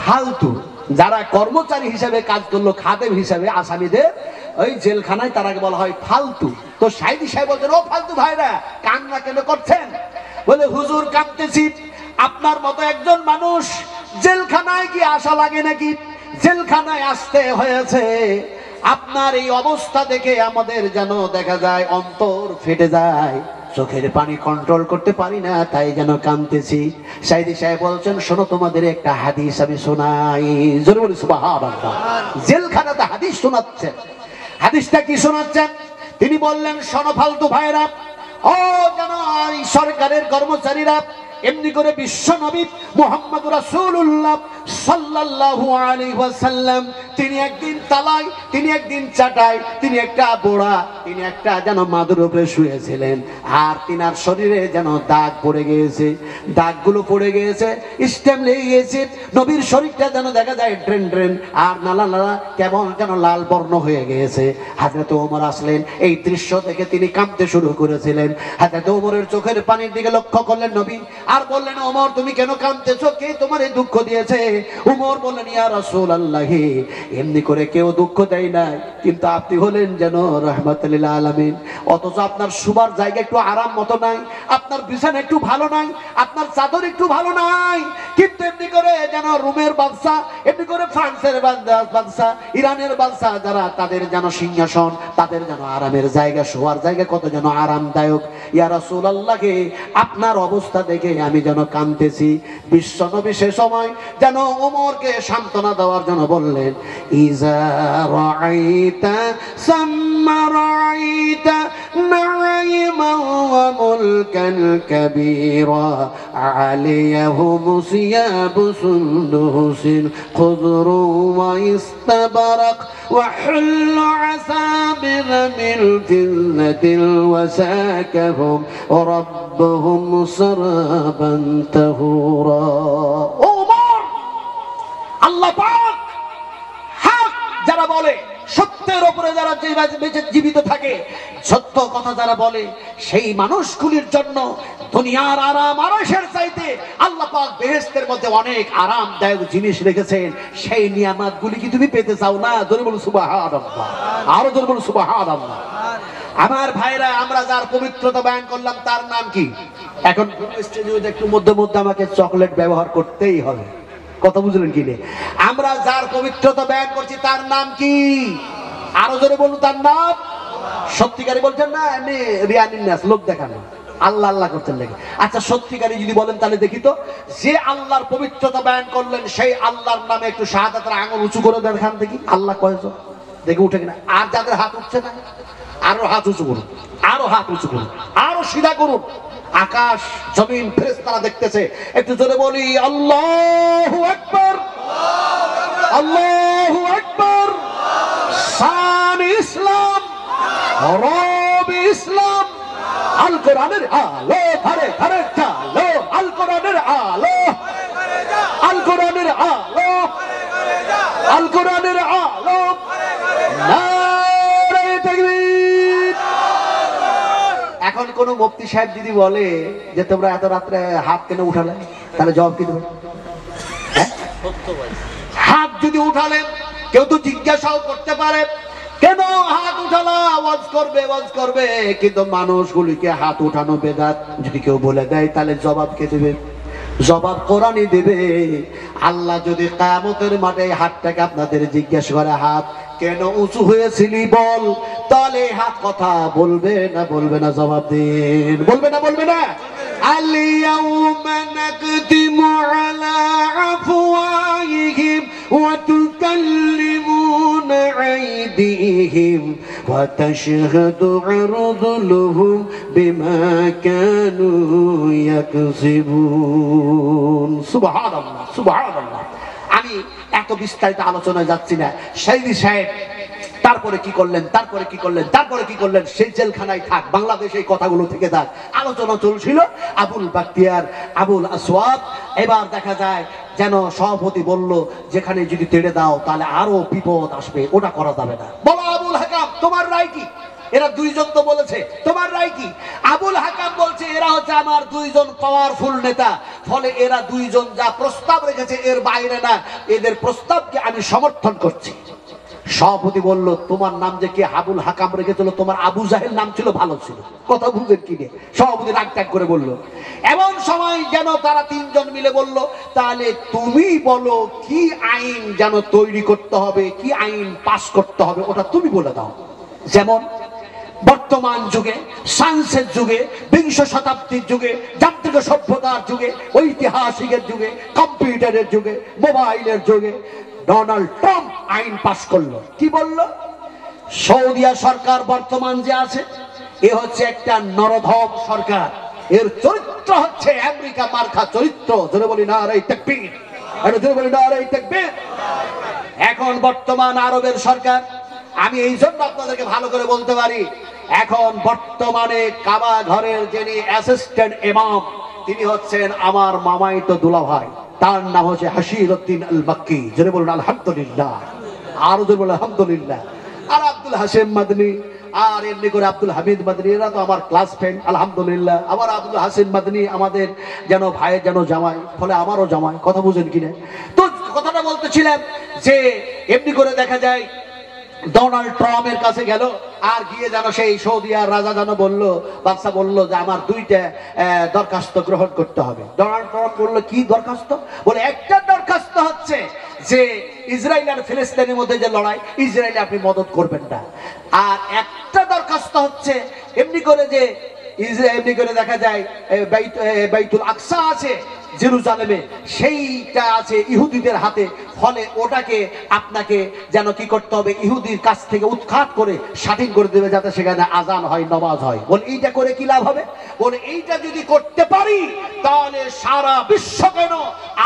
ফালতু, যারা কর্মচারী হিসেবে কাজ করলো, খাদেম হিসেবে আসামিদের ওই জেলখানায় তারাকে বলা হয় ফালতু। তো সাইদি সাহেব বলছেন, ও ফালতু ভাইরা কান্না কেন করছেন? বলে হুজুর কাঁদতেছি, আপনার মতো একজন মানুষ জেলখানায় কি আশা লাগে নাকি? জেলখানায় আসতে হয়েছে, আপনার এই অবস্থা দেখে আমাদের যেন দেখা যায় অন্তর ফেটে যায়, চোখের পানি কন্ট্রোল করতে পারি না, তাই যেন কাঁদতেছি। সাইদি সাহেব বলছেন, শোনো তোমাদের একটা হাদিস আমি শোনাই। জোরে বলি সুবহানাল্লাহ। জেলখানাতে হাদিস শোনাচ্ছেন। হাদিসটা কি শোনাচ্ছেন? তিনি বললেন, শোনো ফালতু ভাইরা, ও যেন সরকারের কর্মচারীরা, এমনি করে বিশ্ব নবী মুহাম্মদ রাসূলুল্লাহ সাল্লাল্লাহু আলাইহি ওয়াসাল্লাম তিনি একদিন তালায়, তিনি একদিন চাটায়, তিনি একটা বোড়া, তিনি একটা যেন মাদুর উপরে শুয়েছিলেন আর তিনার শরীরে যেন দাগ পড়ে গিয়েছে, দাগগুলো পড়ে গিয়েছে, স্টেম লেগে গিয়েছে, নবীর শরীরটা যেন দেখা যায় ড্রেন ড্রেন আর নালা নালা কেমন যেন লাল বর্ণ হয়ে গিয়েছে। হযরত ওমর আসলেন, এই দৃশ্য দেখে তিনি কাঁদতে শুরু করেছিলেন। হযরত ওমরের চোখের পানির দিকে লক্ষ্য করলেন নবী আর বললেন, ওমর তুমি কেন কাঁদতেছো? কে তোমার এই দুঃখ দিয়েছে? ওমর বললেন, ইয়া রাসূলুল্লাহ, এমনি করে কেউ দুঃখ দেয় না, কিন্তু আপনি হলেন যেন রাহমাতুল লিল আলামিন, অথচ আপনার শুবার জায়গা একটু আরাম মতো নাই, আপনার বিছানা একটু ভালো নাই, আপনার চাদর একটু ভালো নাই, কিন্তু এমনি করে যেন রোমের বাদশা, এমনি করে ফ্রান্সের বাদশা, ইরানের বাদশা যারা, তাদের যেন সিংহাসন, তাদের যেন আরামের জায়গা, শোয়ার জায়গা কত যেন আরামদায়ক। ইয়া রাসূলুল্লাহ, আপনার অবস্থা দেখে আমি যেন কাঁদতেছি। বিশ্বনবী সে সময় যেন ওমরকে সান্ত্বনা দেওয়ার জন্য বললেন, ইজা রাআইতা সাম্মা রাআইতা নাঈমা ওয়া মুলকান কাবীরা আলাইহিম সিয়াবু সুন্দুসিন খুদরু ওয়া ইস্তাবারাক ওয়া হুল্লু আসাবির মিন ফিল্লাতিল ওয়া সাকাহুম রাব্বুহুম সারাবান তাহুরা। ওমর, আল্লাহ পাক হক যারা বলে, সত্যের উপরে যারা জীবিত থাকে, সত্য কথা যারা বলে, সেই মানুষগুলির জন্য দুনিয়ার আরাম আরাশের চাইতে আল্লাহ পাক বেহেশতের মধ্যে অনেক আরামদায়ক জিনিস রেখেছেন। সেই নিয়ামতগুলি কি তুমি পেতে চাও না? জোরে বলুন সুবহানাল্লাহ, আরো জোরে বলুন সুবহানাল্লাহ। আমার ভাইরা, আমরা যার পবিত্রতা বয়ান করলাম তার নাম কি? এখন স্টেজে একটু মধ্যে মধ্যে আমাকে চকলেট ব্যবহার করতেই হবে, কথা বুঝলেন কি? আমরা যার পবিত্রতা বয়ান করছি তার নাম কি? আরো জোরে বলুন তার নাম। সত্যিকারী বলছেন না এমনি রিয়ানিন নাস, লোক দেখানো, আল্লাহ আল্লাহ করছেন নাকি? আচ্ছা সত্যিকারী যদি বলেন তাহলে দেখি তো, যে আল্লাহর পবিত্রতা বয়ান করলেন সেই আল্লাহর নামে একটু শাহাদাতের আঙ্গুল উঁচু করে দেখান দেখি, আল্লাহ কয়জন দেখে উঠে কিনা। আর যাদের হাত উঠছে না, আরো হাত উঁচু করুন, আরো হাত উঁচু করুন, আরো সিধা করুন। আকাশ জমিন ফেরেশতারা দেখতেছে, একটু জোরে বলি আল্লাহু আকবার, আল্লাহু আকবার। শান ইসলাম, রব ইসলাম, আল কোরআনের আলো ধারে ধারে চালো, আল কোরআনের আলো, আল কোরআনের আলো, আল কোরআনের আলো। নারে তাকবীর। এখন কোনো মুফতি সাহেব যদি বলে যে তোমরা এত রাত্রে হাত কেন উঠালে, তাহলে জবাব কি দেবে? হাত যদি উঠালেন, কেউ তো জিজ্ঞাসাও করতে পারে কেন হাত উঠালা, ওয়াজ করবে, কিন্তু মানুষগুলিকে হাত উঠানো বেদাত যদি কেউ বলে দেয়, তাহলে জবাব কে দেবে? জবাব কোরআনই দেবে। আল্লাহ যদি কিয়ামতের মাঠে হাতটাকে আপনাদের জিজ্ঞাসা করে, হাত কেন উঁচু হয়েছিলি বল, তাহলে হাত কথা বলবে না? জবাব দিন। বলবে না? আল-ইয়াউমা নাকতিমু আলা আফওয়াহিহিম ওয়া তুকাল্লিমুনা আইদিহিম ওয়া তাশহাদু আরজুলুহুম বিমা কানু ইয়াকসিবুন। সুবহানাল্লাহ। আমি এত বিস্তারিত আলোচনায় যাচ্ছি না। সাইদি সাহেব তারপরে কি করলেন, সেই জেলখানায় থাক, বাংলাদেশে এই কথাগুলো থেকে থাক। আলোচনা চলছিল আবুল বাখতিয়ার, আবুল আসওয়াদ। এবার দেখা যায় যেন সভাপতি বলল, যেখানে যদি তেড়ে দাও তাহলে আরো বিপদ আসবে, ওটা করা যাবে না। বলো আবুল হাকাম, তোমার রায় কি? এরা দুইজন তো বলেছে, তোমার রায় কি? আবুল হাকাম বলছে এরা হচ্ছে আমার দুইজন পাওয়ারফুল নেতা, ফলে এরা দুইজন যা প্রস্তাব রেখেছে এর বাইরে না, এদের প্রস্তাবকে আমি সমর্থন করছি। সভাপতি বলল, তোমার নাম যে কে আবুল হাকাম রেখেছিল, তোমার আবু জাহেল নাম ছিল, ভালো ছিল। কথা বুঝেন কি? সভাপতি রাগ করে বলল। এমন সময় যেন তারা তিনজন মিলে বলল, তাহলে তুমি বলো কি আইন যেন তৈরি করতে হবে, কি আইন পাস করতে হবে, ওটা তুমি বলে দাও। যেমন বর্তমান যুগে, সায়েন্সের যুগে, বিংশ শতাব্দীর যুগে, যান্ত্রিক সভ্যতার যুগে, ঐতিহাসিকের যুগে, কম্পিউটারের যুগে, মোবাইলের যুগে ডোনাল্ড ট্রাম্প আইন পাস করলো। কি বললো? সৌদিয়া সরকার বর্তমান যে আছে, এ হচ্ছে একটা নরধম সরকার, এর চরিত্র হচ্ছে আমেরিকা মার্কা চরিত্র। জোরে বলি নারায়ে তাকবীর, জোরে বলি নারায়ে তাকবীর। এখন বর্তমান আরবের সরকার, আমি এই জন্য আপনাদেরকে ভালো করে বলতে পারি, এখন বর্তমানে কাবা ঘরের যিনি অ্যাসিস্ট্যান্ট ইমাম, তিনি হচ্ছেন আমার মামাইতো দুলাভাই, তার নাম হচ্ছে হাসির উদ্দিন আল মাক্কি। জোরে বলুন আলহামদুলিল্লাহ, আরো জোরে বলুন আলহামদুলিল্লাহ। আর আব্দুল হাশেম মাদনী, আর এমনি করে আব্দুল হামিদ মাদনী, এরা তো আমার ক্লাস ফ্রেন্ড আলহামদুলিল্লাহ। আবার আব্দুল হাসিন মাদনী আমাদের যেন ভাইয়ের যেন জামাই, ফলে আমারও জামাই। কথা বুঝেন কিনা? তো কথাটা বলতেছিলাম যে এমনি করে দেখা যায় ডোনাল্ড ট্রাম্পের কাছে গেল, আর গিয়ে যেন সেই সৌদিয়ার রাজা যেন বলল, বাদশা বলল যে আমার দুইটা দরখাস্ত গ্রহণ করতে হবে। ডোনাল্ড ট্রাম্প বলল, কি দরখাস্ত? বলে একটা দরখাস্ত হচ্ছে যে ইসরায়েল আর ফিলিস্তিনের মধ্যে যে লড়াই, ইসরায়েলে আপনি মদত করবেন না। আর একটা দরখাস্ত হচ্ছে এমনি করে যে এমনি করে দেখা যায় বাইতুল আকসা আছে জেরুজালেমে, সেইটা আছে ইহুদিদের হাতে, ফলে ওটাকে আপনাকে যেন কি করতে হবে, ইহুদির কাছ থেকে উৎখাত করে স্বাধীন করে দেবে, যাতে সেখানে আজান হয়, নামাজ হয়। বলে এইটা করে কি লাভ হবে? বলে এইটা যদি করতে পারি তাহলে সারা বিশ্ব কেন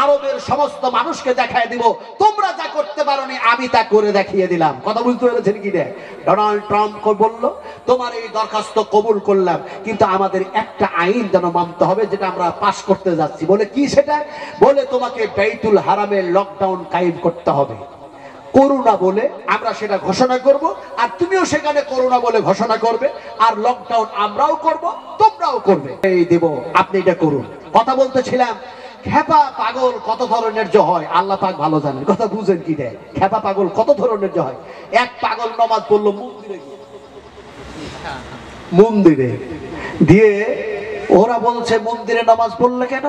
আরবের সমস্ত মানুষকে দেখায় দিব, তোমরা যা করতে পারোনি আমি তা করে দেখিয়ে দিলাম। কথা বুঝতে পেরেছেন কি না? ডোনাল্ড ট্রাম্প বলল, তোমার এই দরখাস্ত কবুল করলাম, কিন্তু আমাদের একটা আইন যেন মানতে হবে, যেটা আমরা পাস করতে যাচ্ছি। বলে কি সেটা? বলে তোমাকে বাইতুল হারামে লকডাউন কায়েম করতে হবে। করোনা বলে আমরা সেটা ঘোষণা করব, আর তুমিও সেখানে করোনা বলে ঘোষণা করবে, আর লকডাউন আমরাও করব, তোমরাও করবে। এই দেব, আপনি এটা করুন। কথা বলতেছিলাম, খেপা পাগল কত ধরনের যে হয় আল্লাহ পাক ভালো জানেন। কথা বুঝেন কি দেয়? খেপা পাগল কত ধরনের যে হয়। এক পাগল নামাজ পড়লো মন্দিরে দিয়ে, ওরা বলছে মন্দিরে নামাজ পড়লে কেন?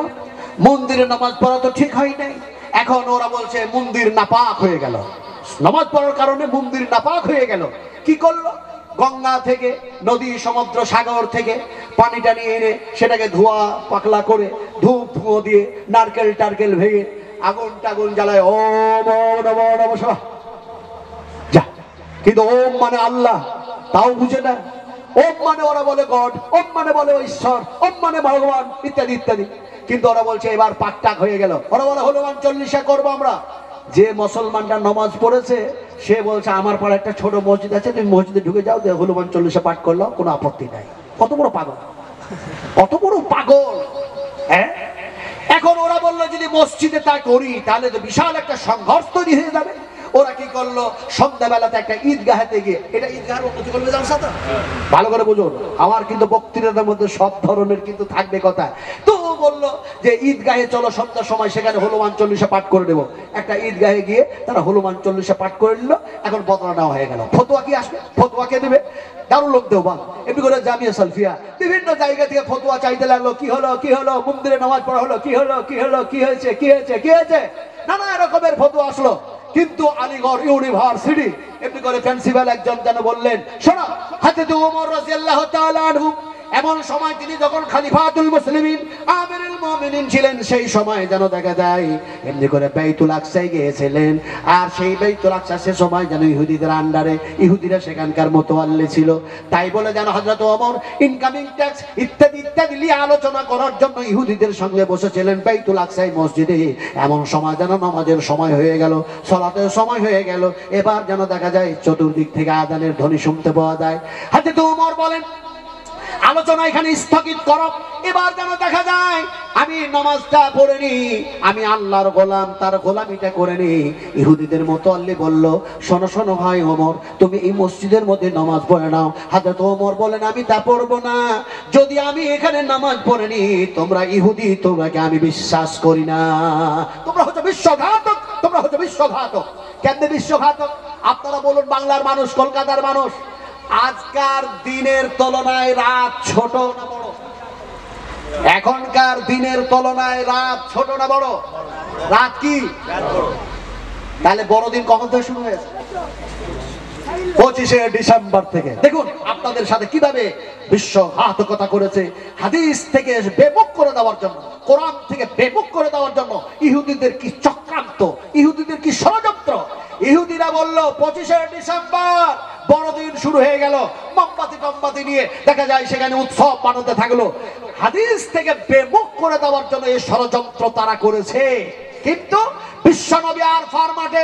মন্দিরে নামাজ পড়া তো ঠিক হয় নাই। এখন ওরা বলছে মন্দির নাপাক হয়ে গেল, নামাজ পড়ার কারণে মন্দির নাপাক হয়ে গেল। কি করলো? গঙ্গা থেকে, নদী, সমুদ্র, সাগর থেকে পানিটা নিয়ে এনে সেটাকে ধোয়া পাকলা করে, ধূপ ধুঁয়ো দিয়ে, নারকেল টারকেল ভেঙে, আগুন টাগুন জ্বালায়, ওম নমঃ নমঃ শিবায় যা। কিন্তু ওম মানে আল্লাহ, তাও বুঝে না। ওম মানে ওরা বলে গড, ওম মানে বলে ঈশ্বর, ওম মানে ভগবান, ইত্যাদি ইত্যাদি। কিন্তু ওরা বলছে এবার পাকটাক হয়ে গেল। ওরা বলে হনুমান চল্লিশা করবো আমরা। যে মুসলমানটা নামাজ পড়েছে সে বলছে আমার পর একটা ছোট মসজিদ আছে, তুমি মসজিদে ঢুকে যাও, হনুমান চল্লিশা পাঠ করলো, কোনো আপত্তি নাই। কত বড় পাগল, কত বড় পাগল! হ্যাঁ, এখন ওরা বললো যদি মসজিদে তা করি তাহলে তো বিশাল একটা সংঘর্ষ তৈরি হয়ে যাবে। ওরা কি করলো, সন্ধ্যাবেলাতে একটা ঈদগাহেতে গিয়ে, এটা ঈদগাহের উন্নতি করবে জালসা তো, ভালো করে বুঝুন, আমার কিন্তু বক্তৃতার মধ্যে সব ধরনের কিন্তু থাকবে কথা। তো ও বললো যে ঈদগাহে চলো সন্ধ্যার সময়, সেখানে হনুমান চল্লিশা পাঠ করে দেবো। একটা ঈদগাহে গিয়ে তারা হনুমান চল্লিশা পাঠ করে নিল। এখন বদলা নেওয়া হয়ে গেল। ফতোয়া কি আসবে? ফতোয়া কে দেবে? দারুল উলুম দেওবান, এমনি করে জামিয়া সালফিয়া, বিভিন্ন জায়গা থেকে ফতোয়া চাইতে লাগলো। কি হলো, কি হলো, মন্দিরে নামাজ পড়া হলো, কি হলো, কি হলো, কি হয়েছে, কি হয়েছে, কি হয়েছে, নানা রকমের ফতোয়া আসলো। কিন্তু আলিগড় ইউনিভার্সিটি এমনি করে প্রিন্সিপাল একজন যেন বললেন, শোনো, হযরত ওমর রাদিয়াল্লাহু তাআলা আনহু এমন সময় তিনি যখন খলিফাতুল মুসলিমিন আমিরুল মুমিনিন ছিলেন, সেই সময় যেন দেখা যায় এমনি করে বাইতুল আকসায় গিয়েছিলেন। আর সেই বাইতুল আকসা সে সময় যেন ইহুদিদের আন্ডারে, ইহুদিরা সেখানকার মোতাওয়াল্লি ছিল। তাই বলে যেন হযরত ওমর ইনকামিং ট্যাক্স ইত্যাদি ইত্যাদি নিয়ে আলোচনা করার জন্য ইহুদিদের সঙ্গে বসেছিলেন বাইতুল আকসায় মসজিদে। এমন সময় যেন নামাজের সময় হয়ে গেল, সালাতের সময় হয়ে গেল। এবার যেন দেখা যায় চতুর্দিক থেকে আযানের ধ্বনি শুনতে পাওয়া যায়। হযরত ওমর বলেন, আলোচনা এখানে স্থগিত করো। এবার যেন দেখা যায় আমি নামাজটা পড়ে নি, আমি আল্লাহর গোলাম, তার গোলামিটা করে নি। ইহুদিদের মুতাল্লি বলল, শোনো শোনো ভাই ওমর, তুমি এই মসজিদের মধ্যে নামাজ পড়ে নাও। হযরত ওমর বলেন, আমি তা পড়বো না। যদি আমি এখানে নামাজ পড়ে নি, তোমরা ইহুদি, তোমাকে আমি বিশ্বাস করি না। তোমরা হচ্ছে বিশ্বঘাতক, তোমরা হচ্ছে বিশ্বঘাতক। কেমনে বিশ্বঘাতক? আপনারা বলুন, বাংলার মানুষ, কলকাতার মানুষ, আজকার দিনের তুলনায় রাত ছোট না বড়? এখনকার দিনের তুলনায় রাত ছোট না বড়? রাত কি? তাহলে বড়দিন কখন থেকে শুরু হয়েছে? 25শে ডিসেম্বর থেকে। দেখুন আপনাদের সাথে কিভাবে বিশ্বঘাতকতা করেছে। হাদিস থেকে বেমুখ করে দেওয়ার জন্য, কোরআন থেকে বেমুখ করে দেওয়ার জন্য ইহুদিদের কি চক্রান্ত, ইহুদিদের কি ষড়যন্ত্র। ইহুদিরা বলল 25শে ডিসেম্বর বড়দিন শুরু হয়ে গেল, মোমবাতি টমবাতি নিয়ে দেখা যায় সেখানে উৎসব মানাতে থাকলো। হাদিস থেকে বেমুখ করে দেওয়ার জন্য এই ষড়যন্ত্র তারা করেছে। কিন্তু বিশ্বনবী আরফার মাঠে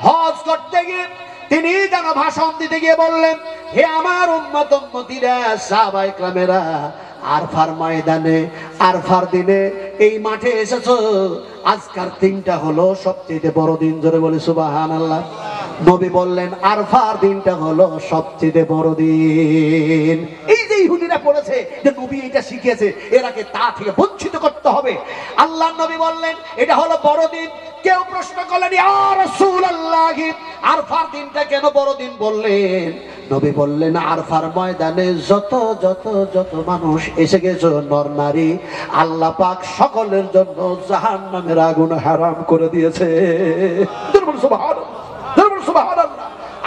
হজ করতে গিয়ে তিনি যেন ভাষণ দিতে গিয়ে বললেন, হে আমার উম্মত উম্মতিরা, সাহাবায়ে কেরামেরা, আরফার ময়দানে, আরফার দিনে এই মাঠে এসেছো। আজকার দিনটা হলো সবচেয়ে বড় দিন। জোরে বলি সুবহানাল্লাহ। নবী বললেন, আরফার দিনটা হলো সবচেয়ে বড় দিন। এই যে ইহুদিরা পড়েছে যে নবী এটা শিখিয়েছে, এরাকে তা থেকে বঞ্চিত করতে হবে। আল্লাহর নবী বললেন এটা হলো বড় দিন। কেউ প্রশ্ন করলেন, ইয়া রাসূলুল্লাহ, আরফার দিনটা কেন বড় দিন বললেন? নবী বললেন, আরফার ময়দানে যত যত যত মানুষ এসে গেছে, নর নারী, আল্লাহ পাক সকলের জন্য জাহান্নামের আগুন হারাম করে দিয়েছে।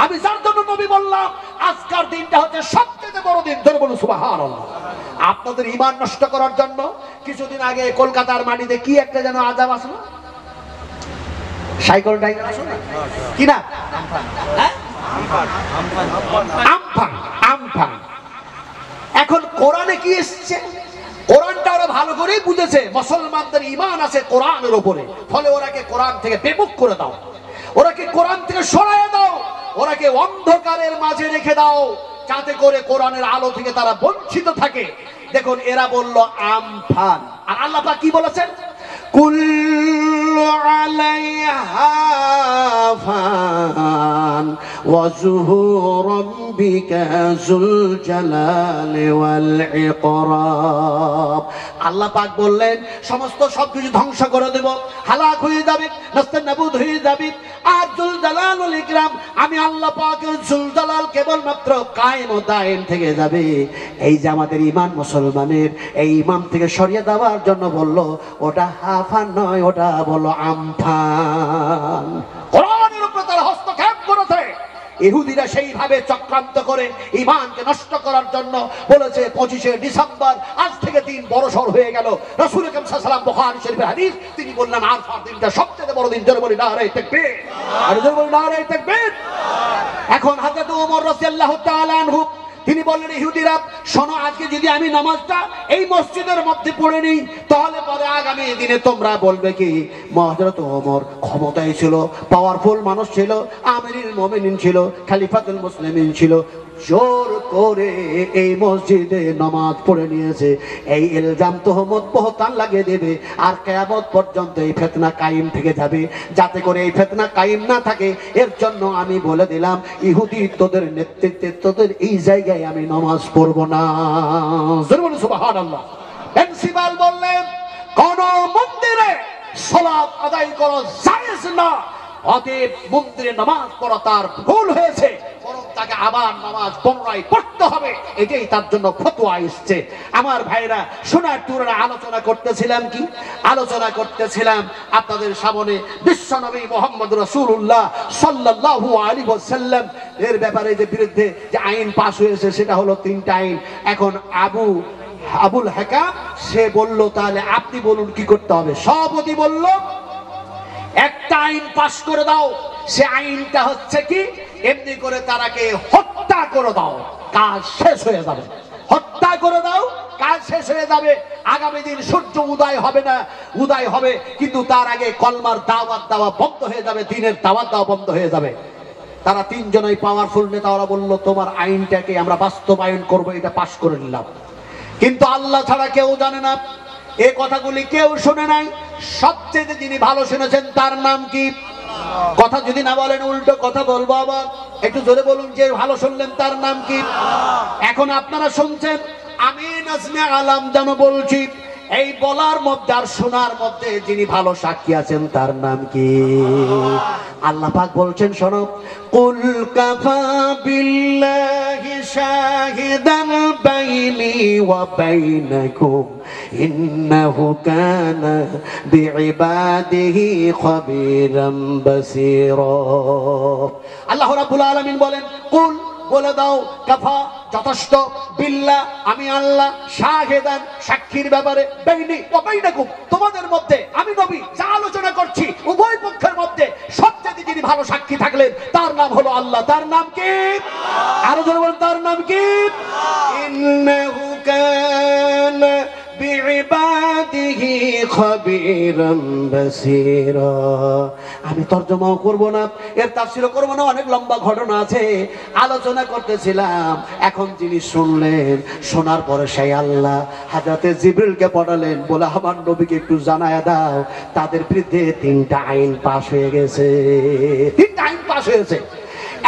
আমি যার জন্য নবী বললাম আজকের দিনটা হচ্ছে সবচেয়ে বড় দিন। ধরে বলুন সুবহানাল্লাহ। আপনাদের ঈমান নষ্ট করার জন্য কিছুদিন আগে কলকাতার মাটিতে কি একটা যেন আযাব আসলো, সাইকেল টাইগার আসলো কি না, আমফান, আমফান। এখন কোরআনে কি এসেছে? কোরআনটা ওরা ভালো করেই বুঝেছে মুসলমানদের ঈমান আছে কোরআনের উপরে। ফলে ওরাকে কোরআন থেকে বেমুখ করে দাও, ওরাকে কোরআন থেকে সরায় দাও, ওরাকে অন্ধকারের মাঝে রেখে দাও, যাতে করে কোরআনের আলো থেকে তারা বঞ্চিত থাকে। দেখুন এরা বলল আমফান, আর আল্লাহ পাক কি বলেছেন? কুল্লু আলাইহা ফান ওয়া যুহুরু রাব্বিকা যুল জালালি ওয়াল ইকরাম। আল্লাহ পাক বললেন সমস্ত সবকিছু ধ্বংস করে দেব, হালাক হয়ে যাবে, নাস্তানাবুদ হয়ে যাবে। আর যুল জালাল ওয়াল ইকরাম, আমি আল্লাহ পাকের যুল জালাল কেবলমাত্র কায়েম ও দায়েম থেকে যাবে। এই যে আমাদের ঈমান, মুসলমানের এই ঈমান থেকে সরিয়ে দেওয়ার জন্য বলল ওটা হাফান নয়, ওটা বলল আমফান। কোরআনের উপরে তারা হস্তক্ষেপ করেছে। ইহুদিরা সেইভাবে চক্রান্ত করে ঈমানকে নষ্ট করার জন্য বলেছে 25শে ডিসেম্বর আজ থেকে দিন বড়সড় হয়ে গেল। রাসূল আকরাম সাল্লাল্লাহু আলাইহি ওয়াসাল্লাম বুখারী শরীফের হাদিস, তিনি বললেন আরফার দিনটা সবচেয়ে বড় দিন। জোরে বলি নারে তাকবীর, আর জোরে বলি নারে তাকবীর। এখন হযরত ওমর রাদিয়াল্লাহু তাআলা আনহু তিনি বললেন, ইহুদিরা শোনো, আজকে যদি আমি নামাজটা এই মসজিদের মধ্যে পড়ে নিই, তাহলে পরে আগামী দিনে তোমরা বলবে কি হযরত ওমর ক্ষমতায় ছিল, পাওয়ারফুল মানুষ ছিল, আমিরুল মুমিনিন ছিল, খলিফাতুল মুসলিমিন ছিল, জোর করে এই মসজিদে নামাজ পড়ে নিয়েছে, এই ইলজাম তোহমত বহতান লাগিয়ে দেবে, আর কিয়ামত পর্যন্ত এই ফিতনা কায়েম থেকে যাবে। যাতে করে এই ফিতনা কায়েম না থাকে এর জন্য আমি বলে দিলাম, ইহুদি তোদের নেতৃত্বে তোদের এই জায়গায় আমি নামাজ পড়ব না। সুবহানাল্লাহ। প্রিন্সিপাল বললেন কোন মন্দিরে সালাত আদায় করা জায়েজ না, অতএব মন্দিরে নামাজ পড়া তার ভুল হয়েছে, বরং তাকে আবার নামাজ পুনরায় পড়তে হবে, এটাই তার জন্য ফতোয়া এসেছে। আমার ভাইরা সোনার টুরা আলোচনা করতেছিলাম আপনাদের সামনে বিশ্বনবী মুহাম্মদ রাসূলুল্লাহ সাল্লাল্লাহু আলাইহি ওয়াসাল্লাম এর ব্যাপারে যে বিরুদ্ধে যে আইন পাস হয়েছে সেটা হলো 3টা আইন। এখন আবুল হাকাম সে বলল তাহলে আপনি বলুন কি করতে হবে। সভাপতি বলল একটা আইন পাস করে দাও, সে আইনটা হচ্ছে কি, এমনি করে তারাকে হত্যা করে দাও, কাজ শেষ হয়ে যাবে। হত্যা করে দাও, কাজ শেষ হয়ে যাবে। আগামী দিন সূর্য উদয় হবে না, উদয় হবে কিন্তু তার আগে কলমার দাওয়াত দেওয়া বন্ধ হয়ে যাবে, দিনের দাওয়াত দেওয়া বন্ধ হয়ে যাবে। তারা 3 জনই পাওয়ারফুল নেতা, ওরা বলল তোমার আইনটাকে আমরা বাস্তবায়ন করব, এটা পাস করে নিলাম। কিন্তু আল্লাহ ছাড়া কেউ জানে না, এই কথাগুলি কেউ শুনে নাই। সবচেয়ে যিনি ভালো শুনেছেন তার নাম কি? কথা যদি না বলেন উল্টো কথা বলবো আবার, একটু জোরে বলুন যে ভালো শুনলেন তার নাম কি? এখন আপনারা শুনছেন, আমি নাজমে আলাম যেন বলছি, এই বলার মধ্যে আর শোনার মধ্যে যিনি ভালো সাক্ষী আছেন তার নাম কি? আল্লাহ পাক বলছেন শোনো, কুল কাফা বিল্লাহি শাহিদান বাইনি ওয়া বাইনাকুম ইন্নাহু কানা বিইবাদিহি খাবীরাম বাসীরা। আল্লাহ রাব্বুল আলামিন বলেন কুল, বলে দাও, কাফা যথেষ্ট, বিল্লাহ আমি আল্লাহ, শাহিদান সাক্ষীর ব্যাপারে, বাইনি ওয়া বাইনাকুম তোমাদের মধ্যে আমি নবী যা আলোচনা করছি উভয় পক্ষের মধ্যে সবচেয়ে যিনি ভালো সাক্ষী থাকলেন তার নাম হলো আল্লাহ। তার নাম কি? আরো জোরে বলেন তার নাম কি? ইন্নাহু কানা বিইবাদিহি খাবীরাম বাসীরা। আমি তরজমাও করব না, এর তাফসীরও করব না, অনেক লম্বা ঘটনা আছে, আলোচনা করতেছিলাম। এখন যিনি শুনলেন, শোনার পরে সেই আল্লাহ হযরতে জিবরিলকে পাঠালেন, বলে আমার নবীকে একটু জানায়া দাও তাদের বিরুদ্ধে 3টা আইন পাস হয়ে গেছে। 3টা আইন পাস হয়েছে।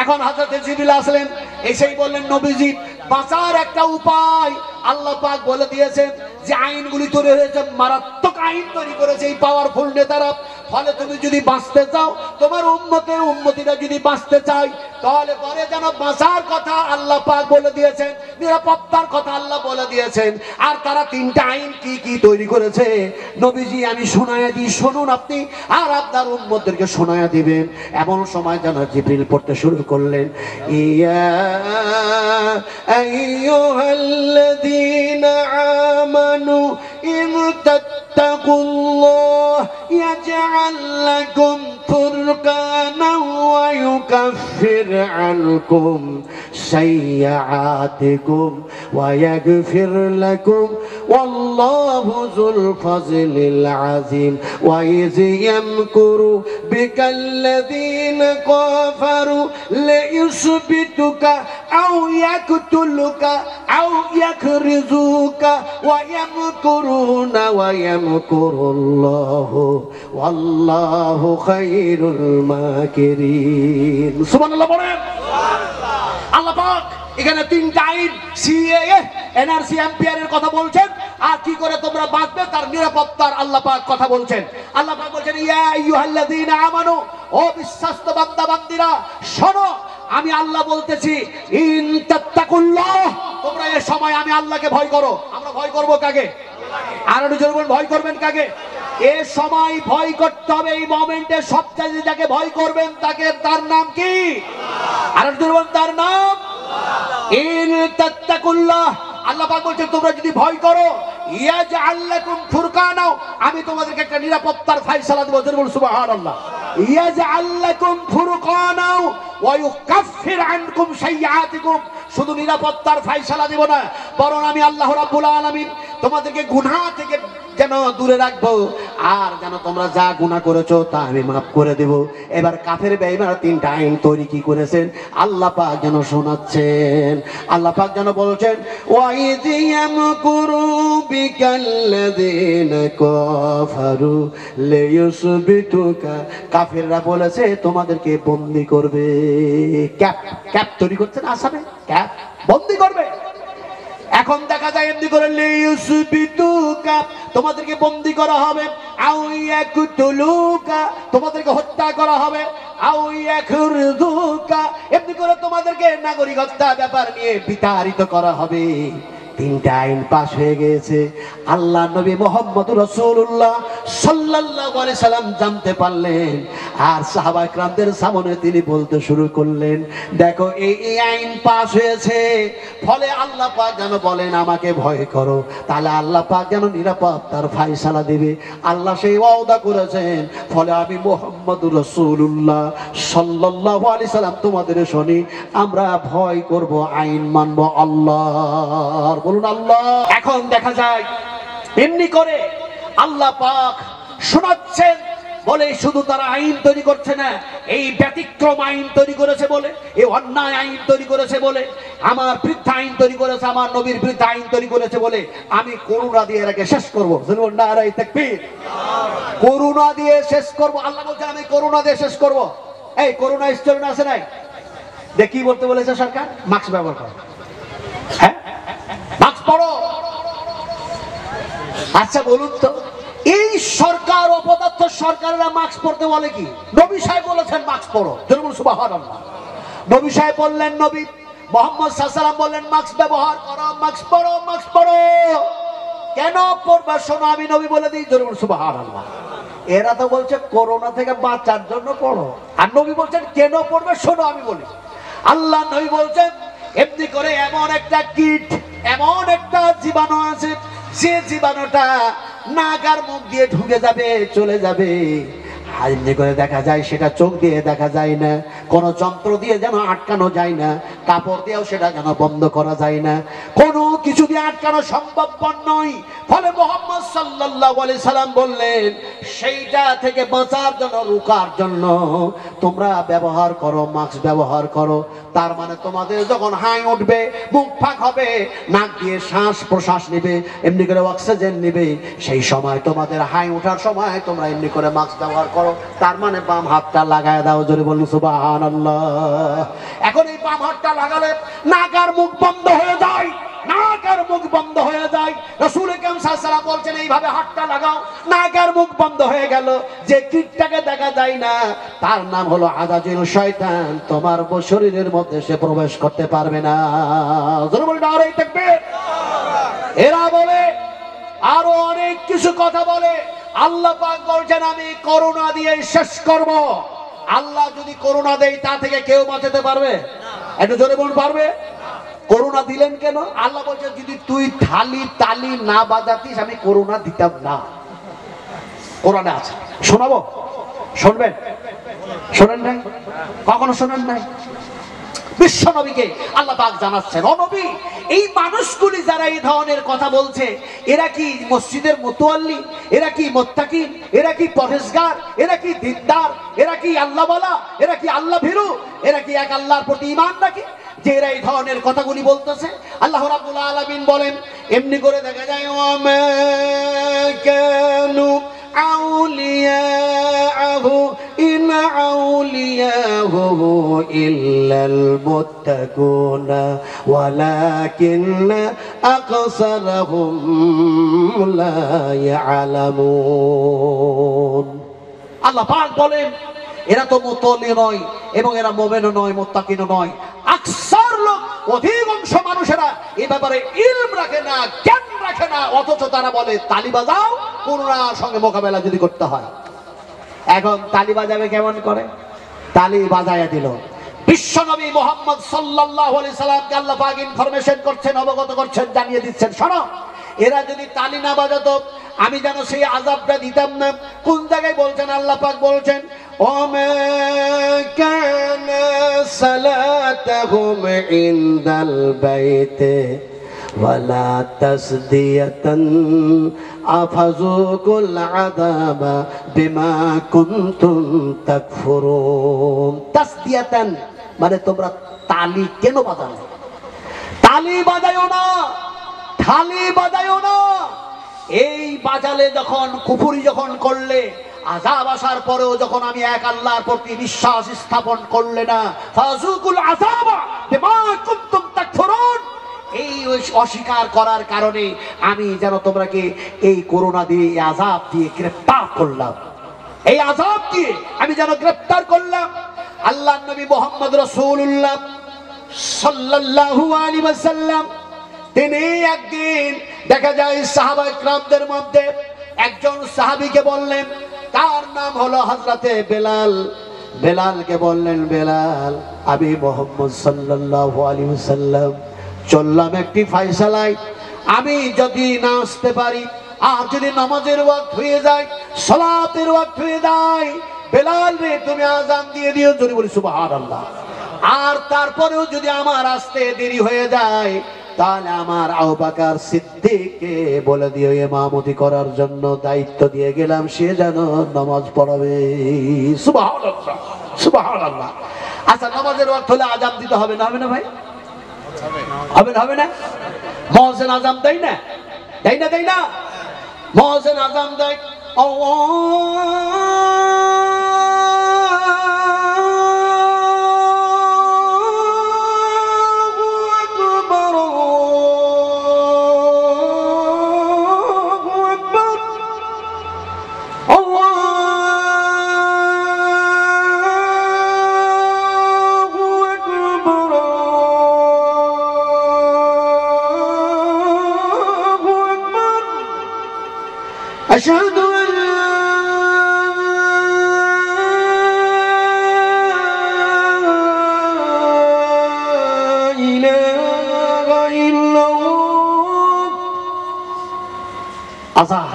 এখন হযরতে জিবরিল আসলেন, এসেই বললেন নবীজি বাঁচার একটা উপায় আল্লাহ পাক বলে দিয়েছেন, যে আইনগুলি তৈরি হয়েছে মারাত্মক আইন তৈরি করেছে এই পাওয়ারফুল নেতারা। ফলে তুমি যদি বাঁচতে চাও, তোমার উম্মতিরা যদি বাঁচতে চায়, তাহলে পরে যেন বাঁচার কথা আল্লাহ পাক বলে দিয়েছেন, নিরাপত্তার কথা আল্লাহ বলে দিয়েছেন। আর তারা 3টা আইন কি কি তৈরি করেছে নবীজি আমি শোনায়া দিই, শুনুন আপনি, আর আপনার উম্মতদেরকে শোনায়া দিবেন। এমন সময় যেন জিবরিল পড়তে শুরু করলেন, ইয়া আইয়ুহাল্লাযীনা আমানু ইন তাত্তাকুল্লাহ ইয়াজআল লাকুম ফুরকানান ওয়া ইউকাফির আনকুম সাইয়্যাতিকুম ওয়া ইয়াগফির লাকুম ওয়াল্লাহু যুল ফাজলিল আযীম। ওয়া ইয ইয়ামকুরু বিকাল্লাযীনা কাফারু লিইউসবিতুকা আও ইয়াকতুলুকা আও ইয়াখরিজুকা ওয়া ইয়ামকুরুনা ওয়া ইয়ামকুরুল্লাহু ওয়াল্লাহু খায়রুল মাকিরিন। সুবহানাল্লাহ বলেন। আল্লাহ পাক এখানে 3টা আইন, সিএএ, এনআরসি, এমপিআর কথা বলছেন, আর কি করে তোমরা বাঁচবে তার নিরাপত্তার আল্লাহ পাক কথা বলছেন। আল্লাহ পাক বলছেন ইয়া আইয়ুহাল্লাযীনা আমানু, ও বিশ্বাস্ত বান্দা বান্দীরা শোনো, আমি আল্লাহ বলতেছি, ইন তাত্তাকুল্লাহ, তোমরা এই সময় আমি আল্লাহকে ভয় করো। আমরা ভয় করব কাকে? আর ভয় করবেন কাকে? এ সময় ভয় করতে হবে, এই মোমেন্টে সবচেয়ে যাকে ভয় করবেন তাকে, তার নাম কি? আর তার নাম ইন তাত্তাকুল্লাহ। আল্লাহ পাক বলছেন তোমরা যদি ভয় করো, ইয়াজআল লাকুম ফুরকানা, আমি তোমাদেরকে একটা নিরাপত্তার ফয়সালা দেব। জোরে বলুন সুবহানাল্লাহ। ইয়াজআল লাকুম ফুরকানা ওয়া ইউকাফির আনকুম সাইয়্যাতিকুম, শুধু নিরাপত্তার ফয়সালা দেব না, বরং আমি আল্লাহ রাব্বুল আলামিন তোমাদেরকে গুনাহ থেকে যেন দূরে রাখবো, আর যেন তোমরা যা গুনাহ করেছো তা আমি মাফ করে দেব। এবার কাফের বেঈমানরা তিনটা আইন তৈরি কি করেছেন আল্লাহ পাক যেন শোনাচ্ছেন। আল্লাহ পাক যেন বলছেন ওয়াইদ ইয়ামকুরু বিকাল্লাযিনা কাফারু লিয়ুসবিতুকা, কাফেররা বলেছে তোমাদেরকে বন্দী করবে। ক্যাপ ক্যাপ তৈরি করছেন আসামে, ক্যাপ বন্দী করবে। এখন দেখা যায় এমনি করে লিয়ুসবিতুকা, তোমাদেরকে বন্দী করা হবে, আও ইয়াকতুলুকা, তোমাদেরকে হত্যা করা হবে, আও ইয়াখরুজুকা, এমনি করে তোমাদেরকে নাগরিকত্ব ব্যাপার নিয়ে বিতাড়িত করা হবে। তিনটা আইন পাশ হয়ে গিয়েছে। আল্লাহ নবী মুহাম্মদুর রাসূলুল্লাহ সাল্লাল্লাহু আলাইহি সাল্লাম জানতে পারলেন, আর সাহাবা কিরামদের সামনে তিনি বলতে শুরু করলেন, দেখো এই আইন পাশ হয়েছে, ফলে আল্লাহ পাক যেন বলেন আমাকে ভয় করো, তাহলে আল্লাহ পাক যেন নিরাপত্তার ফয়সালা দেবে। আল্লাহ সেই ওয়াদা করেছেন, ফলে আমি মুহাম্মদুর রাসূলুল্লাহ সাল্লাল্লাহু আলাইহি সাল্লাম তোমাদের শুনি আমরা ভয় করব, আইন মানব আল্লাহর। বলুন আল্লাহ। এখন দেখা যায় এমনি করে আল্লাহ পাক শোনাচ্ছেন, বলে শুধু তারা আইন তৈরি করছে না, এই ব্যতিক্রম আইন তৈরি করেছে বলে, এই অন্যায় আইন তৈরি করেছে বলে, আমার বৃদ্ধ আইন তৈরি করেছে, আমার নবীর বৃদ্ধ আইন তৈরি করেছে বলে আমি করুণা দিয়ে এটাকে শেষ করবো। নারায়ে তাকবীর। করুণা দিয়ে শেষ করবো। আল্লাহ বলছেন আমি করুণা দিয়ে শেষ করবো। এই করুণা স্টোরি আছে নাই? দেখ কি বলতে বলেছে সরকার, মাস্ক ব্যবহার করো, হ্যাঁ মাস্ক পরো। আচ্ছা বলুন তো, এই সরকার অপদার্থ সরকারেরা মাস্ক পরতে বলে কি? নবী সাহেব বলেছেন মাস্ক পরো, জোরে সুবহানাল্লাহ। নবী সাহেব বললেন, নবী মুহাম্মদ সাল্লাল্লাহু আলাইহি ওয়াসাল্লাম বললেন মাস্ক ব্যবহার করো, মাস্ক পরো, মাস্ক পরো। কেন পরবা শোনো, আমি নবী বলে দিই, জোরে সুবহানাল্লাহ। এরা তো বলছে করোনা থেকে বাঁচার জন্য পড়ো, আর নবী বলছেন কেন পড়বে শোনো আমি বলি। আল্লাহ নবী বলছেন এমনি করে এমন একটা কীট, এমন একটা জীবাণু আছে, যে জীবাণুটা নাক আর মুখ দিয়ে ঢুকে যাবে, চলে যাবে। এমনি করে দেখা যায়, সেটা চোখ দিয়ে দেখা যায় না, কোনো যন্ত্র দিয়ে যেন আটকানো যায় না, কাপড় দিয়েও সেটা যেন বন্ধ করা যায় না, কোনো কিছু দিয়ে আটকানো সম্ভবপর নয়। ফলে মুহাম্মদ সাল্লাল্লাহু আলাইহি সাল্লাম বললেন সেইটা থেকে বাঁচার জন্য, রোকার জন্য তোমরা ব্যবহার করো, মাস্ক ব্যবহার করো। তার মানে তোমাদের যখন হাই উঠবে, মুখ ফাঁক হবে, নাক দিয়ে শ্বাস প্রশ্বাস নেবে, এমনি করে অক্সিজেন নেবে, সেই সময় তোমাদের হাই ওঠার সময় তোমরা এমনি করে মাস্ক ব্যবহার করো। তার মানে বাম হাতটা লাগায় দাও, জোরে বলুন সুবহানাল্লাহ। এখন এই বাম হাতটা লাগালে নাক আর মুখ বন্ধ হয়ে যায়, নাক আর মুখ বন্ধ হয়ে যায়। রাসূল আকরাম সাল্লাল্লাহু আলাইহি ওয়াসাল্লাম বলছেন এইভাবে হাতটা লাগাও, নাক আর মুখ বন্ধ হয়ে গেল। যে কীটটাকে দেখা যায় না তার নাম হলো আযাজিল শয়তান, তোমার শরীরের মধ্যে সে প্রবেশ করতে পারবে না। জোরে বলুন নারায়ে তাকবীর। এরা বলে আরো অনেক কিছু কথা বলে। আল্লাহ পাক বলছেন আমি করোনা দিয়ে শেষ করব। আল্লাহ যদি করোনা দেয় তা থেকে কেউ বাঁচাতে পারবে? একটু জোরে বলুন পারবে? করোনা দিলেন কেন? আল্লাহ বলছেন যদি তুই থালি তালি না বাজাতিস আমি করোনা দিতাম না। কোরআনে আছে, শোনাবো? শুনবেন? শোনেন নাই? কখনো শোনেন নাই? বিশ্ব নবীকে আল্লাহ পাক জানাচ্ছেন, ও নবী এই মানুষগুলি যারা এই ধরনের কথা বলছে, এরা কি মসজিদের মুতাওয়াল্লি, এরা কি মুত্তাকিন, এরা কি পরহেজগার, এরা কি দিনদার, এরা কি আল্লাহওয়ালা, এরা কি আল্লাহ ভীরু, এরা কি এক আল্লাহর প্রতি ঈমান রাখে যে এরা এই ধরনের কথাগুলি বলতেছে? আল্লাহ রাব্বুল আলামিন বলেন এমনি করে দেখা যায় ওয়ামা কানু আউলিয়াহু ইন আউলিয়াহু ইল্লাল মুত্তাকুনা ওয়ালাকিন্না আকসারহুম লা ইয়ালামুন। আল্লাহ পাক বলেন এরা তো মুতাওয়াল্লি নয় এবং এরা মুমিনও নয়, মুত্তাকিনও নয়। আকসার লোক, অধিকাংশ মানুষেরা এই ব্যাপারে ইলম রাখে না, জ্ঞান রাখে না, অথচ তারা বলে তালি বাজাও করোনার সঙ্গে মোকাবেলা যদি করতে হয়। এখন তালি বাজাবে কেমন করে? তালি বাজায়া দিল। বিশ্বনবী মুহাম্মদ সাল্লাল্লাহু আলাইহি সাল্লামকে আল্লাহ পাক ইনফরমেশন করছেন, অবগত করছেন, জানিয়ে দিচ্ছেন শোনো এরা যদি তালি না বাজাতো আমি যেন সেই আযাবটা দিতাম না। কোন জায়গায় বলছেন? আল্লাহ পাক বলছেন ওমা কানা সালাতুহুম ইনদাল বাইতে ওয়ালা তাসদিয়াতান আফাযুকুল আযাবা বিমা কুনতুম তাকফুরুন। তাসদিয়াতান মানে তোমরা তালি কেন বাজাও? তালি বাজায়ও না, থালি বাজায়ও না। এই বাজালে যখন কুফরি যখন করলে, আযাব আসার পরেও যখন আমি এক আল্লাহর প্রতি বিশ্বাস স্থাপন করলে না, ফাযুকুল আযাবা বিমা কুনতুম তাকফুরুন, এই অস্বীকার করার কারণে আমি যেন তোমরাকে এই করোনা দিয়ে, এই আযাব দিয়ে গ্রেফতার করলাম। এই আযাব দিয়ে আমি যেন গ্রেফতার করলাম। আল্লাহর নবী মুহাম্মদ রাসূলুল্লাহ সাল্লাল্লাহু আলাইহি ওয়াসাল্লাম তিনি একদিন দেখা যায় সাহাবায়ে কেরামদের মধ্যে একজন সাহাবীকে বললেন, তার নাম হলো হযরতে বেলাল। বেলালকে বললেন, বেলাল আমি মুহাম্মদ সাল্লাল্লাহু আলাইহি ওয়াসাল্লাম চললাম একটি ফয়সালায়, আমি যদি না আসতে পারি আর যদি নামাজের ওয়াক্ত হয়ে যায়, সালাতের ওয়াক্ত হয়ে যায়, বেলাল রে তুমি আযান দিয়ে দিও। যদি বলি সুবহানাল্লাহ। আর তারপরেও যদি আমার আসতে দেরি হয়ে যায়, তাহলে আমার আবু বকর সিদ্দিককে বলে দিও ইমামতি করার জন্য দায়িত্ব দিয়ে গেলাম, সে যেন নামাজ পড়াবে। সুবহানাল্লাহ, সুবহানাল্লাহ। আচ্ছা, নামাজের ওয়াক্ত হলে আযান দিতে হবে না? হবে না ভাই? হবে না? হবে না? মুয়াজ্জিন আযান দেয় না? দেয় না? দেয় না? মুয়াজ্জিন আযান দেয়, أشهد أن لا إله إلا الله। আযান।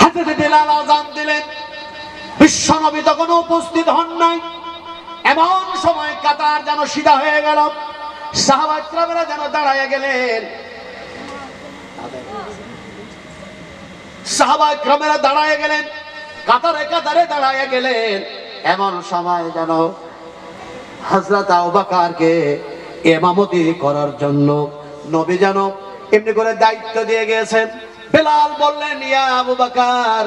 হযরত বেলাল আযান দিলেন। বিশ্বনবী তখন উপস্থিত হন নাই। এমন সময় কাতার যেন সিধা হয়ে গেল, সাহাবায়ে কেরামরা যেন দাঁড়ায় গেলেন। সাহাবায়ে কেরামরা দাঁড়ায় গেলেন, কাতারে কাতারে দাঁড়ায় গেলেন। এমন সময় যেন হযরত আবু বকরকে ইমামতি করার জন্য নবী যেন এমনি করে দায়িত্ব দিয়ে গিয়েছেন। বেলাল বললেন, ইয়া আবু বকর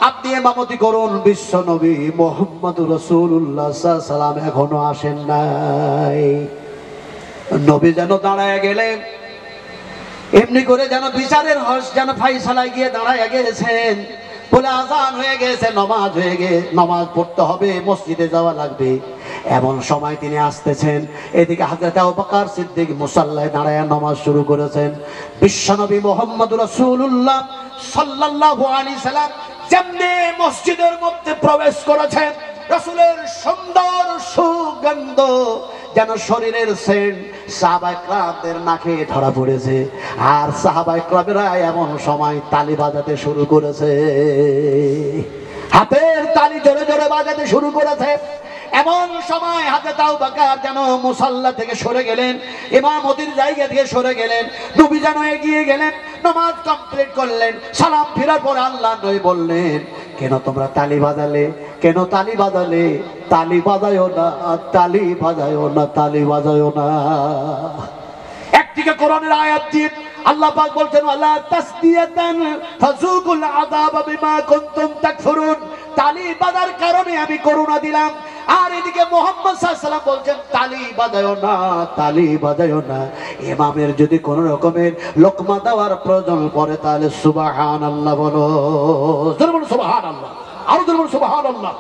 আপনি ইমামতি করুন, বিশ্ব নবী মুহাম্মদুর রাসূলুল্লাহ সাল্লাল্লাহু আলাইহি ওয়াসাল্লাম এখনো আসেন নাই। নবী যেন দাঁড়ায় গেলেন, এমনি করে যেন বিচারের হস যেন ফাইসালায় গিয়ে দাঁড়ায় গেছেন। বলে আযান হয়ে গেছে, নামাজ হয়ে গেছে, নামাজ পড়তে হবে, মসজিদে যাওয়া লাগবে। এমন সময় তিনি আসতেছেন, এদিকে হযরত আবু বকর সিদ্দিক মুসাল্লায় দাঁড়ায় নামাজ শুরু করেছেন। বিশ্বনবী মুহাম্মদুর রাসূলুল্লাহ সাল্লাল্লাহু আলাইহি সাল্লাম যেমনি মসজিদের মধ্যে প্রবেশ করেছেন, রাসূলের সুন্দর সুগন্ধ যেন শরীরের সেন্ট সাহাবায়ে কেরামদের নাকে ধরা পড়েছে। আর সাহাবায়ে কেরামরা এমন সময় তালি বাজাতে শুরু করেছে, হাতের তালি জোরে জোরে বাজাতে শুরু করেছে। এমন সময় হযরত আবু বকর যেন মুসাল্লা থেকে সরে গেলেন, ইমামতির জায়গা থেকে সরে গেলেন। নবী যেন এগিয়ে গেলেন, নামাজ কমপ্লিট করলেন। সালাম ফেরার পর আল্লাহ নবী বললেন, কেন তোমরা তালি বাজালে? কেন তালি বাজালে? তালি বাজায়ও না, তালি বাজায়ও না, তালি বাজায়ও না। একদিকে কোরআনের আয়াত দিয়ে আল্লাহ পাক বলছেন, ওয়ালা তাসদিয়াতান ফাযুকুল আযাবা বিমা কুনতুম তাকফুরুন, তালি বাজার কারণে আমি করুণা দিলাম। আর এদিকে মুহাম্মদ সাল্লাল্লাহু আলাইহি ওয়াসাল্লাম বলছেন, তালি বাজায়ও না, তালি বাজায়ও না। ইমামের যদি কোন রকমের লোকমা দেওয়ার প্রয়োজন পড়ে, তাহলে সুবহানাল্লাহ বলো। জোরে বলো সুবহানাল্লাহ, আরো জোরে বলো সুবহানাল্লাহ।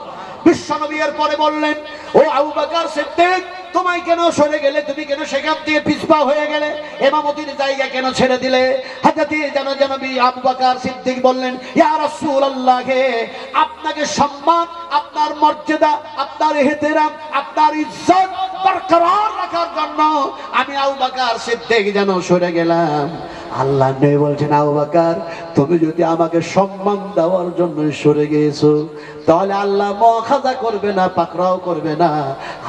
বিশ্বনবী এর পরে বললেন, ও আবু বকর সিদ্দিক তোমায় কেন সরে গেলে? তুমি কেন সেখান থেকে পিছপা হয়ে গেলে? ইমামতির জায়গা কেন ছেড়ে দিলে? হযরত জনাবী আবু বকর সিদ্দিক বললেন, ইয়া রাসূলুল্লাহ হে, আপনাকে সম্মান, আপনার মর্যাদা, আপনার ইহতিরাম, আপনার ইজ্জত বরকরার রাখার জন্য আমি আবু বকর সিদ্দিক যেন সরে গেলাম। আল্লাহ নবী বলছেন, আবু বকর তুমি যদি আমাকে সম্মান দেওয়ার জন্য সরে গিয়েছো তাহলে আল্লাহ মুআখাযা করবে না, পাকড়াও করবে না।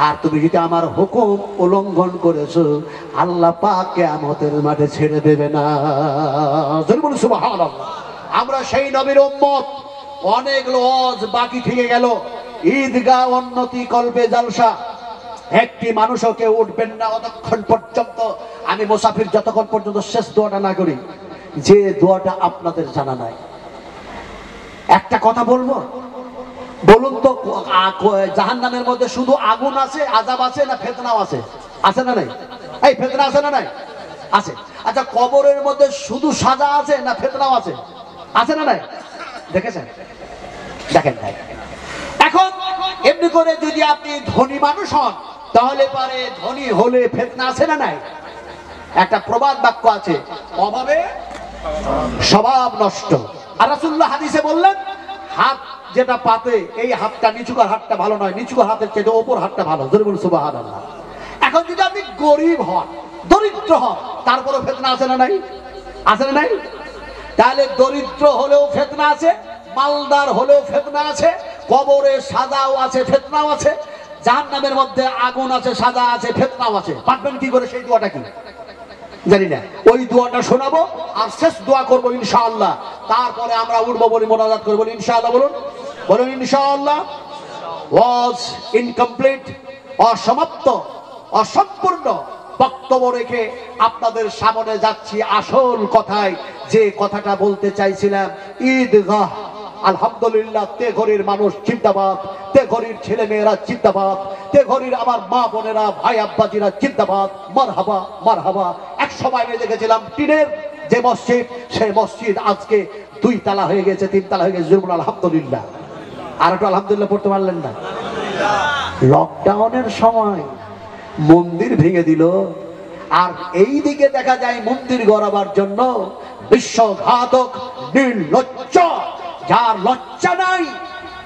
আর তুমি যদি আমার হুকুম উল্লঙ্ঘন করেছো আল্লাহ পাক কিয়ামতের মাঠে ছেড়ে দেবে না। জোরে বলুন সুবহানাল্লাহ। আমরা সেই নবীর উম্মত। অনেক লজ বাকি থেকে গেল। ঈদগাহ উন্নতি কল্পে জালসা, একটি মানুষও কেউ উঠবেন না অতক্ষণ পর্যন্ত আমি মুসাফির যতক্ষণ পর্যন্ত শেষ দোয়াটা না করি, যে দোয়াটা আপনাদের জানা নাই। একটা কথা বলবো, বলুন তো জাহান্নামের মধ্যে শুধু আগুন আছে, আযাব আছে, না ফিতনাও আছে? আছে না নাই? এই ফিতনা আছে না নাই? আছে। আচ্ছা, কবরের মধ্যে শুধু সাজা আছে না ফিতনাও আছে? আছে না নাই? দেখেছেন? দেখেন নাই। এখন এমনি করে যদি আপনি ধনী মানুষ হন তাহলে পারে ধনী হলে ফিতনা আছে না নাই? একটা প্রবাদ বাক্য আছে, অভাবে স্বভাব নষ্ট। আর রাসূলুল্লাহ হাদিসে বললেন, হাত যেটা পাতে এই হাতটা নিচুকার হাতটা ভালো নয়, নিচুকার হাতের চেয়ে ওপর হাতটা ভালো। জোরে বলুন সুবহানাল্লাহ। এখন যদি আপনি গরিব হন, দরিদ্র হন, তারপরে ফিতনা আছে না নাই? আছে না নাই? তাহলে দরিদ্র হলেও ফিতনা আছে, মালদার হলেও ফিতনা আছে, কবরে সাজাও আছে, ফিতনাও আছে, জাহান্নামের মধ্যে আগুন আছে, সাজা আছে, ফিতনাও আছে। পারবেন কি করে সেই দোয়াটা কি জানি না। ওই দোয়াটা শোনাবো আর শেষ দোয়া করবো ইনশাআল্লাহ। তারপরে আমরা উঠবো, বলি মোনাজাত করবো ইনশাআল্লাহ। বলুন বলুন ইনশাআল্লাহ। ওয়াজ ইনকমপ্লিট, অসমাপ্ত, অসম্পূর্ণ বক্তব্য রেখে আপনাদের সামনে যাচ্ছি আসল কথায়। যে কথাটা বলতে চাইছিলাম, ঈদগাহ। আলহামদুলিল্লাহ, তেঘরির মানুষ জিন্দাবাদ, তেঘরির ছেলে মেয়েরা জিন্দাবাদ, তেঘরির আমার মা বোনেরা, ভাই আব্বাজিরা জিন্দাবাদ। মারহাবা মারহাবা। এক সময় আমি দেখেছিলাম টিনের যে মসজিদ, সেই মসজিদ আজকে 2 তালা হয়ে গেছে, 3 তালা হয়ে গেছে। জুরবুল আলহামদুলিল্লাহ। আর একটু আলহামদুলিল্লাহ পড়তে পারলেন না? লকডাউনের সময় মন্দির ভেঙে দিল, আর এই দিকে দেখা যায় মন্দির গড়াবার জন্য বিশ্বঘাতক নির্লজ্জ, যার লজ্জা নাই,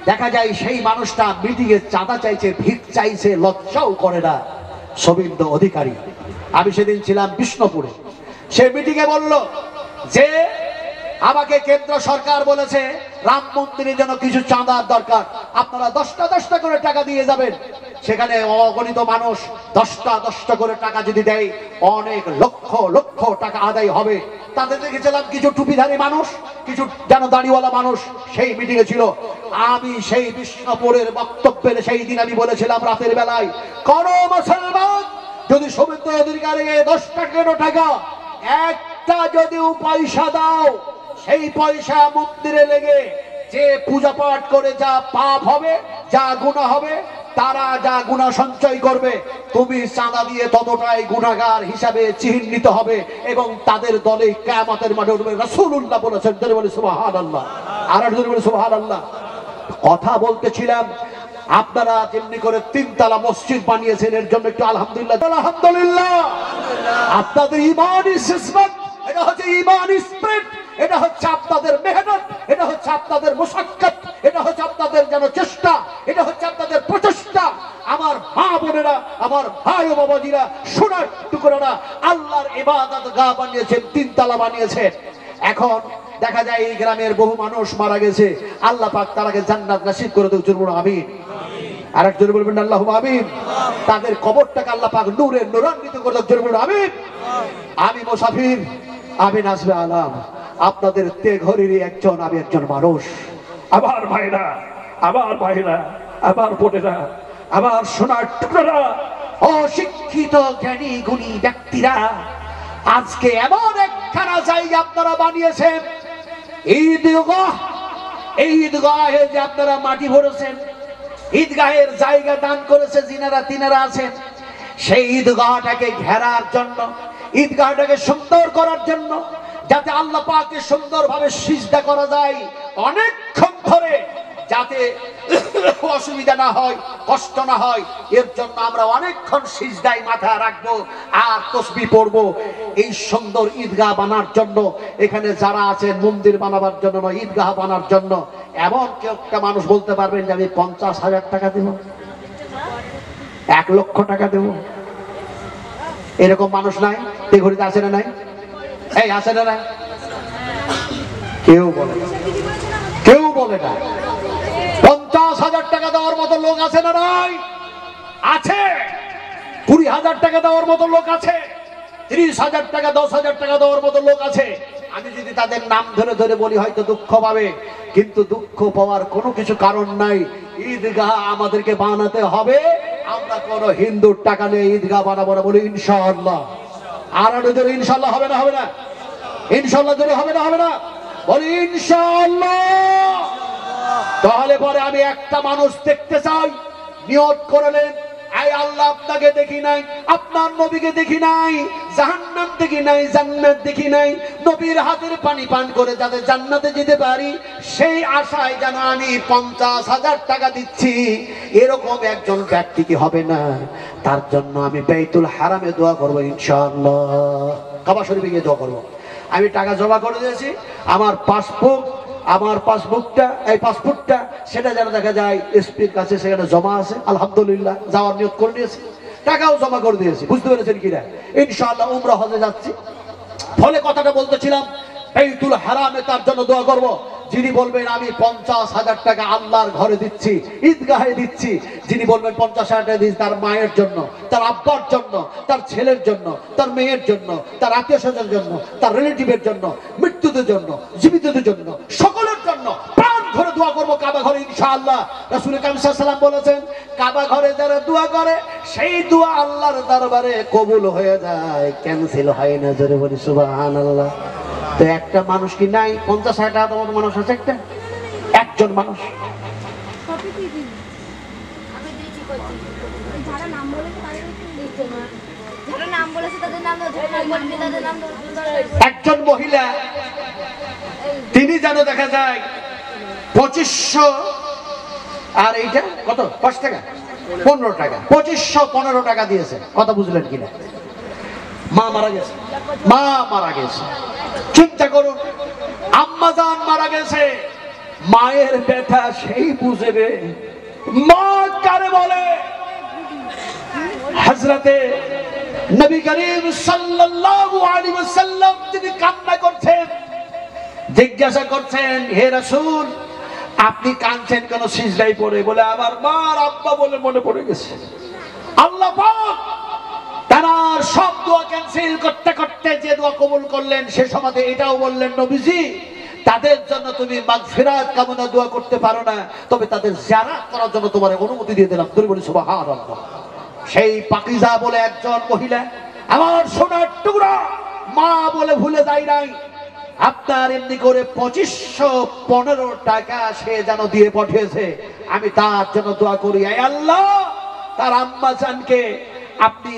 দেখা যায় সেই মানুষটা মিটিংয়ে চাঁদা চাইছে, ভিক চাইছে, লজ্জাও করে না। শোভিত অধিকারী, আমি সেদিন ছিলাম বিষ্ণুপুরে, সে মিটিংয়ে বলল যে আমাকে কেন্দ্র সরকার বলেছে রাম মন্দিরের জন্য কিছু চাঁদার দরকার, আপনারা 10টা করে টাকা দিয়ে যাবেন। সেখানে অগণিত মানুষ 10টা করে টাকা যদি দেয় অনেক লক্ষ লক্ষ টাকা আদায় হবে। তাদের দেখেছিলাম কিছু টুপিধারী মানুষ, কিছু যেন দাড়িওয়ালা মানুষ সেই মিটিংয়ে ছিল। আমি সেই বিষ্ণুপুরের বক্তব্যের সেই দিন আমি বলেছিলাম রাতের বেলায়, কোন মুসলমান যদি শুভেন্দু অধিকারী 10 টাকা একটা যদি পয়সা দাও, সেই পয়সা মন্দিরে লেগে যে পূজা পাঠ করে যা পাপ হবে, যা গুনাহ হবে, তারা যা গুনাহ সঞ্চয় করবে, তুমি চাঁদা দিয়ে ততটাই গুনাহগার হিসাবে চিহ্নিত হবে এবং তাদের দলে কিয়ামতের মাঠে উঠবে। রাসূলুল্লাহ বলেছেন। সুবহানাল্লাহ। আর সুবহানাল্লাহ। কথা বলতেছিলাম, আপনারা যেমনি করে 3 তালা মসজিদ বানিয়েছেন, এর জন্য একটু আলহামদুলিল্লাহ। আলহামদুলিল্লাহ। আপনাদের ঈমানি সিসমাত, এটা হচ্ছে ঈমানি স্পিরিট, এটা হচ্ছে আপনাদের মেহনত, এটা হচ্ছে আপনাদের মুশাক্কাত, এটা হচ্ছে আপনাদের যেন চেষ্টা, এটা হচ্ছে আপনাদের প্রচেষ্টা। আমার মা বোনেরা, আমার ভাই ও বাবাজিরা, সোনার টুকরারা আল্লাহর ইবাদত গাহ বানিয়েছেন, 3 তালা বানিয়েছেন। এখন দেখা যায় এই গ্রামের বহু মানুষ মারা গেছে, আল্লাহ পাক তারাকে জান্নাত নসিব করে দেন। জোরে বলুন আমিন। আরেকজন বলবেন আল্লাহুম্মা আমিন। তাদের কবরটাকে আল্লাহ পাক নূরে নূরান্বিত করে দেন। জোরে বলুন আমিন। আমি মুসাফির, আমি নাসবে আলাম, আপনাদের তেঘরিরই একজন, আমি একজন মানুষ। আমার ভাইরা, আমার ভাইরা, আমার বোনেরা, আমার সোনার টুকরা, অশিক্ষিত জ্ঞানী গুণী ব্যক্তিরা, আজকে এমন একখানা জায়গা আপনারা বানিয়েছেন, ঈদগাহ। এই ঈদগাহে যে আপনারা মাটি ভরেছেন, ঈদগাহের জায়গা দান করেছে যিনারা তিনারা আছেন, সেই ঈদগাহটাকে ঘেরার জন্য, ঈদগাহটাকে সুন্দর করার জন্য, যাতে আল্লাহ পাককে সুন্দরভাবে সিজদা করা যায় অনেকক্ষণ ধরে, যাতে অসুবিধা না হয়, কষ্ট না হয়, এর জন্য আমরা অনেকক্ষণ সিজদায় মাথা রাখবো আর তাসবিহ পড়বো। এই সুন্দর ঈদগাহ বানার জন্য, এখানে যারা আছেন মন্দির বানাবার জন্য নয়, ঈদগাহ বানার জন্য। এমন কেউ একটা মানুষ বলতে পারবেন যে আমি 50,000 টাকা দেব, 1 লক্ষ টাকা দেব? এরকম মানুষ নাই? তেঘরিতে আছে না নাই? এই আছে না? কেউ বলে না, কেউ বলে না। 50,000 টাকা দেওয়ার মতো লোক আছে না? নাই, আছে। 20,000 টাকা দেওয়ার মতো লোক আছে, 30,000 টাকা 10,000 টাকা দেওয়ার মতো লোক আছে। আমি যদি তাদের নাম ধরে ধরে বলি হয়তো দুঃখ পাবে, কিন্তু দুঃখ পাওয়ার কোনো কিছু কারণ নাই। ঈদগাহ আমাদেরকে বানাতে হবে, আমরা কোন হিন্দুর টাকা নিয়ে ঈদগাহ বানাবো না, বলি ইনশাআল্লাহ। আর ধরে ইনশাআল্লাহ হবে না? হবে না? ইনশাআল্লাহ ধরে হবে না? হবে না? বলি ইনশাআল্লাহ। তাহলে পরে আমি একটা মানুষ দেখতে চাই, নিয়ত করলেন, আয় আল্লাহ আপনাকে দেখি নাই, আপনার নবীকে দেখি নাই, জাহান্নাম দেখি নাই, জান্নাত দেখি নাই, নবীর হাতের পানি পান করে যাতে জান্নাতে যেতে পারি, সেই আশায় যেন আমি 50,000 টাকা দিচ্ছি, এরকম একজন ব্যক্তি কি হবে না? তার জন্য আমি বাইতুল হারামে দোয়া করবো ইনশাআল্লাহ, কাবা শরীফে গিয়ে দোয়া করবো। আমি টাকা জমা করে দিয়েছি, আমার পাসবুকটা, এই পাসপোর্টটা, সেটা যেন দেখা যায় এসপির কাছে সেখানে জমা আছে। আলহামদুলিল্লাহ, যাওয়ার নিয়ত করে নিয়েছি, টাকাও জমা করে দিয়েছি। বুঝতে পেরেছেন কিনা? ইনশাআল্লাহ উমরা হজে যাচ্ছি। ফলে কথাটা বলতেছিলাম, বাইতুল হারামে তার জন্য দোয়া করব, যিনি বলবেন আমি 50,000 টাকা আল্লাহর ঘরে দিচ্ছি, ঈদগাহে দিচ্ছি। যিনি বলবেন 50,000 টাকা দিচ্ছি তার মায়ের জন্য, তার আব্বার জন্য, তার ছেলের জন্য, তার মেয়ের জন্য, তার আত্মীয় স্বজনের জন্য, তার রিলেটিভের জন্য, মৃত্যুদের জন্য, জীবিতদের জন্য, সকলের জন্য প্রাণ ধরে দোয়া করবো কাবা ঘরে ইনশাআল্লাহ। রাসূল কারীম সাল্লাল্লাহু আলাইহি ওয়াসাল্লাম বলেছেন, কাবা ঘরে যারা দোয়া করে সেই দোয়া আল্লাহর দরবারে কবুল হয়ে যায়, ক্যান্সেল হয় না। জোরে বলি সুবহানাল্লাহ। তো একটা মানুষ কি নাই? 50,000 টাকা দেওয়ার মানুষ আছে একটা, একজন মানুষ। একজন মহিলা, তিনি যেন দেখা যায় 2500, আর এইটা কত? 5 টাকা 15 টাকা, 2515 টাকা দিয়েছে। কথা বুঝলেন কিনা? মা মারা গেছে, মা মারা গেছে। চিন্তা করুন, আম্মাজান মারা গেছে, মায়ের ব্যথা সেই বুঝবে। মা কারে বলে? হযরতে নবী করিম সাল্লাল্লাহু আলাইহি ওয়াসাল্লাম তিনি কান্না করছেন, জিজ্ঞাসা করছেন, হে রাসূল আপনি কাঁদছেন কেন সিজদায় পড়ে? বলে আমার মা আর আব্বা বলে মনে পড়ে গেছে। আল্লাহ পাক তার সব দোয়া ক্যান্সেল করতে করতে যে দোয়া কবুল করলেন, সে সময় এটাও বললেন, নবীজি তাদের জন্য তুমি মাগফিরাত কামনা দোয়া করতে পারো না, তবে তাদের জিয়ারত করার জন্য তোমার অনুমতি দিয়ে দিলাম। তুমি বলি সুবহানাল্লাহ। সেই পাকিজা বলে একজন মহিলা, আমার সোনার টুকরা, মা বলে ভুলে যায় নাই। আপনার এমনি করে 2515 টাকা সে যেন দিয়ে পাঠিয়েছে। আমি তার জন্য দোয়া করি, আয় আল্লাহ তার আম্মা জানকে আপনি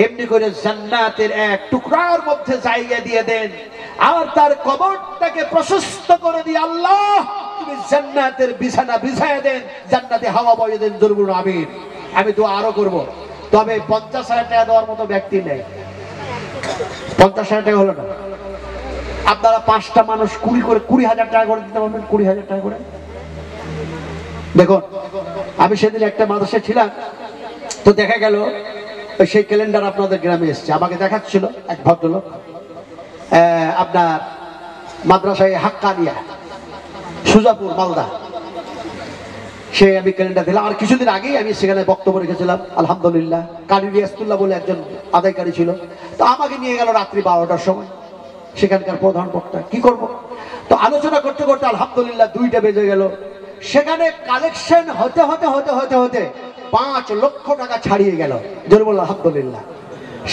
এমনি করে জান্নাতের এক টুকরার মধ্যে জায়গা দিয়ে দেন, আর তার কবরটাকে প্রশস্ত করে দিয়ে আল্লাহ তুমি জান্নাতের বিছানা বিছায়া দেন, জান্নাতে হাওয়া বয়ে দেন। জরুর আমিন। আমি তো আরো করব, তবে 50,000 টাকা দেওয়ার মতো ব্যক্তি নেই। 50,000 টাকা হলো না, আপনারা 5টা মানুষ 20,000 টাকা করে দিতে পারবেন। 20,000 টাকা করে। দেখুন, আমি সেদিন একটা মাদ্রাসায় ছিলাম, তো দেখা গেল সেই ক্যালেন্ডার আপনাদের গ্রামে এসছে, আমাকে দেখাচ্ছিল এক ভদ্রলোক, আপনার মাদ্রাসায় হাক্কানিয়া, সুজাপুর, মালদা। সে আমি ক্যালেন্ডার দিলাম। আর কিছুদিন আগেই আমি সেখানে বক্তব্য রেখেছিলাম, আলহামদুলিল্লাহ। কারি রিয়াসতুল্লাহ বলে একজন আদায়কারী ছিল, তো আমাকে নিয়ে গেল রাত্রি 12টার সময় সেখানকার প্রধান বক্তা। কি করব, তো আলোচনা করতে করতে আলহামদুলিল্লাহ 2টা বেজে গেল। সেখানে কালেকশন হতে হতে হতে হতে হতে 5 লক্ষ টাকা ছাড়িয়ে গেল। জোরে বলুন আলহামদুলিল্লাহ।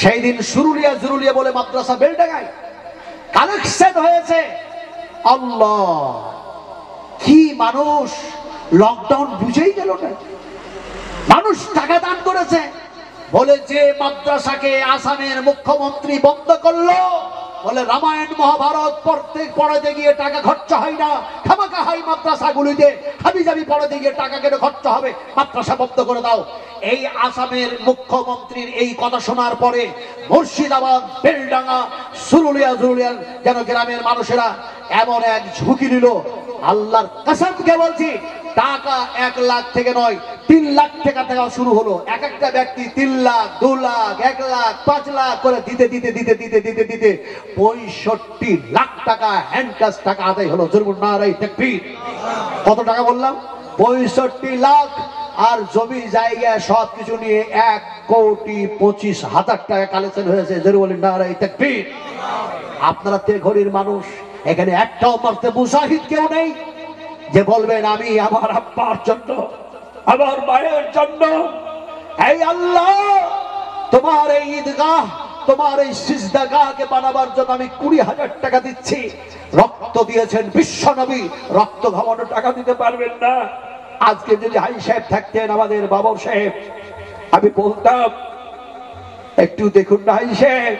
সেই দিন জুরুলিয়া বলে মাদ্রাসা বেলডাঙ্গায় কালেকশন হয়েছে। আল্লাহ, কি মানুষ! লকডাউন বুঝেই গেল না, মানুষ টাকা দান করেছে বলে। যে মাদ্রাসাকে আসামের মুখ্যমন্ত্রী বন্ধ করলো, বলে রামায়ণ মহাভারত পড়াতে গিয়ে টাকা খরচ হয় না, খামাখা হয় মাদ্রাসাগুলিতে হাবিজাবি পড়াতে গিয়ে টাকা কেন খরচ হবে, মাদ্রাসা বন্ধ করে দাও। এই আসামের মুখ্যমন্ত্রীর এই কথা শোনার পরে মুর্শিদাবাদ, বেলডাঙ্গা, জুরুলিয়া যেন গ্রামের মানুষেরা এমন এক ঝুঁকি নিল। আল্লাহর কসম কে বলছি, টাকা 1 লাখ থেকে নয়, 3 লাখ টাকা থেকে শুরু হলো। এক একটা ব্যক্তি 3 লাখ, 2 লাখ, 1 লাখ, 5 লাখ করে দিতে 65 লাখ টাকা হ্যান্ড ক্যাশ টাকা আদায় হলো। জোরে নারায়ে তাকবীর। কত টাকা বললাম? 65 লাখ। আর জমি জায়গা সবকিছু নিয়ে 1,25,০০০ টাকা কালেকশন হয়েছে। জোরে বলেন নারায়ে তাকবীর। আপনারা তেঘড়ির মানুষ, এখানে একটাও মারতে মুজাহিদ কেউ নেই যে বলবেন আমি আমার আব্বার জন্য, আমার মায়ের জন্য, এই আল্লাহ তোমার এই ঈদগাহ, তোমার এই সিজদাগাহকে বানাবার জন্য আমি 20,000 টাকা দিচ্ছি। রক্ত দিয়েছেন বিশ্ব নবী, রক্ত ঘামানো টাকা দিতে পারবেন না। আজকে যদি হাই সাহেব থাকতেন, আমাদের বাবর সাহেব, আমি বলতাম একটু দেখুন না হাই সাহেব,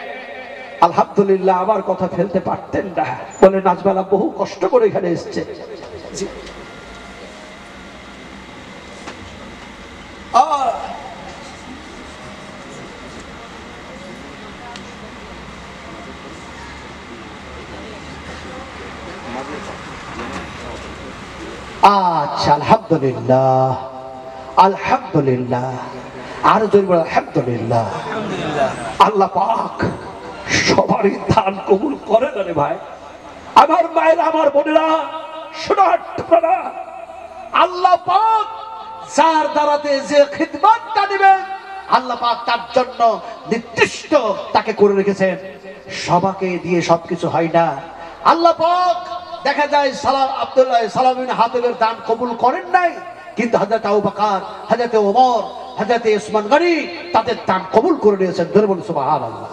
আলহামদুলিল্লাহ আমার কথা ফেলতে পারতেন না। বলে নাজমালা বহু কষ্ট করে এখানে এসছে। আচ্ছা আলহামদুলিল্লাহ, আলহামদুলিল্লাহ, আর যদি বলে আলহামদুলিল্লাহ। আল্লাহ পাক সবারই দান কবুল করে না রে ভাই। আমার মায়ের, আমার বোনেরা, শোনার টুকরা, আল্লাহ পাক যার দ্বারাতে যে খিদমতটা দিবেন আল্লাহ পাক তার জন্য নির্দিষ্ট তাকে করে রেখেছেন। সবাকে দিয়ে সবকিছু হয় না। আল্লাহ পাক দেখা যায় আব্দুল্লাহ সালাম বিন হাতিবের দান কবুল করেন নাই, কিন্তু হযরত আবু বকর, হযরত ওমর, হযরত উসমান গনি তাদের দান কবুল করে নিয়েছেন। ধরে বলুন সুবহানাল্লাহ।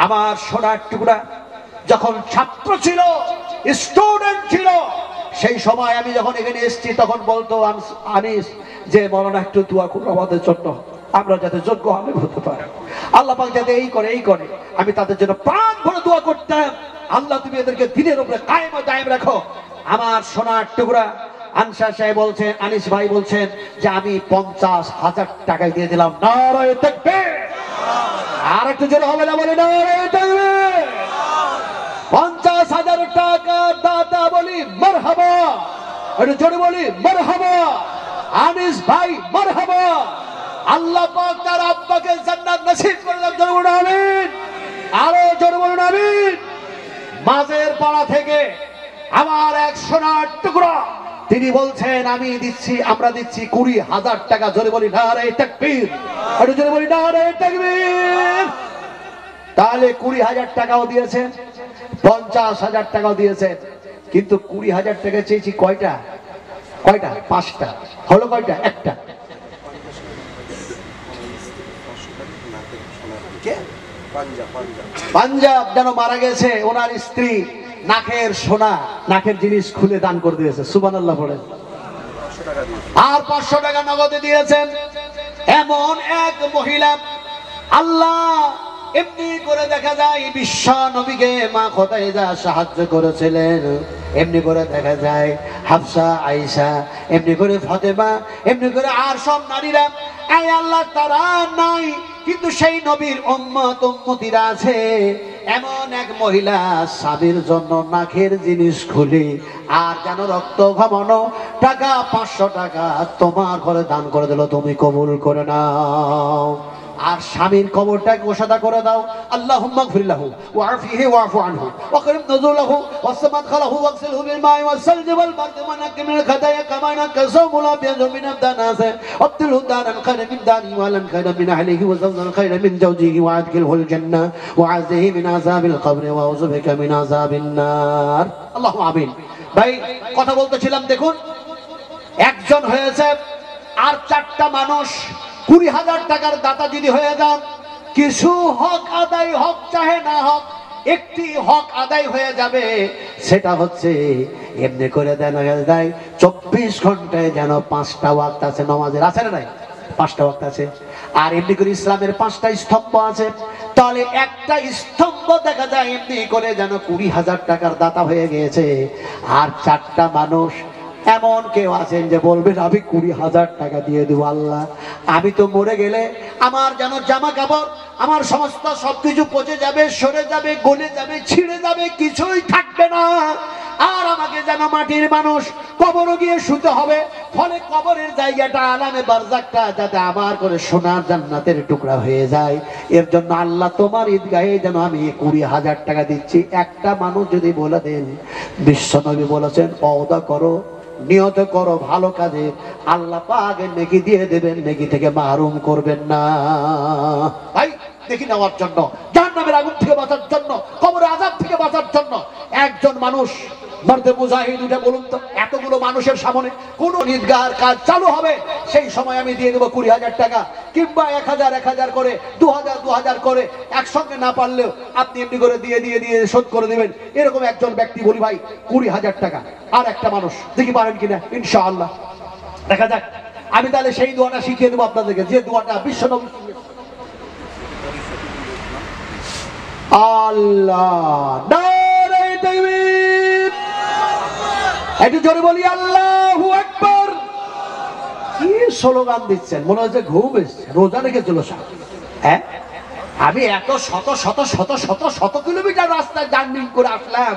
আমার সোনার টুকরা যখন ছাত্র ছিল, স্টুডেন্ট ছিল, সেই সময় আমি যখন এখানে এসেছি তখন বলতো আনিস যে মৌলানা একটু দোয়া করো আমাদের জন্য, আমরা যাতে যোগ্য আলেম হতে পারি, আল্লাহ পাক যাতে এই করে এই করে। আমি তাদের জন্য প্রাণ ভরে দোয়া করতাম, আল্লাহ তুমি এদেরকে দিনের উপরে কায়েম ও দায়েম রাখো। আমার সোনার টুকরা আনসার সাহেব বলছেন, আনিস ভাই বলছেন যে আমি 50,000 টাকা দিয়ে দিলাম। নারায়ে তাকবীর। আর একটু জোরে হবে না? বলি নারায়ে তাকবীর। 50,000 টাকা দাতা বলি মারহাবা। একটু জোরে বলি মারহাবা। আনিস ভাই মারহাবা। আল্লাহ পাক তার আব্বাকে জান্নাত নসিব করে দেন। জোরে বলুন আমিন। আরো জোরে বলুন আমিন। মাঝের পাড়া থেকে আমার এক সোনার টুকরা, তিনি বলছেন আমি দিচ্ছি, আমরা দিচ্ছি 20,000 টাকা। জোরে বলি নারায়ে তাকবীর। একটু জোরে বলি নারায়ে তাকবীর। তাহলে 20,000 টাকাও দিয়েছেন, 50,000 টাকাও দিয়েছেন, কিন্তু 20,000 টাকা চেয়েছি কয়টা? 5টা। হলো কয়টা? একটা। পাঞ্জাব যেন মারা গেছে, ওনার স্ত্রী নাকের সোনা, নাকের জিনিস খুলে দান করে দিয়েছে। সুবহানাল্লাহ বলেন। আর 500 টাকা নগদে দিয়েছেন। এমন এক মহিলা, আল্লাহ এমনি করে দেখা যায় বিশ্ব নবীকে মা খোদাইজা সাহায্য করেছিলেন, এমনি করে দেখা যায় হাফসা, আয়েশা, এমনি করে ফাতেমা, এমনি করে আর সব নারীরা, এই আল্লাহ তারা নাই, কিন্তু সেই নবীর উম্মত উম্মতিরা আছে। এমন এক মহিলা স্বামীর জন্য নাকের জিনিস খুলে আর যেন রক্ত ঘামানো টাকা 500 টাকা তোমার ঘরে দান করে দিল, তুমি কবুল করে নাও। আর স্বামীর কবরটাকে ওসাদা করে দাও। আল্লাহুম্মা গফির লাহু ওয়া আফিহি ওয়া আফু আনহু ওয়া করিম নুজুলাহু ওয়াসমাদ খালাহু ওয়াগসিলহু বিল মাই ওয়াস-সালজি ওয়াল বারদি ওয়া নাক্কি মিনাল খাতায়া কামা নাকাসামুল আবিয়াযু মিন আদ-দানাসা আবদিলহু দারান খায়রান মিন দারি ওয়া লান খায়রান মিন আহলিহি ওয়া zawjan খায়রান মিন zawjihi ওয়া আদখিলহুল জান্নাহ ওয়া আযিহি মিন আযাবিল কবরি ওয়া আউযু বিকা মিন আযাবিন নার। আল্লাহুম্মা আমিন। ভাই কথা বলতেছিলাম, দেখুন একজন হয়েছে আর 4টা মানুষ 20,000 টাকার দাতা যদি হয়ে যান, কিছু হক আদায়, হক চাহে না হক, একটি হক আদায় হয়ে যাবে। সেটা হচ্ছে এমনি করে দেন হয়ে যায় 24 ঘন্টায় যেন 5টা ওয়াক্ত আছে নামাজের, আছে না নাই? 5টা ওয়াক্ত আছে। আর এমনি করে ইসলামের 5টা স্তম্ভ আছে। তাহলে একটা স্তম্ভ দেখা যায় এমনি করে যেন 20,000 টাকার দাতা হয়ে গিয়েছে। আর 4টা মানুষ এমন কেউ আছেন যে বলবেন আমি 20,000 টাকা দিয়ে দেবো, আল্লাহ আমি তো মরে গেলে আমার যেন জামা কাপড়, আমার সমস্ত সবকিছু পচে যাবে, সরে যাবে, গলে যাবে, ছিঁড়ে যাবে, কিছুই থাকবে না। আর আমাকে যেন মাটির মানুষ, কবরে গিয়ে শুতে হবে, ফলে কবরের জায়গাটা আলামে বারজাখটা যাতে আবার করে সোনার জান্নাতের টুকরা হয়ে যায়, এর জন্য আল্লাহ তোমার ঈদগাহে যেন আমি 20,000 টাকা দিচ্ছি। একটা মানুষ যদি বলে দেন, বিশ্বনবী বলেছেন ওয়াদা করো, নিয়ত করো ভালো কাজে, আল্লাহ পাক নেকি দিয়ে দেবেন, নেকি থেকে মাহরুম করবেন না। ভাই দেখি নেওয়ার জন্য, জাহান্নামের আগুন থেকে বাঁচার জন্য, কবরের আযাব থেকে বাঁচার জন্য একজন মানুষ মর্দে মুজাহিদ উঠে বলুন তো, এতগুলো মানুষের সামনে কোন ঈদগাহের কাজ চালু হবে, সেই সময় আমি দিয়ে দেবো 20,000 টাকা, কিংবা 1,000 করে, 2,000 করে, একসঙ্গে না পারলেও আপনি এমনি করে দিয়ে দিয়ে দিয়ে শোধ করে দিবেন। এরকম একজন ব্যক্তি বলি ভাই 20,000 টাকা, আর একটা মানুষ দেখি পারেন কিনা, ইনশাআল্লাহ দেখা যাক। আমি তাহলে সেই দোয়াটা শিখিয়ে দেবো আপনাদেরকে, যে দোয়াটা বিশ্বনবী আল্লাহ নারে তাকবীর, একটু জোরে বলি আল্লাহু আকবার। কি স্লোগান দিচ্ছেন, মনে হচ্ছে ঘুম এসছে, রোজা রেখেছিল সাহেব। হ্যাঁ, আমি এত শত শত শত শত শত কিলোমিটার রাস্তায় জার্নি করে আসলাম,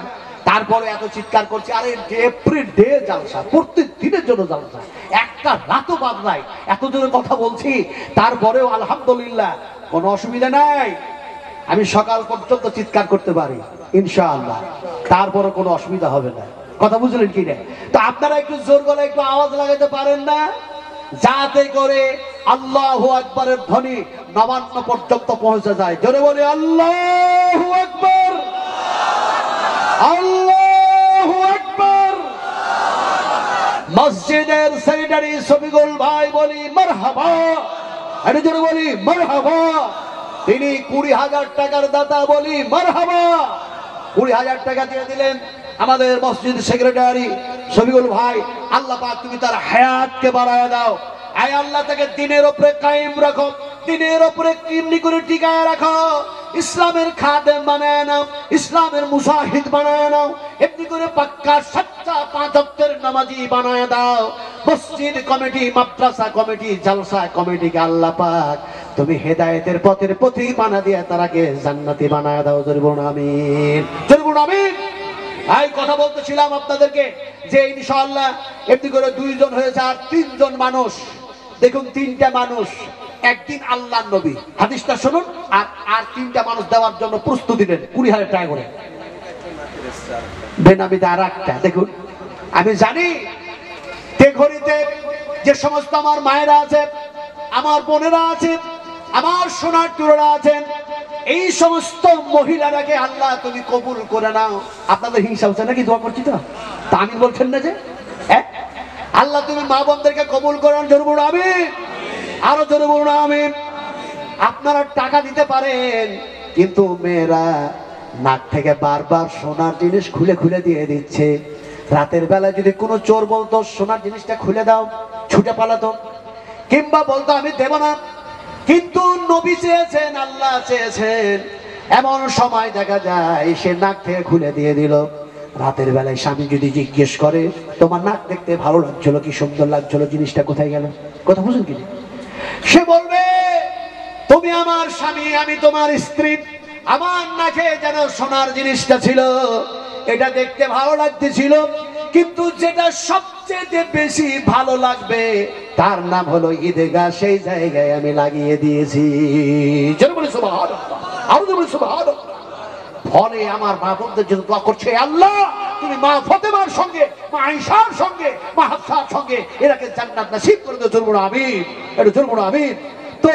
তারপরে এত চিৎকার করছি। আরে এভরিডে জালসা, প্রত্যেকদিনের জন্য জালসা, একটা রাতও বাদ নাই, এত জোরে কথা বলছি, তারপরেও আলহামদুলিল্লাহ কোনো অসুবিধা নাই। আমি সকাল পর্যন্ত চিৎকার করতে পারি ইনশাআল্লাহ, তারপরে কোনো অসুবিধা হবে না। কথা বুঝলেন কি না? তো আপনারা একটু জোর গলা একটু আওয়াজ লাগাতে পারেন না, যাতে করে আল্লাহু আকবারের ধ্বনি নবান্ন পর্যন্ত পৌঁছে যায়। জোরে বলে আল্লাহু আকবার, আল্লাহু আকবার। মসজিদের সেক্রেটারি শফিকুল ভাই বলি মারহাবা, আরে জোরে বলি মারহাবা। তিনি 20,000 টাকার দাতা বলি মারহাবা। 20,000 টাকা দিয়ে দিলেন আমাদের মসজিদ সেক্রেটারি শফিকুল ভাই। আল্লাহ পাক তুমি তার হায়াতকে বাড়ায় দাও। আয় আল্লাহ তাকে দিনের উপরে কায়েম রাখো, দিনের উপরে কিমনি করে টিকায় রাখো, ইসলামের খাদেম বানায় নাও, ইসলামের মুজাহিদ বানায় নাও, এমনি করে পাক্কা সচ্চা 5 ওয়াক্তের নামাজি বানায় দাও। মসজিদ কমিটি, মাদ্রাসা কমিটি, জালসা কমিটিকে আল্লাহ পাক তুমি হেদায়েতের পথের পথিক বানা দিয়ে তারাকে জান্নাতি বানায় দাও। জোরে বলুন আমিন, জোরে বলুন আমিন। এই কথা বলতেছিলাম আপনাদেরকে যে ইনশাআল্লাহ এমনি করে 2 জন হয়েছে, আর 3 জন মানুষ। দেখুন 3টা মানুষ একদিন আল্লাহর নবী, হাদিসটা শুনুন, আর 3টা মানুষ দেওয়ার জন্য প্রস্তুতি নেন 20,000 টাকা করে। বেনামিতে আর একটা দেখুন, আমি জানি তেঘরিতে যে সমস্ত আমার মায়েরা আছে, আমার বোনেরা আছে, আমার সোনার টুকরা আছেন, এই সমস্ত মহিলারাকে আল্লাহ তুমি কবুল করে নাও। আপনাদের হিংসা হচ্ছে নাকি? দোয়া করছি তো, তা আমিন বলছেন না যে? আল্লাহ তুমি মা বোনদেরকে কবুল করেন। জোরে বলুন আমিন, আরো জোরে বলুন আমিন। আপনারা টাকা দিতে পারেন, কিন্তু মেয়েরা নাক থেকে বারবার সোনার জিনিস খুলে খুলে দিয়ে দিচ্ছে। রাতের বেলা যদি কোনো চোর বলতো সোনার জিনিসটা খুলে দাও, ছুটে পালাতো, কিংবা বলতো আমি দেব না। কিন্তু নবী চেয়েছেন, আল্লাহ চেয়েছেন, এমন সময় দেখা যায় সে নাক থেকে খুলে দিয়ে দিল। রাতের বেলায় স্বামী যদি জিজ্ঞেস করে তোমার নাক দেখতে ভালো লাগছিল, কি সুন্দর লাগছিল, জিনিসটা কোথায় গেল? কথা বুঝুন কি? সে বলবে তুমি আমার স্বামী, আমি তোমার স্ত্রী, আমার নাকে যেন সোনার জিনিসটা ছিল, এটা দেখতে ভালো লাগতেছিল, কিন্তু যেটা সবচেয়ে বেশি ভালো লাগবে তার নাম হলো ঈদগাহ, সেই জায়গায় আমি লাগিয়ে দিয়েছি। যেন বলি সুবহানাল্লাহ, আরো বলি সুবহানাল্লাহ। ফলে আমার মা বোনদের জন্য দোয়া করছে, আল্লাহ তুমি মা ফাতেমার সঙ্গে, মা আয়েশার সঙ্গে, মা হাফসার সঙ্গে এরাকে জান্নাত নসিব করে দাও। জোরে বলো আমিন, একটু জোরে বলো আমিন। তো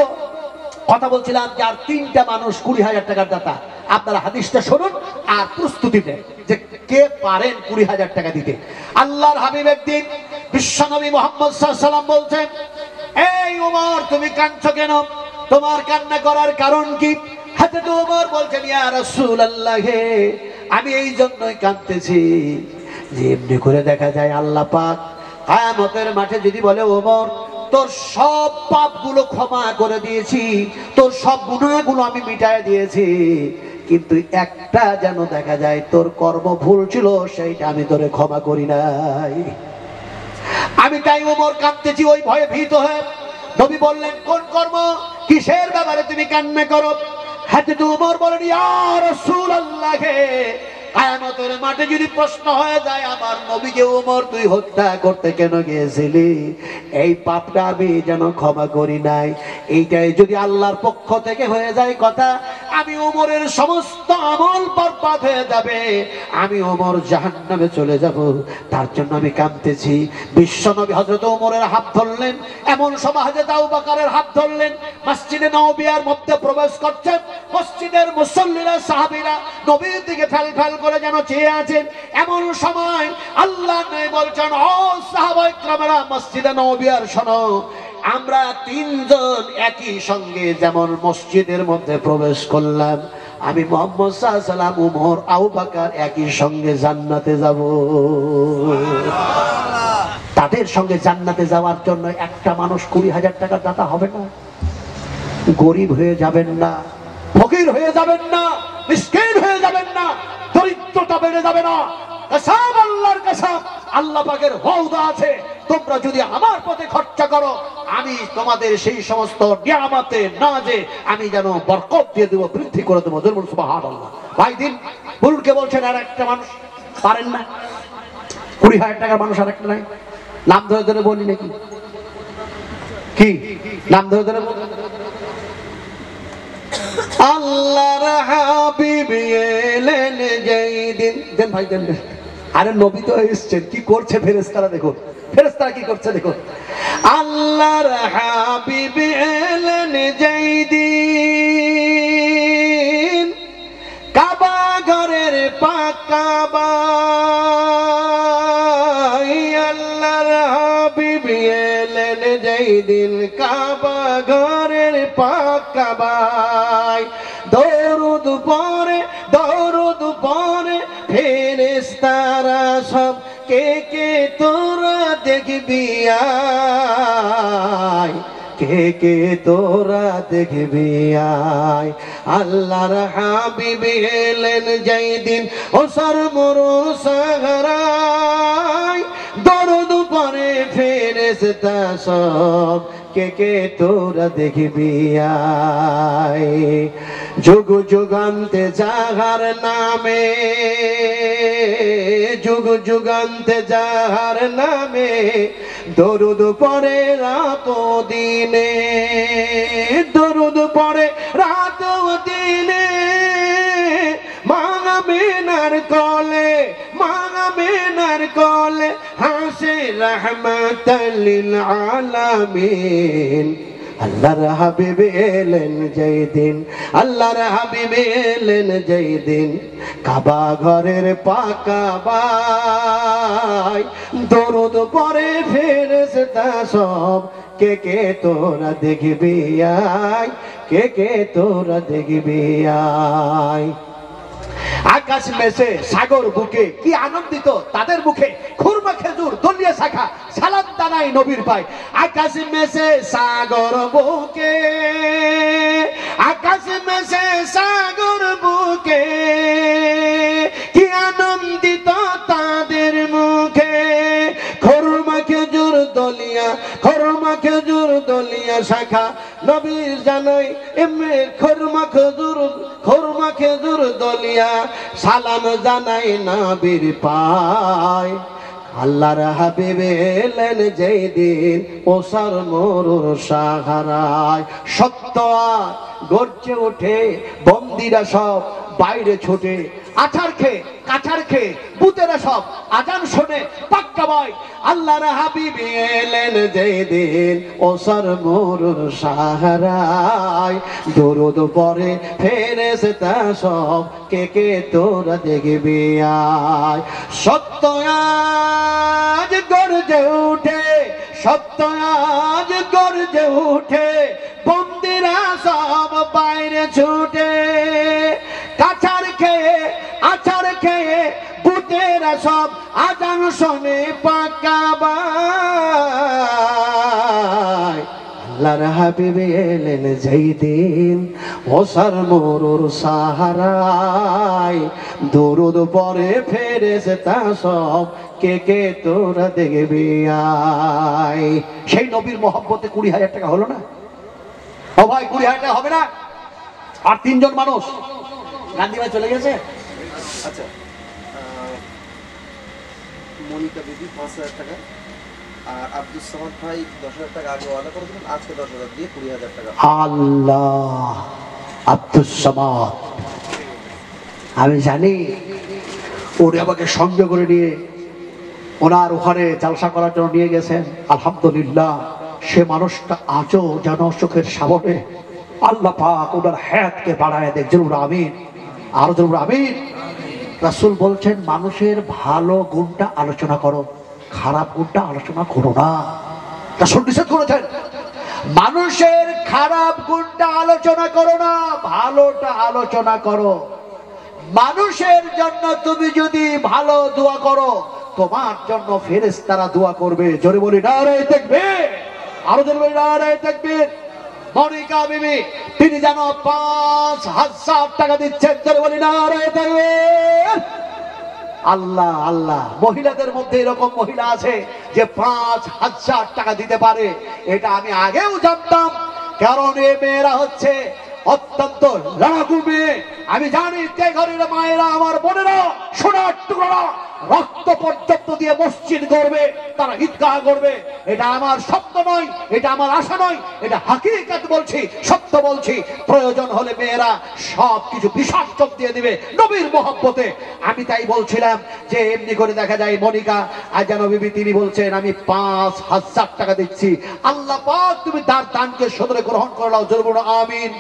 কথা বলছিলাম যে আর 3টা মানুষ 20,000 টাকার দাতা। আপনারা হাদিসটা শুনুন আর প্রস্তুতি নেন যে কে পারেন 20,000 টাকা দিতে। আল্লাহর হাবিব একদিন বিশ্বনবী মুহাম্মদ সাল্লাল্লাহু আলাইহি ওয়াসাল্লাম বলছেন, এই ওমর তুমি কাঁদছো কেন? তোমার কান্না করার কারণ কি? হযরত ওমর বলছেন, ইয়া রাসূলুল্লাহ, আমি এই জন্যই কাঁদতেছি যে এমনি করে দেখা যায় আল্লাহ পাক কিয়ামতের মাঠে যদি বলে ওমর তোর সব পাপগুলো ক্ষমা করে দিয়েছি, তোর সব গুনাহগুলো আমি মিটায় দিয়েছি, কিন্তু একটা যেন দেখা যায় তোর কর্ম ভুল ছিল, সেইটা আমি তোরে ক্ষমা করি নাই। আমি তাই ওমর কাঁদতেছি ওই ভয়ে ভীত হয়ে। নবী বললেন, কোন কর্ম, কিসের ব্যাপারে তুমি কান্না করো? হযরত ওমর বলেন, ইয়া রাসূলুল্লাহ, কিয়ামতের মাঠে যদি প্রশ্ন হয়ে যায় আমার নবীকে ওমর তুই হত্যা করতে কেন গিয়েছিলি, এই পাপটা আমি যেন ক্ষমা করি নাই, এইটাই যদি আল্লাহর পক্ষ থেকে হয়ে যায় কথা, আমি ওমরের সমস্ত আমল বরবাদ হয়ে যাবে, আমি ওমর জাহান্নামে চলে যাব, তার জন্য আমি কাঁদতেছি। বিশ্বনবী হযরত ওমরের হাত ধরলেন, এমন সময় হযরত আবু বকরের হাত ধরলেন, মসজিদে নববিয়ার মধ্যে প্রবেশ করছেন। মসজিদের মুসল্লিরা সাহাবীরা নবীর দিকে ফেল ফেল করে যেন চেয়ে আছেন। এমন সময় আল্লাহ নবী বলছেন, ও সাহাবায়ে কেরামেরা মসজিদে নববিয়ার শোনো, আমরা তিনজন একই সঙ্গে যেমন মসজিদের মধ্যে প্রবেশ করলাম, আমি মুহাম্মদ সাল্লাল্লাহু আলাইহি ওয়াসাল্লাম, ওমর, আবু বকর একই সঙ্গে জান্নাতে যাব। তাদের সঙ্গে জান্নাতে যাওয়ার জন্য একটা মানুষ 20,000 টাকা দাতা হবে না। গরিব হয়ে যাবেন না, ফকির হয়ে যাবেন না, মিসকিন হয়ে যাবেন না, দরিদ্রতা বেড়ে যাবে না। কসম আল্লাহর কসম, আল্লাহ পাকের ওয়াদা আছে, তোমরা যদি আমার পথে খরচা করো আমি তোমাদের সেই সমস্ত নিয়ামতে না যে আমি যেন বরকত দিয়ে দেবো, বৃদ্ধি করে দেবো। জোরে বলুন সুবহানাল্লাহ। ভাই দিন ভুলকে বলছেন আর একটা মানুষ পারেন না, 20,000 টাকার মানুষ আর একটা নাই। নাম ধরে ধরে বলি নাকি? কি নাম ধরে ধরে বলি? আল্লাহর হাবিব এলেন যেই দিন, দেন ভাই দেন। আরে নবী তো এসেছেন, কি করছে ফেরেশতারা দেখো, ফেরেশতারা কি করছে দেখো। আল্লাহর হাবিব এলেন যেই দিন, কাবা ঘরের পাকা বাই, আল্লাহর হাবিব এলেন যেই দিন, কাবা ঘরের পাকা বাই। দরুদ পড়ে ফেরেশতারা সব, কে কে তোরা দেখবি আয়, কে কে তোরা দেখবি আয়। আল্লাহর হাবিব এলেন যেই দিন, ওসর মরু সাহারায়, দরুদ পড়ে ফেরেশতা সব, কে কে তোরা দেখবি আয়। যুগ যুগান্তে যাহার নামে, যুগ যুগান্তে যাহার নামে, দরুদ পড়ে রাত দিনে, দরুদ পড়ে রাত দিনে, মা আমিনার কোলে, মা আমিনার কোলে হাসে রাহমাতাল লিল আলামিন। আল্লাহর হাবিব এলেন যেই দিন, আল্লাহর হাবিব এলেন যেই দিন, কাবা ঘরের পাকা বাই। দরুদ পড়ে ফেরেশতা সব, কে কে তোরা দেখবি আয়, কে কে তোরা দেখবি আয়। আকাশ মেসে সাগর বুকে, কি আনন্দিত তাদের মুখে, খুরমা খেজুর দলিয়া শাখা সালাদ দানাই নবীর পায়। আকাশ মেসে সাগর বুকে, আকাশ মেসে সাগর বুকে, কি আনন্দিত তাদের মুখে। খুরমা খেজুর দলিয়া, খুরমা খেজুর দলিয়া শাখা নবীর জানাই এমনি, খুরমা খেজুর, খুরমা খেজুর দলিয়া সালাম জানাই নবীর পায়। আল্লাহর হাবিব এলেন যেই দিন, ওসার মরুর সাহারায়। সত্য আর গর্জে ওঠে, বন্দিরা সব বাইরে ছোটে, আছাড় খেয়ে কাছাড় খেয়ে বুতেরা সব আজান শোনে পাক্কা ভাই। আল্লাহর হাবিব এলেন যেই দিন, ওসার মরুর সাহারায়। দরুদ পড়ে ফেরেশতা সব, কে কে তোরা দেখবি আয়। সত্য আজ গর্জে উঠে, সত্য আজ গর্জে উঠে, বন্দিরা সব বাইরে ছুটে, কাছাড় খেয়ে আছাড় খেয়ে বুতেরা সব আজান শোনে পাকা বাই। আল্লাহর হাবিব এলেন যেই দিন, ওসার মরুর সাহারায়। দরুদ পড়ে ফেরেশতা সব, কে কে তোরা দেখবি আয়। সেই নবীর মহব্বতে 20,000 টাকা হলো না? ও ভাই 20,000 টাকা হবে না? আর তিনজন মানুষ গান্ধী ভাই চলে গেছে। আচ্ছা মনিকা বিবি 5,000 টাকা, আর আব্দুল সামাদ ভাই 10,000 টাকা আগে ওয়াদা করেছিলেন, আজকে 10,000 দিয়ে 20,000 টাকা। আল্লাহ, আব্দুল সামাদ, আমি জানি উনি আমাকে সঙ্গে করে নিয়ে ওনার ওখানে জালসা করার জন্য নিয়ে গেছেন। আলহামদুলিল্লাহ, সে মানুষটা আজও যেন চোখের সামনে। আল্লাহ পাক ওনার হায়াতকে বাড়ায় দেখ, জরুর আমিন, আরো জরুর আমিন। রাসূল বলছেন, মানুষের ভালো গুণটা আলোচনা করো, খারাপ গুণটা আলোচনা করো না। রাসূল নিষেধ করেছেন, মানুষের খারাপ গুণটা আলোচনা করো না, ভালোটা আলোচনা করো। মানুষের জন্য তুমি যদি ভালো দোয়া করো, তোমার জন্য ফেরেশতারা দোয়া করবে। জোরে বলি নারায়ে তাকবীর, আরো জোরে বলি নারায়ে তাকবীর। মনিকা বিবি তিনি যেন 5,000 টাকা দিচ্ছেন। জোরে বলি নারায়ে তাকবীর। আল্লাহ আল্লাহ, মহিলাদের মধ্যে এরকম মহিলা আছে যে 5,000 টাকা দিতে পারে, এটা আমি আগেও জানতাম। কারণ এই মেয়েরা হচ্ছে অত্যন্ত লাঘু মেয়ে। আমি জানি যে ঘরের মায়েরা, আমার বোনেরা, সোনার টুকরা রক্ত পর্যন্ত দিয়ে মসজিদ করবে, তারা ঈদগাহ করবে। এটা আমার স্বপ্ন নয়, এটা আমার আশা নয়, এটা হাকিকত বলছি, সত্য বলছি। প্রয়োজন হলে মেয়েরা সব কিছু বিসর্জন দিয়ে দিবে নবীর মহব্বতে। আমি তাই বলছিলাম যে এমনি করে দেখা যায় মনিকা আজান বিবি তিনি বলছেন, আমি 5,000 টাকা দিচ্ছি। আল্লাহ পাক তুমি তার দানকে সদরে গ্রহণ করে নাও। জোরে বলো আমিন,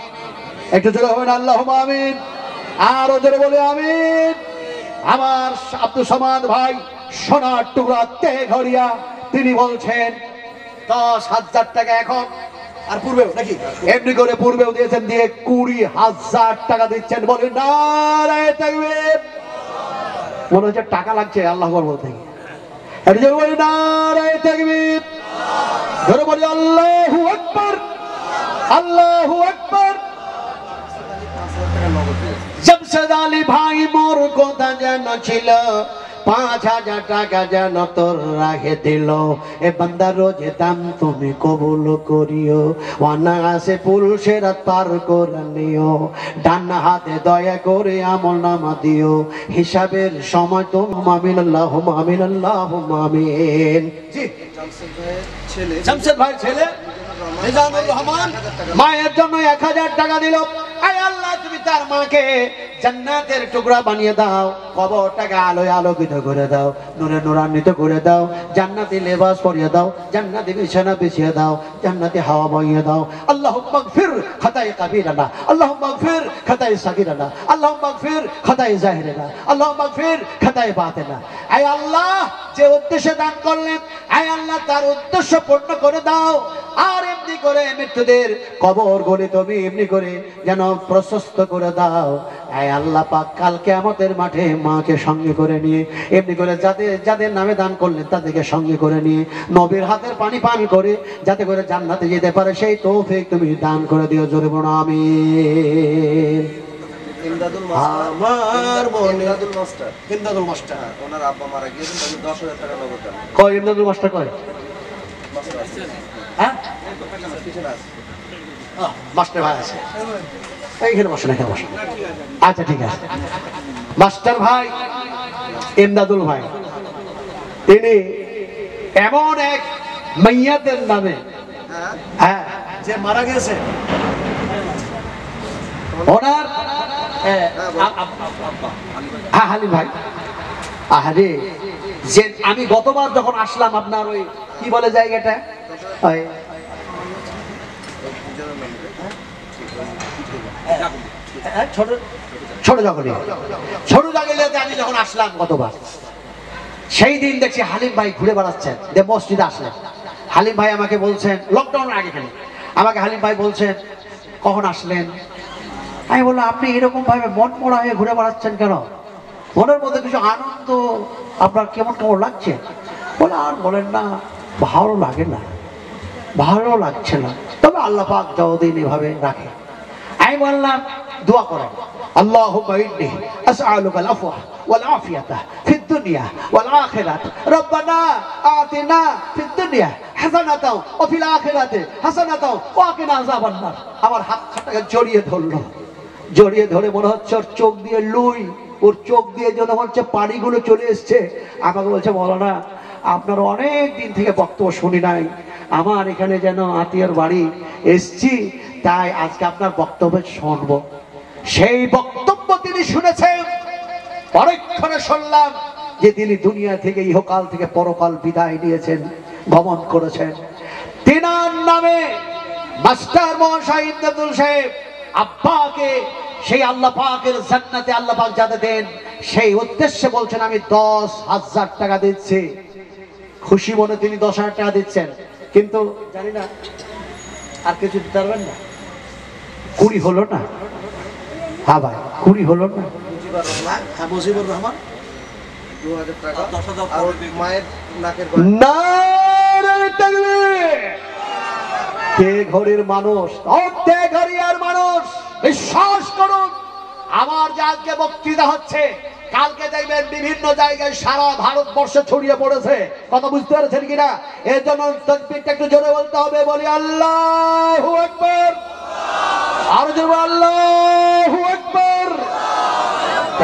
একটু জোরে হবে না আল্লাহুম্মা আমিন, আরো জোরে বলে আমিন। আমার আব্দুল সামাদ ভাই সোনার টুকরা তেঘরিয়া তিনি বলছেন 10,000 টাকা এখন, আর পূর্বেও নাকি এমনি করে পূর্বেও দিয়েছেন, দিয়ে 20,000 টাকা দিচ্ছেন। বলে নারায়ে তাকবীর। মনে হচ্ছে টাকা লাগছে আল্লাহু আকবার বলতে গিয়ে। একটু জোরে বলি নারায়ে তাকবীর, জোরে বলি আল্লাহু আকবার, আল্লাহু আকবার। জমশেদ আলী ভাই মোর কথা যেন ছিল, 5,000 টাকা যেন তোর রাখে দিল। এ বান্দা রোজে দাম তুমি কবুল করিও, অনায়াসে পুরুষের পার করে নিও। ডান হাতে দয়া করে আমল নামা দিও, হিসাবের সময় তো আমিন আল্লাহুম্মা আমিন আল্লাহুম্মা আমিন। জি, জামশেদ ভাইয়ের ছেলে মিজানুর রহমান মায়ের জন্য 1,000 টাকা দিল। আয় আল্লাহ, তুমি তার মাকে জান্নাতের টুকরা বানিয়ে দাও, কবরটাকে আলোয় আলোকিত করে দাও, নূরে নূরান্বিত করে দাও, জান্নাতি লেবাস পরিয়ে দাও, জান্নাতি বিছানা বিছিয়ে দাও, জান্নাতি হাওয়া বইয়ে দাও। আল্লাহুম্মা গফির খাতায়ে কাবীরানা, আল্লাহুম্মা গফির খাতায়ে সাগীরানা, আল্লাহুম্মা গফির খাতায়ে জাহিরানা, আল্লাহুম্মা গফির খাতায়ে বাতিনা। আয় আল্লাহ, যে উদ্দেশ্যে দান করলেন, আয় আল্লাহ তার উদ্দেশ্য পূর্ণ করে দাও। আর এমনি করে মৃত্যুদের কবর গলে তুমি এমনি করে যেন প্রশস্ত করে দাও। আয় আল্লাহ পাক, কাল কিয়ামতের মাঠে মাকে সঙ্গে করে নিয়ে এমনি করে যাদের নামে দান করলেন তাদেরকে সঙ্গে করে নিয়ে নবীর হাতের পানি পান করে যাতে করে জান্নাতে যেতে পারে, সেই তৌফিক তুমি দান করে দিও। জোরে বলো আমিন। ইমদাদুল মাস্টার, আমার মনে ইমদাদুল মাস্টার, ইমদাদুল মাস্টার, ওনার আব্বা মারা গিয়েছেন, তাকে 10,000 টাকা নগদ দান। কয় ইমদাদুল মাস্টার কয়? হ্যাঁ, পিছনে আছে। মাস্টার ভাই আছে এইখানে, বসেন এখানে বসেন। আচ্ছা ঠিক আছে। মাস্টার ভাই ইমদাদুল ভাই তিনি এমন এক মাইয়াদের নামে, হ্যাঁ, যে মারা গেছে ওনার, হ্যাঁ হালিম ভাই। আরে যে আমি গতবার যখন আসলাম আপনার ওই কি বলে জায়গাটা, ছোট জাগলিয়াতে আমি যখন আসলাম গতবার, সেই দিন দেখছি হালিম ভাই ঘুরে বেড়াচ্ছেন। যে মসজিদে আসলেন, হালিম ভাই আমাকে বলছেন, লকডাউনের আগে খালি আমাকে হালিম ভাই বলছেন কখন আসলেন। আমি বললাম আপনি এরকম ভাবে মন মরা হয়ে ঘুরে বেড়াচ্ছেন কেন? মনের মধ্যে কিছু আনন্দ আপনার কেমন কেমন লাগছে? বলে আর বলেন না, ভালো লাগে না, ভালো লাগছে না, তবে আল্লাহ পাক যতদিন এভাবে রাখে। আমি বললাম দোয়া করেন, আল্লাহুম্মা ইন্নী আসআলুকাল আফওয়া ওয়াল আফিয়াতা ফিদ দুনিয়া ওয়াল আখিরাত, রব্বানা আতিনা ফিদ দুনিয়া হাসানাতাও ওয়া ফিল আখিরাতি হাসানাতাও ওয়া কিনা আযাবান নার। আমার হাতটাকে জড়িয়ে ধরলো, জড়িয়ে ধরে মনে হচ্ছে ওর চোখ দিয়ে লুই ওর চোখ দিয়ে যেন হচ্ছে পানিগুলো চলে এসছে। আমাকে বলছে মৌলানা আপনার অনেক দিন থেকে বক্তব্য শুনি নাই, আমার এখানে যেন আত্মীয়র বাড়ি এসছি, তাই আজকে আপনার বক্তব্য শুনবো। সেই বক্তব্য তিনি শুনেছেন, পরক্ষণে শুনলাম যে তিনি দুনিয়া থেকে ইহকাল থেকে পরকাল বিদায় নিয়েছেন, গমন করেছেন। তিনার নামে মাস্টার মহাশয় ইবনে আব্দুল সাহেব আব্বাকে সেই আল্লাহ পাকের জান্নাতে আল্লাহ পাক যাতে দেন সেই উদ্দেশ্যে বলছেন আমি 10,000 টাকা দিচ্ছি। খুশি মনে তিনি 10,000 টাকা দিচ্ছেন, কিন্তু জানি না আর কিছু দিতে পারবেন না। 20 হলো না? হ্যাঁ ভাই 20 হলো না? হ্যাঁ মুজিবুর রহমান 2000 টাকা 10,000 আর মায়ের নাকের নারে তাকবীর। কে ঘরের মানুষ, তে ঘরিয়ার মানুষ, বিশ্বাস করুন আমার যে আজকে বক্তৃতা হচ্ছে কালকে দেখবেন বিভিন্ন জায়গায় সারা ভারতবর্ষে ছড়িয়ে পড়েছে। কথা বুঝতে পারছেন কিনা? এর জন্য তাকবীরটা একটু জোরে বলতে হবে। বলি আল্লাহু আকবার, আর জোরে আল্লাহু আকবার।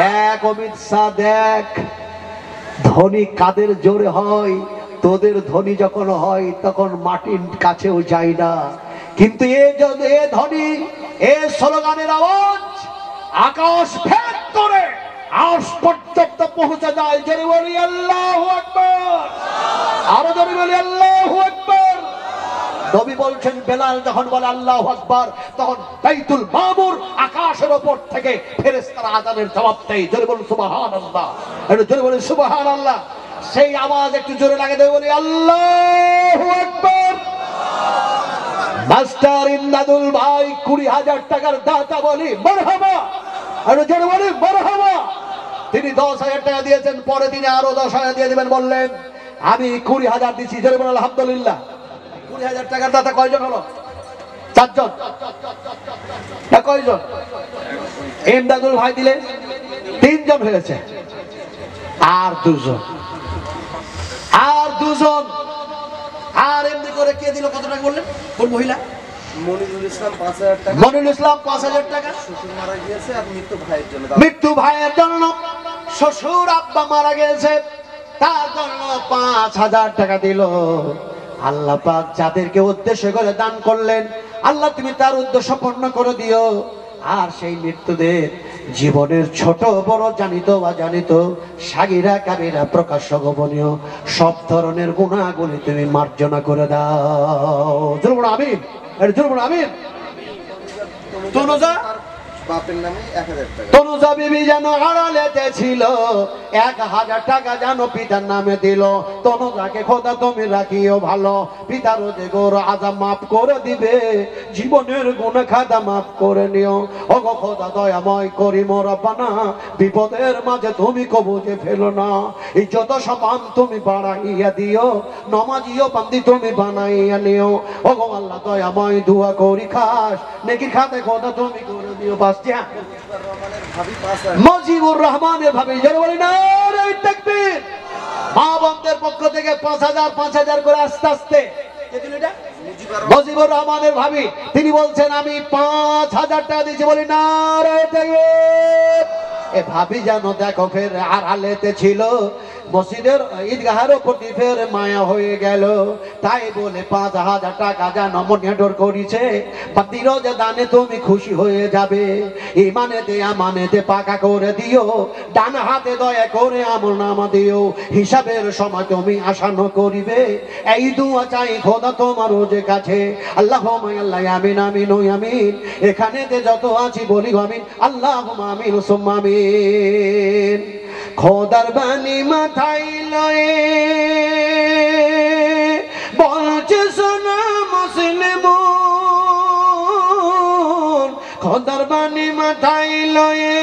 দেখ অমিত শাহ, দেখ ধ্বনি কাদের জোরে হয়, তোদের ধ্বনি যখন হয় তখন মাটির কাছেও যায় না, কিন্তু এ ধ্বনি এ স্লোগানের আওয়াজ আকাশ ভেদ করে আজ পর্যন্ত পৌঁছে যায়। জোরে বলি আল্লাহু আকবার, আরো জোরে বলি আল্লাহু আকবার। নবী বলছেন বেলাল যখন বলে আল্লাহু আকবার তখন বাইতুল মামুর আকাশের উপর থেকে ফেরেশতারা আযানের জবাব দেয়। জোরে বলুন সুবহানাল্লাহ, একটু জোরে বলুন সুবহানাল্লাহ। সেই আওয়াজ একটু জোরে লাগে দেবে, বলি আল্লাহু আকবার। মাস্টার ইমদাদুল ভাই 20,000 টাকার দাতা, বলি মারহাবা, একটু জোরে বলি মারহাবা। তিনি 10,000 টাকা দিয়েছেন, পরে তিনি আরো 10,000 দিয়ে দিবেন বললেন। আমি 20,000 দিচ্ছি, জোরে বলুন আলহামদুলিল্লাহ। 20,000 টাকার দাতা কয়জন হলো? 4 জন না কয়জন? ইমদাদুল ভাই দিলে 3 জন হয়েছে, আর 2 জন, আর 2 জন। আর এমনি করে কে দিল? কত টাকা বললেন? কোন মহিলা? মনিরুল ইসলাম 5,000 টাকা। মনিরুল ইসলাম 5,000 টাকা। শ্বশুর মারা গিয়েছে আর মৃত্যু ভাইয়ের জন্য। মৃত্যু ভাইয়ের জন্য, শ্বশুর আব্বা মারা গেছে তার জন্য 5,000 টাকা দিল। আল্লাহ পাক যাদেরকে উদ্দেশ্য করে দান করলেন আল্লাহ তুমি তার উদ্দেশ্য পূর্ণ করে দিও। আর সেই মৃত্যুদের জীবনের ছোট বড় জানিত বা জানিত সাগিরা কাবিরা প্রকাশ্য গোপনীয় সব ধরনের গুনাহগুলি তুমি মার্জনা করে দাও। জোরে আমিন, জোরে আমিন। তনুজা বাপের নামে 1,000 টাকা। তনুজা বিবি যেন আড়ালেতে ছিল, 1,000 টাকা যেন পিতার নামে দিল। তনুজাকে খোদা তুমি রাখিও ভালো, পিতার যে গোর আজা মাফ করে দিবে, জীবনের গুনাহ খাদা মাফ করে নিও। ওগো খোদা দয়াময় করিম রব্বানা, বিপদের মাঝে তুমি কবুজে ফেলো না। ইজ্জত সম্মান তুমি বাড়াইয়া দিও, নমাজিও বান্দি তুমি বানাইয়া নিও। ওগো আল্লাহ দয়াময় দুয়া করি খাস, নেকি খাতে খোদা তুমি করে দিও। মুজিবুর রহমানের ভাবি, যারা বলি নারে তাকবীর। মা বোনদের পক্ষ থেকে 5,000 করে আস্তে আস্তে মুজিবুর রহমানের ভাবি তিনি বলছেন আমি 5,000 টাকা দিয়েছি, বলি নারে তাকবীর। এ ভাবি জানো দেখো ফের আড়ালেতে ছিল, মসজিদের ঈদগাহের প্রতি ফের মায়া হয়ে গেল, তাই বলে 5,000 টাকা যেন মনে ডর করিছে। বাতিরোজে দানে তুমি খুশি হয়ে যাবে, ইমানে দে আমানে দে পাকা করে দিও, ডান হাতে দয়া করে আমল নামা দিও, হিসাবের সময় তুমি আসানো করিবে। এই দুয়া চাই খোদা তোমার রোজে কাছে, আল্লাহুম্মা আল্লাহ আমিন আমিন ও আমিন। এখানে তে যত আছি বলি আমিন, আল্লাহুম্মা আমিন সুম্মা আমিন। খোদার বাণী মাথায় লয়ে বলছে শোনা মুসলিম, খোদার বাণী মাথায় লয়ে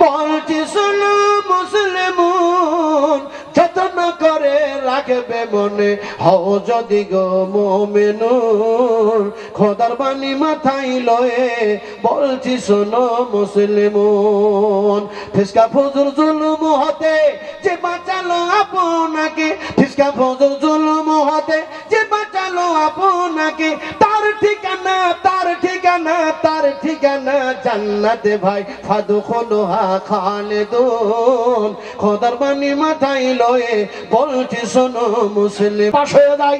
বলছে শোনা মুসলিম, যতন করে রাখবে মনে হও যদি গো মুমিনুন। খোদার বাণী মাথায় লয়ে বলছি শোনো মুসলিমুন। ফিসকা ফজর জুলুম হতে যে বাঁচালো আপনাকে, ফিসকা ফজর জুলুম হতে যে বাঁচালো আপনাকে, তার ঠিকানা তার ঠিকানা তার ঠিকানা জান্নাতে ভাই ফাদখুলুহা খালিদুন। খোদার বাণী মাথায় লয়ে বলছি শোনো মুসলিম। পাশ হয়ে যায়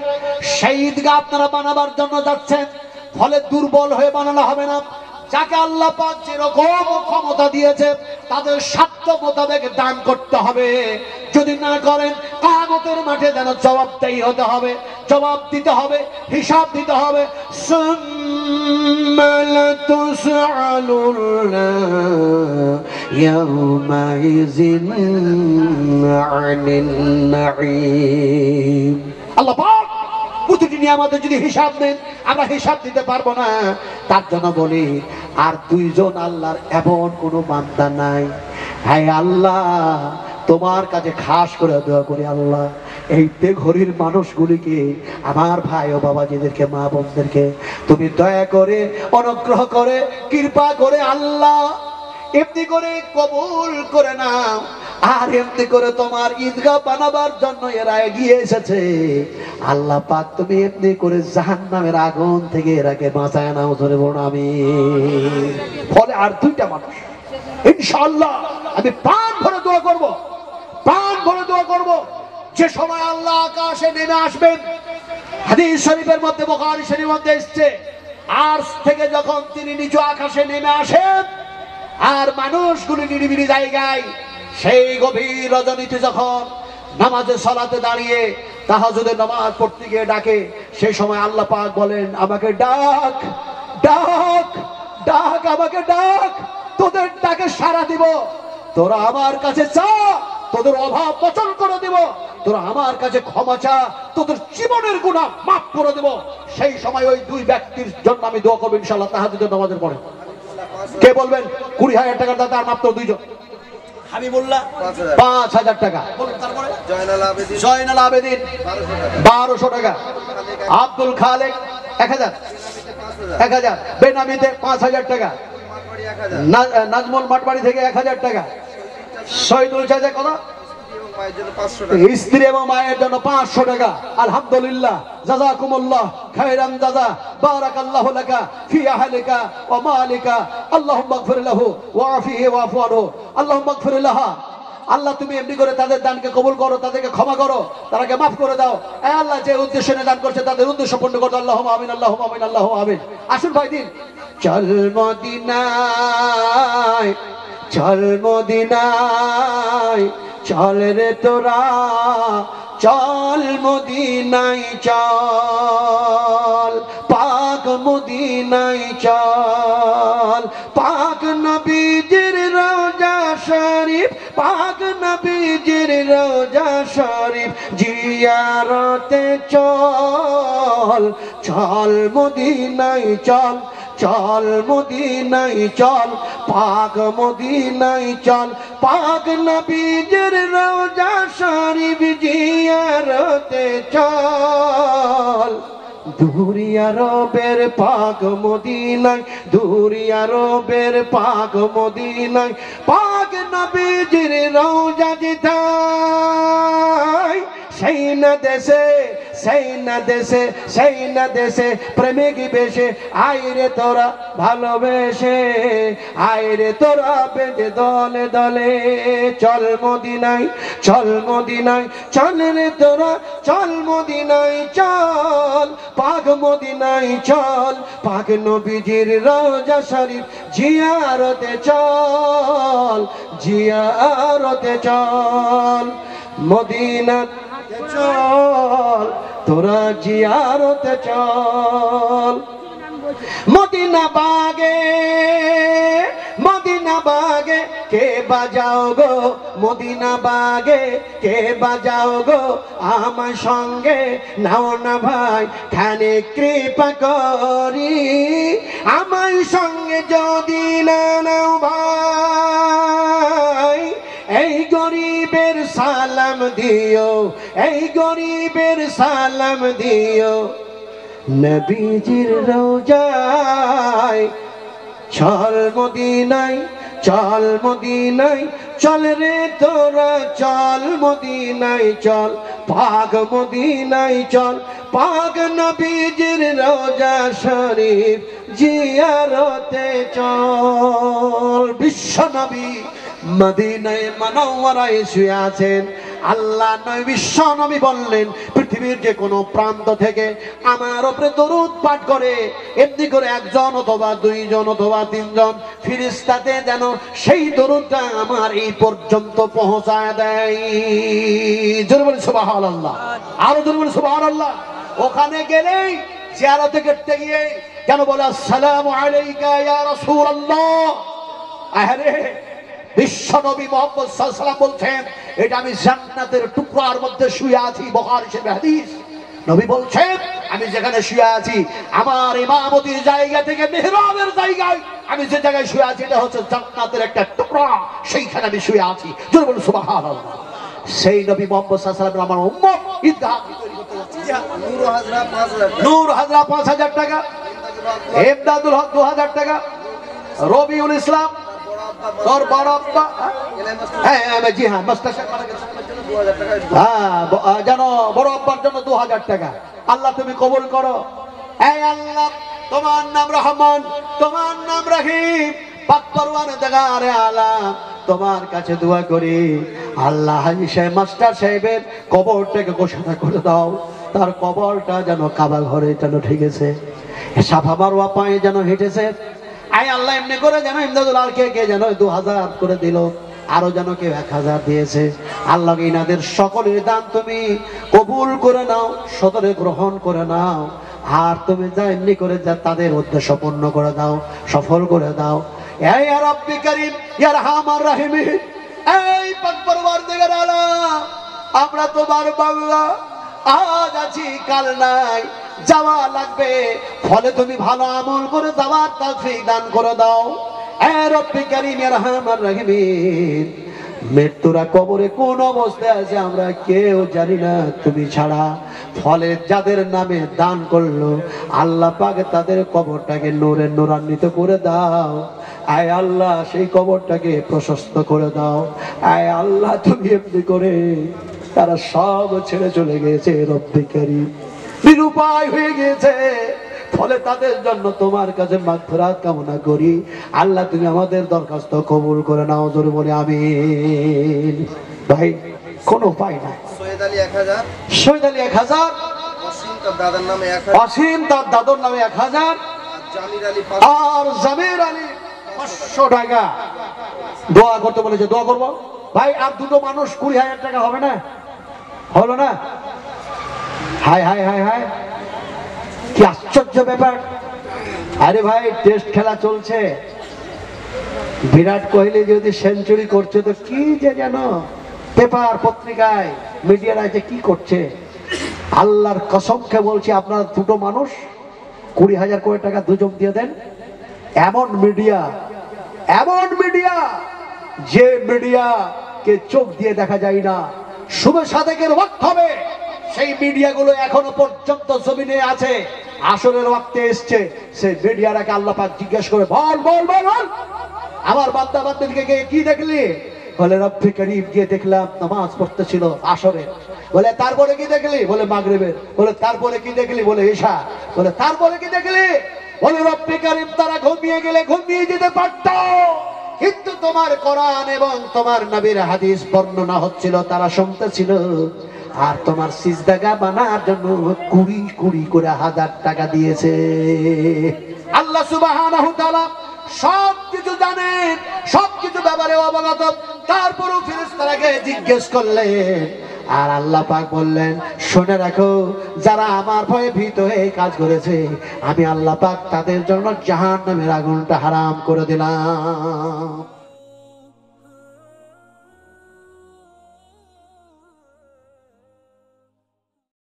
সেই ঈদগাহ আপনারা বানাবার জন্য যাচ্ছেন, ফলে দুর্বল হয়ে বানানো হবে না। যাকে আল্লাহ পাক যেরকম ক্ষমতা দিয়েছে তাদের স্বার্থ মোতাবেক দান করতে হবে। যদি না করেন কিয়ামতের মাঠে যেন জবাবদাহি হতে হবে, জবাব দিতে হবে, হিসাব দিতে হবে। সুম্মা লাতুসআলুনা ইয়াওমাইযিন আনিন নাঈম। আল্লাহ পাক প্রতিটি নিয়ামতের যদি হিসাব নেন, আমরা হিসাব দিতে পারবো না। তার জন্য বলি, আর দুইজন আল্লাহর এমন কোনো বান্দা নাই। হ্যাঁ আল্লাহ, তোমার কাছে খাস করে দোয়া করি আল্লাহ, এই ঘড়ির মানুষগুলিকে, আমার ভাই ও বাবাজিদেরকে, মা বোনদেরকে তুমি দয়া করে, অনুগ্রহ করে, কৃপা করে আল্লাহ এমনি করে কবুল করে নাও। আর এমনি করে তোমার ঈদগাহ বানাবার জন্য এরা এগিয়ে এসেছে আল্লাহ পাক, তুমি এমনি করে জাহান্নামের আগুন থেকে এরাকে বাঁচায় নাও। ধরে বলুন আমিন। ফলে আর দুইটা মানুষ ইনশাআল্লাহ আমি প্রাণ ভরে দোয়া করব, প্রাণ ভরে দোয়া করব। যে সময় আল্লাহ আকাশে নেমে আসবেন, হাদিস শরীফের মধ্যে, বুখারী শরীফের মধ্যে এসেছে, আরশ থেকে যখন তিনি নিচু আকাশে নেমে আসেন, আর মানুষগুলি নিরিবিলি জায়গায় সেই গভীর রজনীতে যখন নামাজে সালাতে দাঁড়িয়ে তাহাজ্জুদের নামাজ পড়তে গিয়ে ডাকে, সেই সময় আল্লাহ পাক বলেন, আমাকে ডাক, ডাক, ডাক, আমাকে ডাক, তোদের ডাকে সাড়া দিব। তোরা আমার কাছে চা, তোদের অভাব মোচন করে দিব। তোরা আমার কাছে ক্ষমা চা, তোদের জীবনের গুনাহ মাফ করে দেব। সেই সময় ওই দুই ব্যক্তির জন্য আমি দোয়া করব ইনশাআল্লাহ তাহাজ্জুদের নামাজের পরে। কে বলবেন? 20,000 টাকার দাতা, আর মাত্র দুইজন। হাবিবুল্লাহ 5,000 টাকা। তারপরে জয়নাল আবেদিন 1200 টাকা। আব্দুল খালেক 1000, 1000। বেনামিতে 5,000 টাকা। নাজমুল মাঠবাড়ি থেকে 1000 টাকা। শহীদুল চাচা কত? স্ত্রী এবং মায়ের জন্য 500 টাকা। আলহামদুলিল্লাহ, জাযাকুমুল্লাহ খায়রান জাযা, বারাকাল্লাহু লাকা ফি আহলিকা ওয়া মালিকা, আল্লাহুম্মা ইগফির লাহু ওয়া আফিহি ওয়া আফু আনহু, আল্লাহুম্মা ইগফির লাহা। আল্লাহ তুমি এমনি করে তাদের দানকে কবুল করো, তাদেরকে ক্ষমা করো, তাদেরকে মাফ করে দাও। এ আল্লাহ, যে উদ্দেশ্যে দান করছে তাদের উদ্দেশ্য পূর্ণ করো। আল্লাহুম্মা আমিন, আল্লাহুম্মা আমিন, আল্লাহুম্মা আমিন। আসুন ভাই দিন, চল মদিনায়, চল মদিনায়, চল রে তোরা, চল মদিনায় চল, পাক মদিনায় চল। পাক নবীজির রওজা শরীফ, পাক নবীজির রওজা শরীফ জিয়ারতে চল, চল মদিনায় চল, চল মদিনায় চল, পাক মদিনায় চল। পাক নবীজির রওজা শরীফ জিয়ারতে চল। দুরিয়া রবের পাক মদিনায়, দুরিয়া রবের পাক মদিনায়, পাক নবীজির রওজা যেথায়, সেই না দেশে, সেই না দেশে, সেই না দেশে প্রেমিক বেশে, আইরে তোরা ভালোবেসে, আইরে তোরা বেঁধে দলে দলে। চল মদিনায়, চল মদিনায়, চল রে তোরা, চল মদিনায় চল, পাক মদিনায় চল। পাক নবীজির রওজা শরীফ জিয়ারতে চল, জিয়ারতে চল। মদিনা চল, তোরা জিয়ারতে চল। মদিনা বাগে, মদিনা বাগে কে বাজাও গো, মদিনা বাগে কে বাজাও গো, আমার সঙ্গে নাও না ভাই খানে কৃপা করি। আমার সঙ্গে যদি না নাও ভাই, এই গরিবের সালাম দিও, এই গরিবের সালাম দিও। নবীজির রওজায় চল মদিনায়, চল মদিনায় চল রে তোরা, চল মদিনায় চল, পাক মদিনায় চল, পাক নবীজির রওজা শরীফ জিয়ারতে চল। বিশ্ব নবী মদিনায় মুনাওয়ারায় শুয়ে আছেন। আল্লাহ নবী, বিশ্ব নবী বললেন, পৃথিবীর যে কোনো প্রান্ত থেকে আমার উপরে দরুদ পাঠ করে, এমনি করে একজন অথবা দুইজন অথবা তিনজন ফেরেশতাতে যেন সেই দরুদটা আমার এই পর্যন্ত পৌঁছায় দেয়। জোরে বলি সুবহানাল্লাহ, আরো জোরে বলি সুবহানাল্লাহ। ওখানে গেলেই জিয়ারতে করতে গিয়ে কেন বলে আসসালামু আলাইকা ইয়া রাসূলুল্লাহ। আরে বিশ্ব নবী মুহাম্মদ সাল্লাল্লাহু আলাইহি ওয়াসাল্লাম বলছেন, এটা আমি জান্নাতের টুকরার মধ্যে শুয়ে আছি। বুখারী শরীফের হাদিস। নবী বলছেন, আমি যেখানে শুয়ে আছি আমার ইমামতির জায়গা থেকে মিহরাবের জায়গায় আমি যে জায়গায় শুয়ে আছি এটা হচ্ছে জান্নাতের একটা টুকরা, সেইখানে আমি শুয়ে আছি। জোরে বলুন সুবহানাল্লাহ। সেই নবী মুহাম্মদ সাল্লাল্লাহু আলাইহি ওয়াসাল্লাম আমার উম্মত ঈদগাহ তৈরি করতে যাচ্ছে। নূর হাজরা 5000 টাকা, নূর হাজরা 5000 টাকা, ইমদাদুল হক 2000 টাকা, রবিউল ইসলাম তোর বড় আব্বা, হ্যাঁ জি হ্যাঁ মাস্টার সাহেব মারা গেছে, 2000 টাকা। হ্যাঁ জানো বড় আব্বার জন্য 2000 টাকা। আল্লাহ তুমি কবুল করো। এই আল্লাহ, তোমার নাম রহমান, তোমার নাম রহিম, পাক পরওয়ারদিগারে আলাম, তোমার কাছে দোয়া করি আল্লাহ হাজী সাহেব মাস্টার সাহেবের কবরটাকে ঘোষণা করে দাও। তার কবরটা যেন কাবা ঘরে যেন ঠেকেছে, সাফা মারওয়া পায়ে যেন হেঁটেছে। আই আল্লাহ এমনি করে যেন ইমদাদুল আর কে যেন 2000 করে দিল, আরো যেন কেউ 1000 দিয়েছে। আল্লাহ ইনাদের সকলের দান তুমি কবুল করে নাও, সদরে গ্রহণ করে নাও। আর তুমি যা এমনি করে যা তাদের উদ্দেশ্য পূর্ণ করে দাও, সফল করে দাও। এই ইয়া রাব্বি কারীম ইয়া রহমান রহিম, এই পাক পরওয়ারদিগার আলাম, আমরা তোমার বান্দা, আজ আছি কাল নাই, যাওয়া লাগবে, ফলে তুমি ভালো আমল করে যাওয়ার তৌফিক দান করে দাও। এ রব্বি কারীম ইয়া রহমান রহিম, মৃত্যুরা কবরে কোন অবস্থায় আছে আমরা কেউ জানি না তুমি ছাড়া। ফলে যাদের নামে দান করলো আল্লাহ পাক তাদের কবরটাকে নূরে নূরান্বিত করে দাও। আয় আল্লাহ সেই কবরটাকে প্রশস্ত করে দাও। আয় আল্লাহ তুমি এমনি করে, তারা সব ছেড়ে চলে গেছে রব্বি কারীম, নিরুপায় হয়ে গেছে, ফলে তাদের জন্য তোমার কাছে মাগফিরাত কামনা করি। আল্লাহ তুমি আমাদের দরখাস্ত কবুল করে নাও। জোরে বলে আমিন। ভাই কোনো উপায় নাই। সৈয়দ আলী 1000, সৈয়দ আলী 1000, অসীম তার দাদার নামে 1000, অসীম তার দাদুর নামে 1000, জামির আলী আর জামির আলী 500 টাকা। দোয়া করতে বলেছে, দোয়া করবো ভাই। আর দুটো মানুষ 20,000 টাকা হবে না? হলো না? হাই হাই হাই হাই, কি আশ্চর্য ব্যাপার। আরে ভাই টেস্ট খেলা চলছে, বিরাট কোহলি যদি সেঞ্চুরি করছে তো কি যে জানো পেপার পত্রিকায় মিডিয়ারা যে কি করছে। আল্লাহর কসমকে বলছি, আপনার দুটো মানুষ 20,000 করে টাকা দুজন দিয়ে দেন। এমন মিডিয়া, এমন মিডিয়া যে মিডিয়াকে চোখ দিয়ে দেখা যায় না, শুভে সাদেকের ওয়াক্ত হবে সেই মিডিয়াগুলো এখনো পর্যন্ত জমিনে আছে। আসরের ওয়াক্তে এসছে, সেই মিডিয়াটাকে আল্লাহ পাক জিজ্ঞেস করে, বল বল বল বল আমার বান্দা বান্দিকে কি দেখলি? বলে রব্বি কারীম গিয়ে দেখলাম নামাজ পড়তেছিল আসরে। বলে তারপরে কি দেখলি? বলে মাগরিবের। বলে তারপরে কি দেখলি? বলে ঈশা। বলে তারপরে কি দেখলি? বলে রব্বি কারীম তারা ঘুমিয়ে গেলে ঘুমিয়ে যেতে পারত, কিন্তু তোমার কোরআন এবং তোমার নবীর হাদিস বর্ণনা হচ্ছিল, তারা শুনতেছিল। আর তোমার সিজদাগা বানার জন্য 20 করে 1000 টাকা দিয়েছে। আল্লাহ সুবহানাহু ওয়া তাআলা সবকিছু জানেন, সবকিছু ব্যাপারে অবগত। তারপরও ফেরেশতাকে জিজ্ঞেস করলেন, আর আল্লাহ পাক বললেন, শুনে রাখো যারা আমার ভয়ে ভীত হয়ে কাজ করেছে আমি আল্লাহ পাক তাদের জন্য জাহান্নামের আগুনটা হারাম করে দিলাম।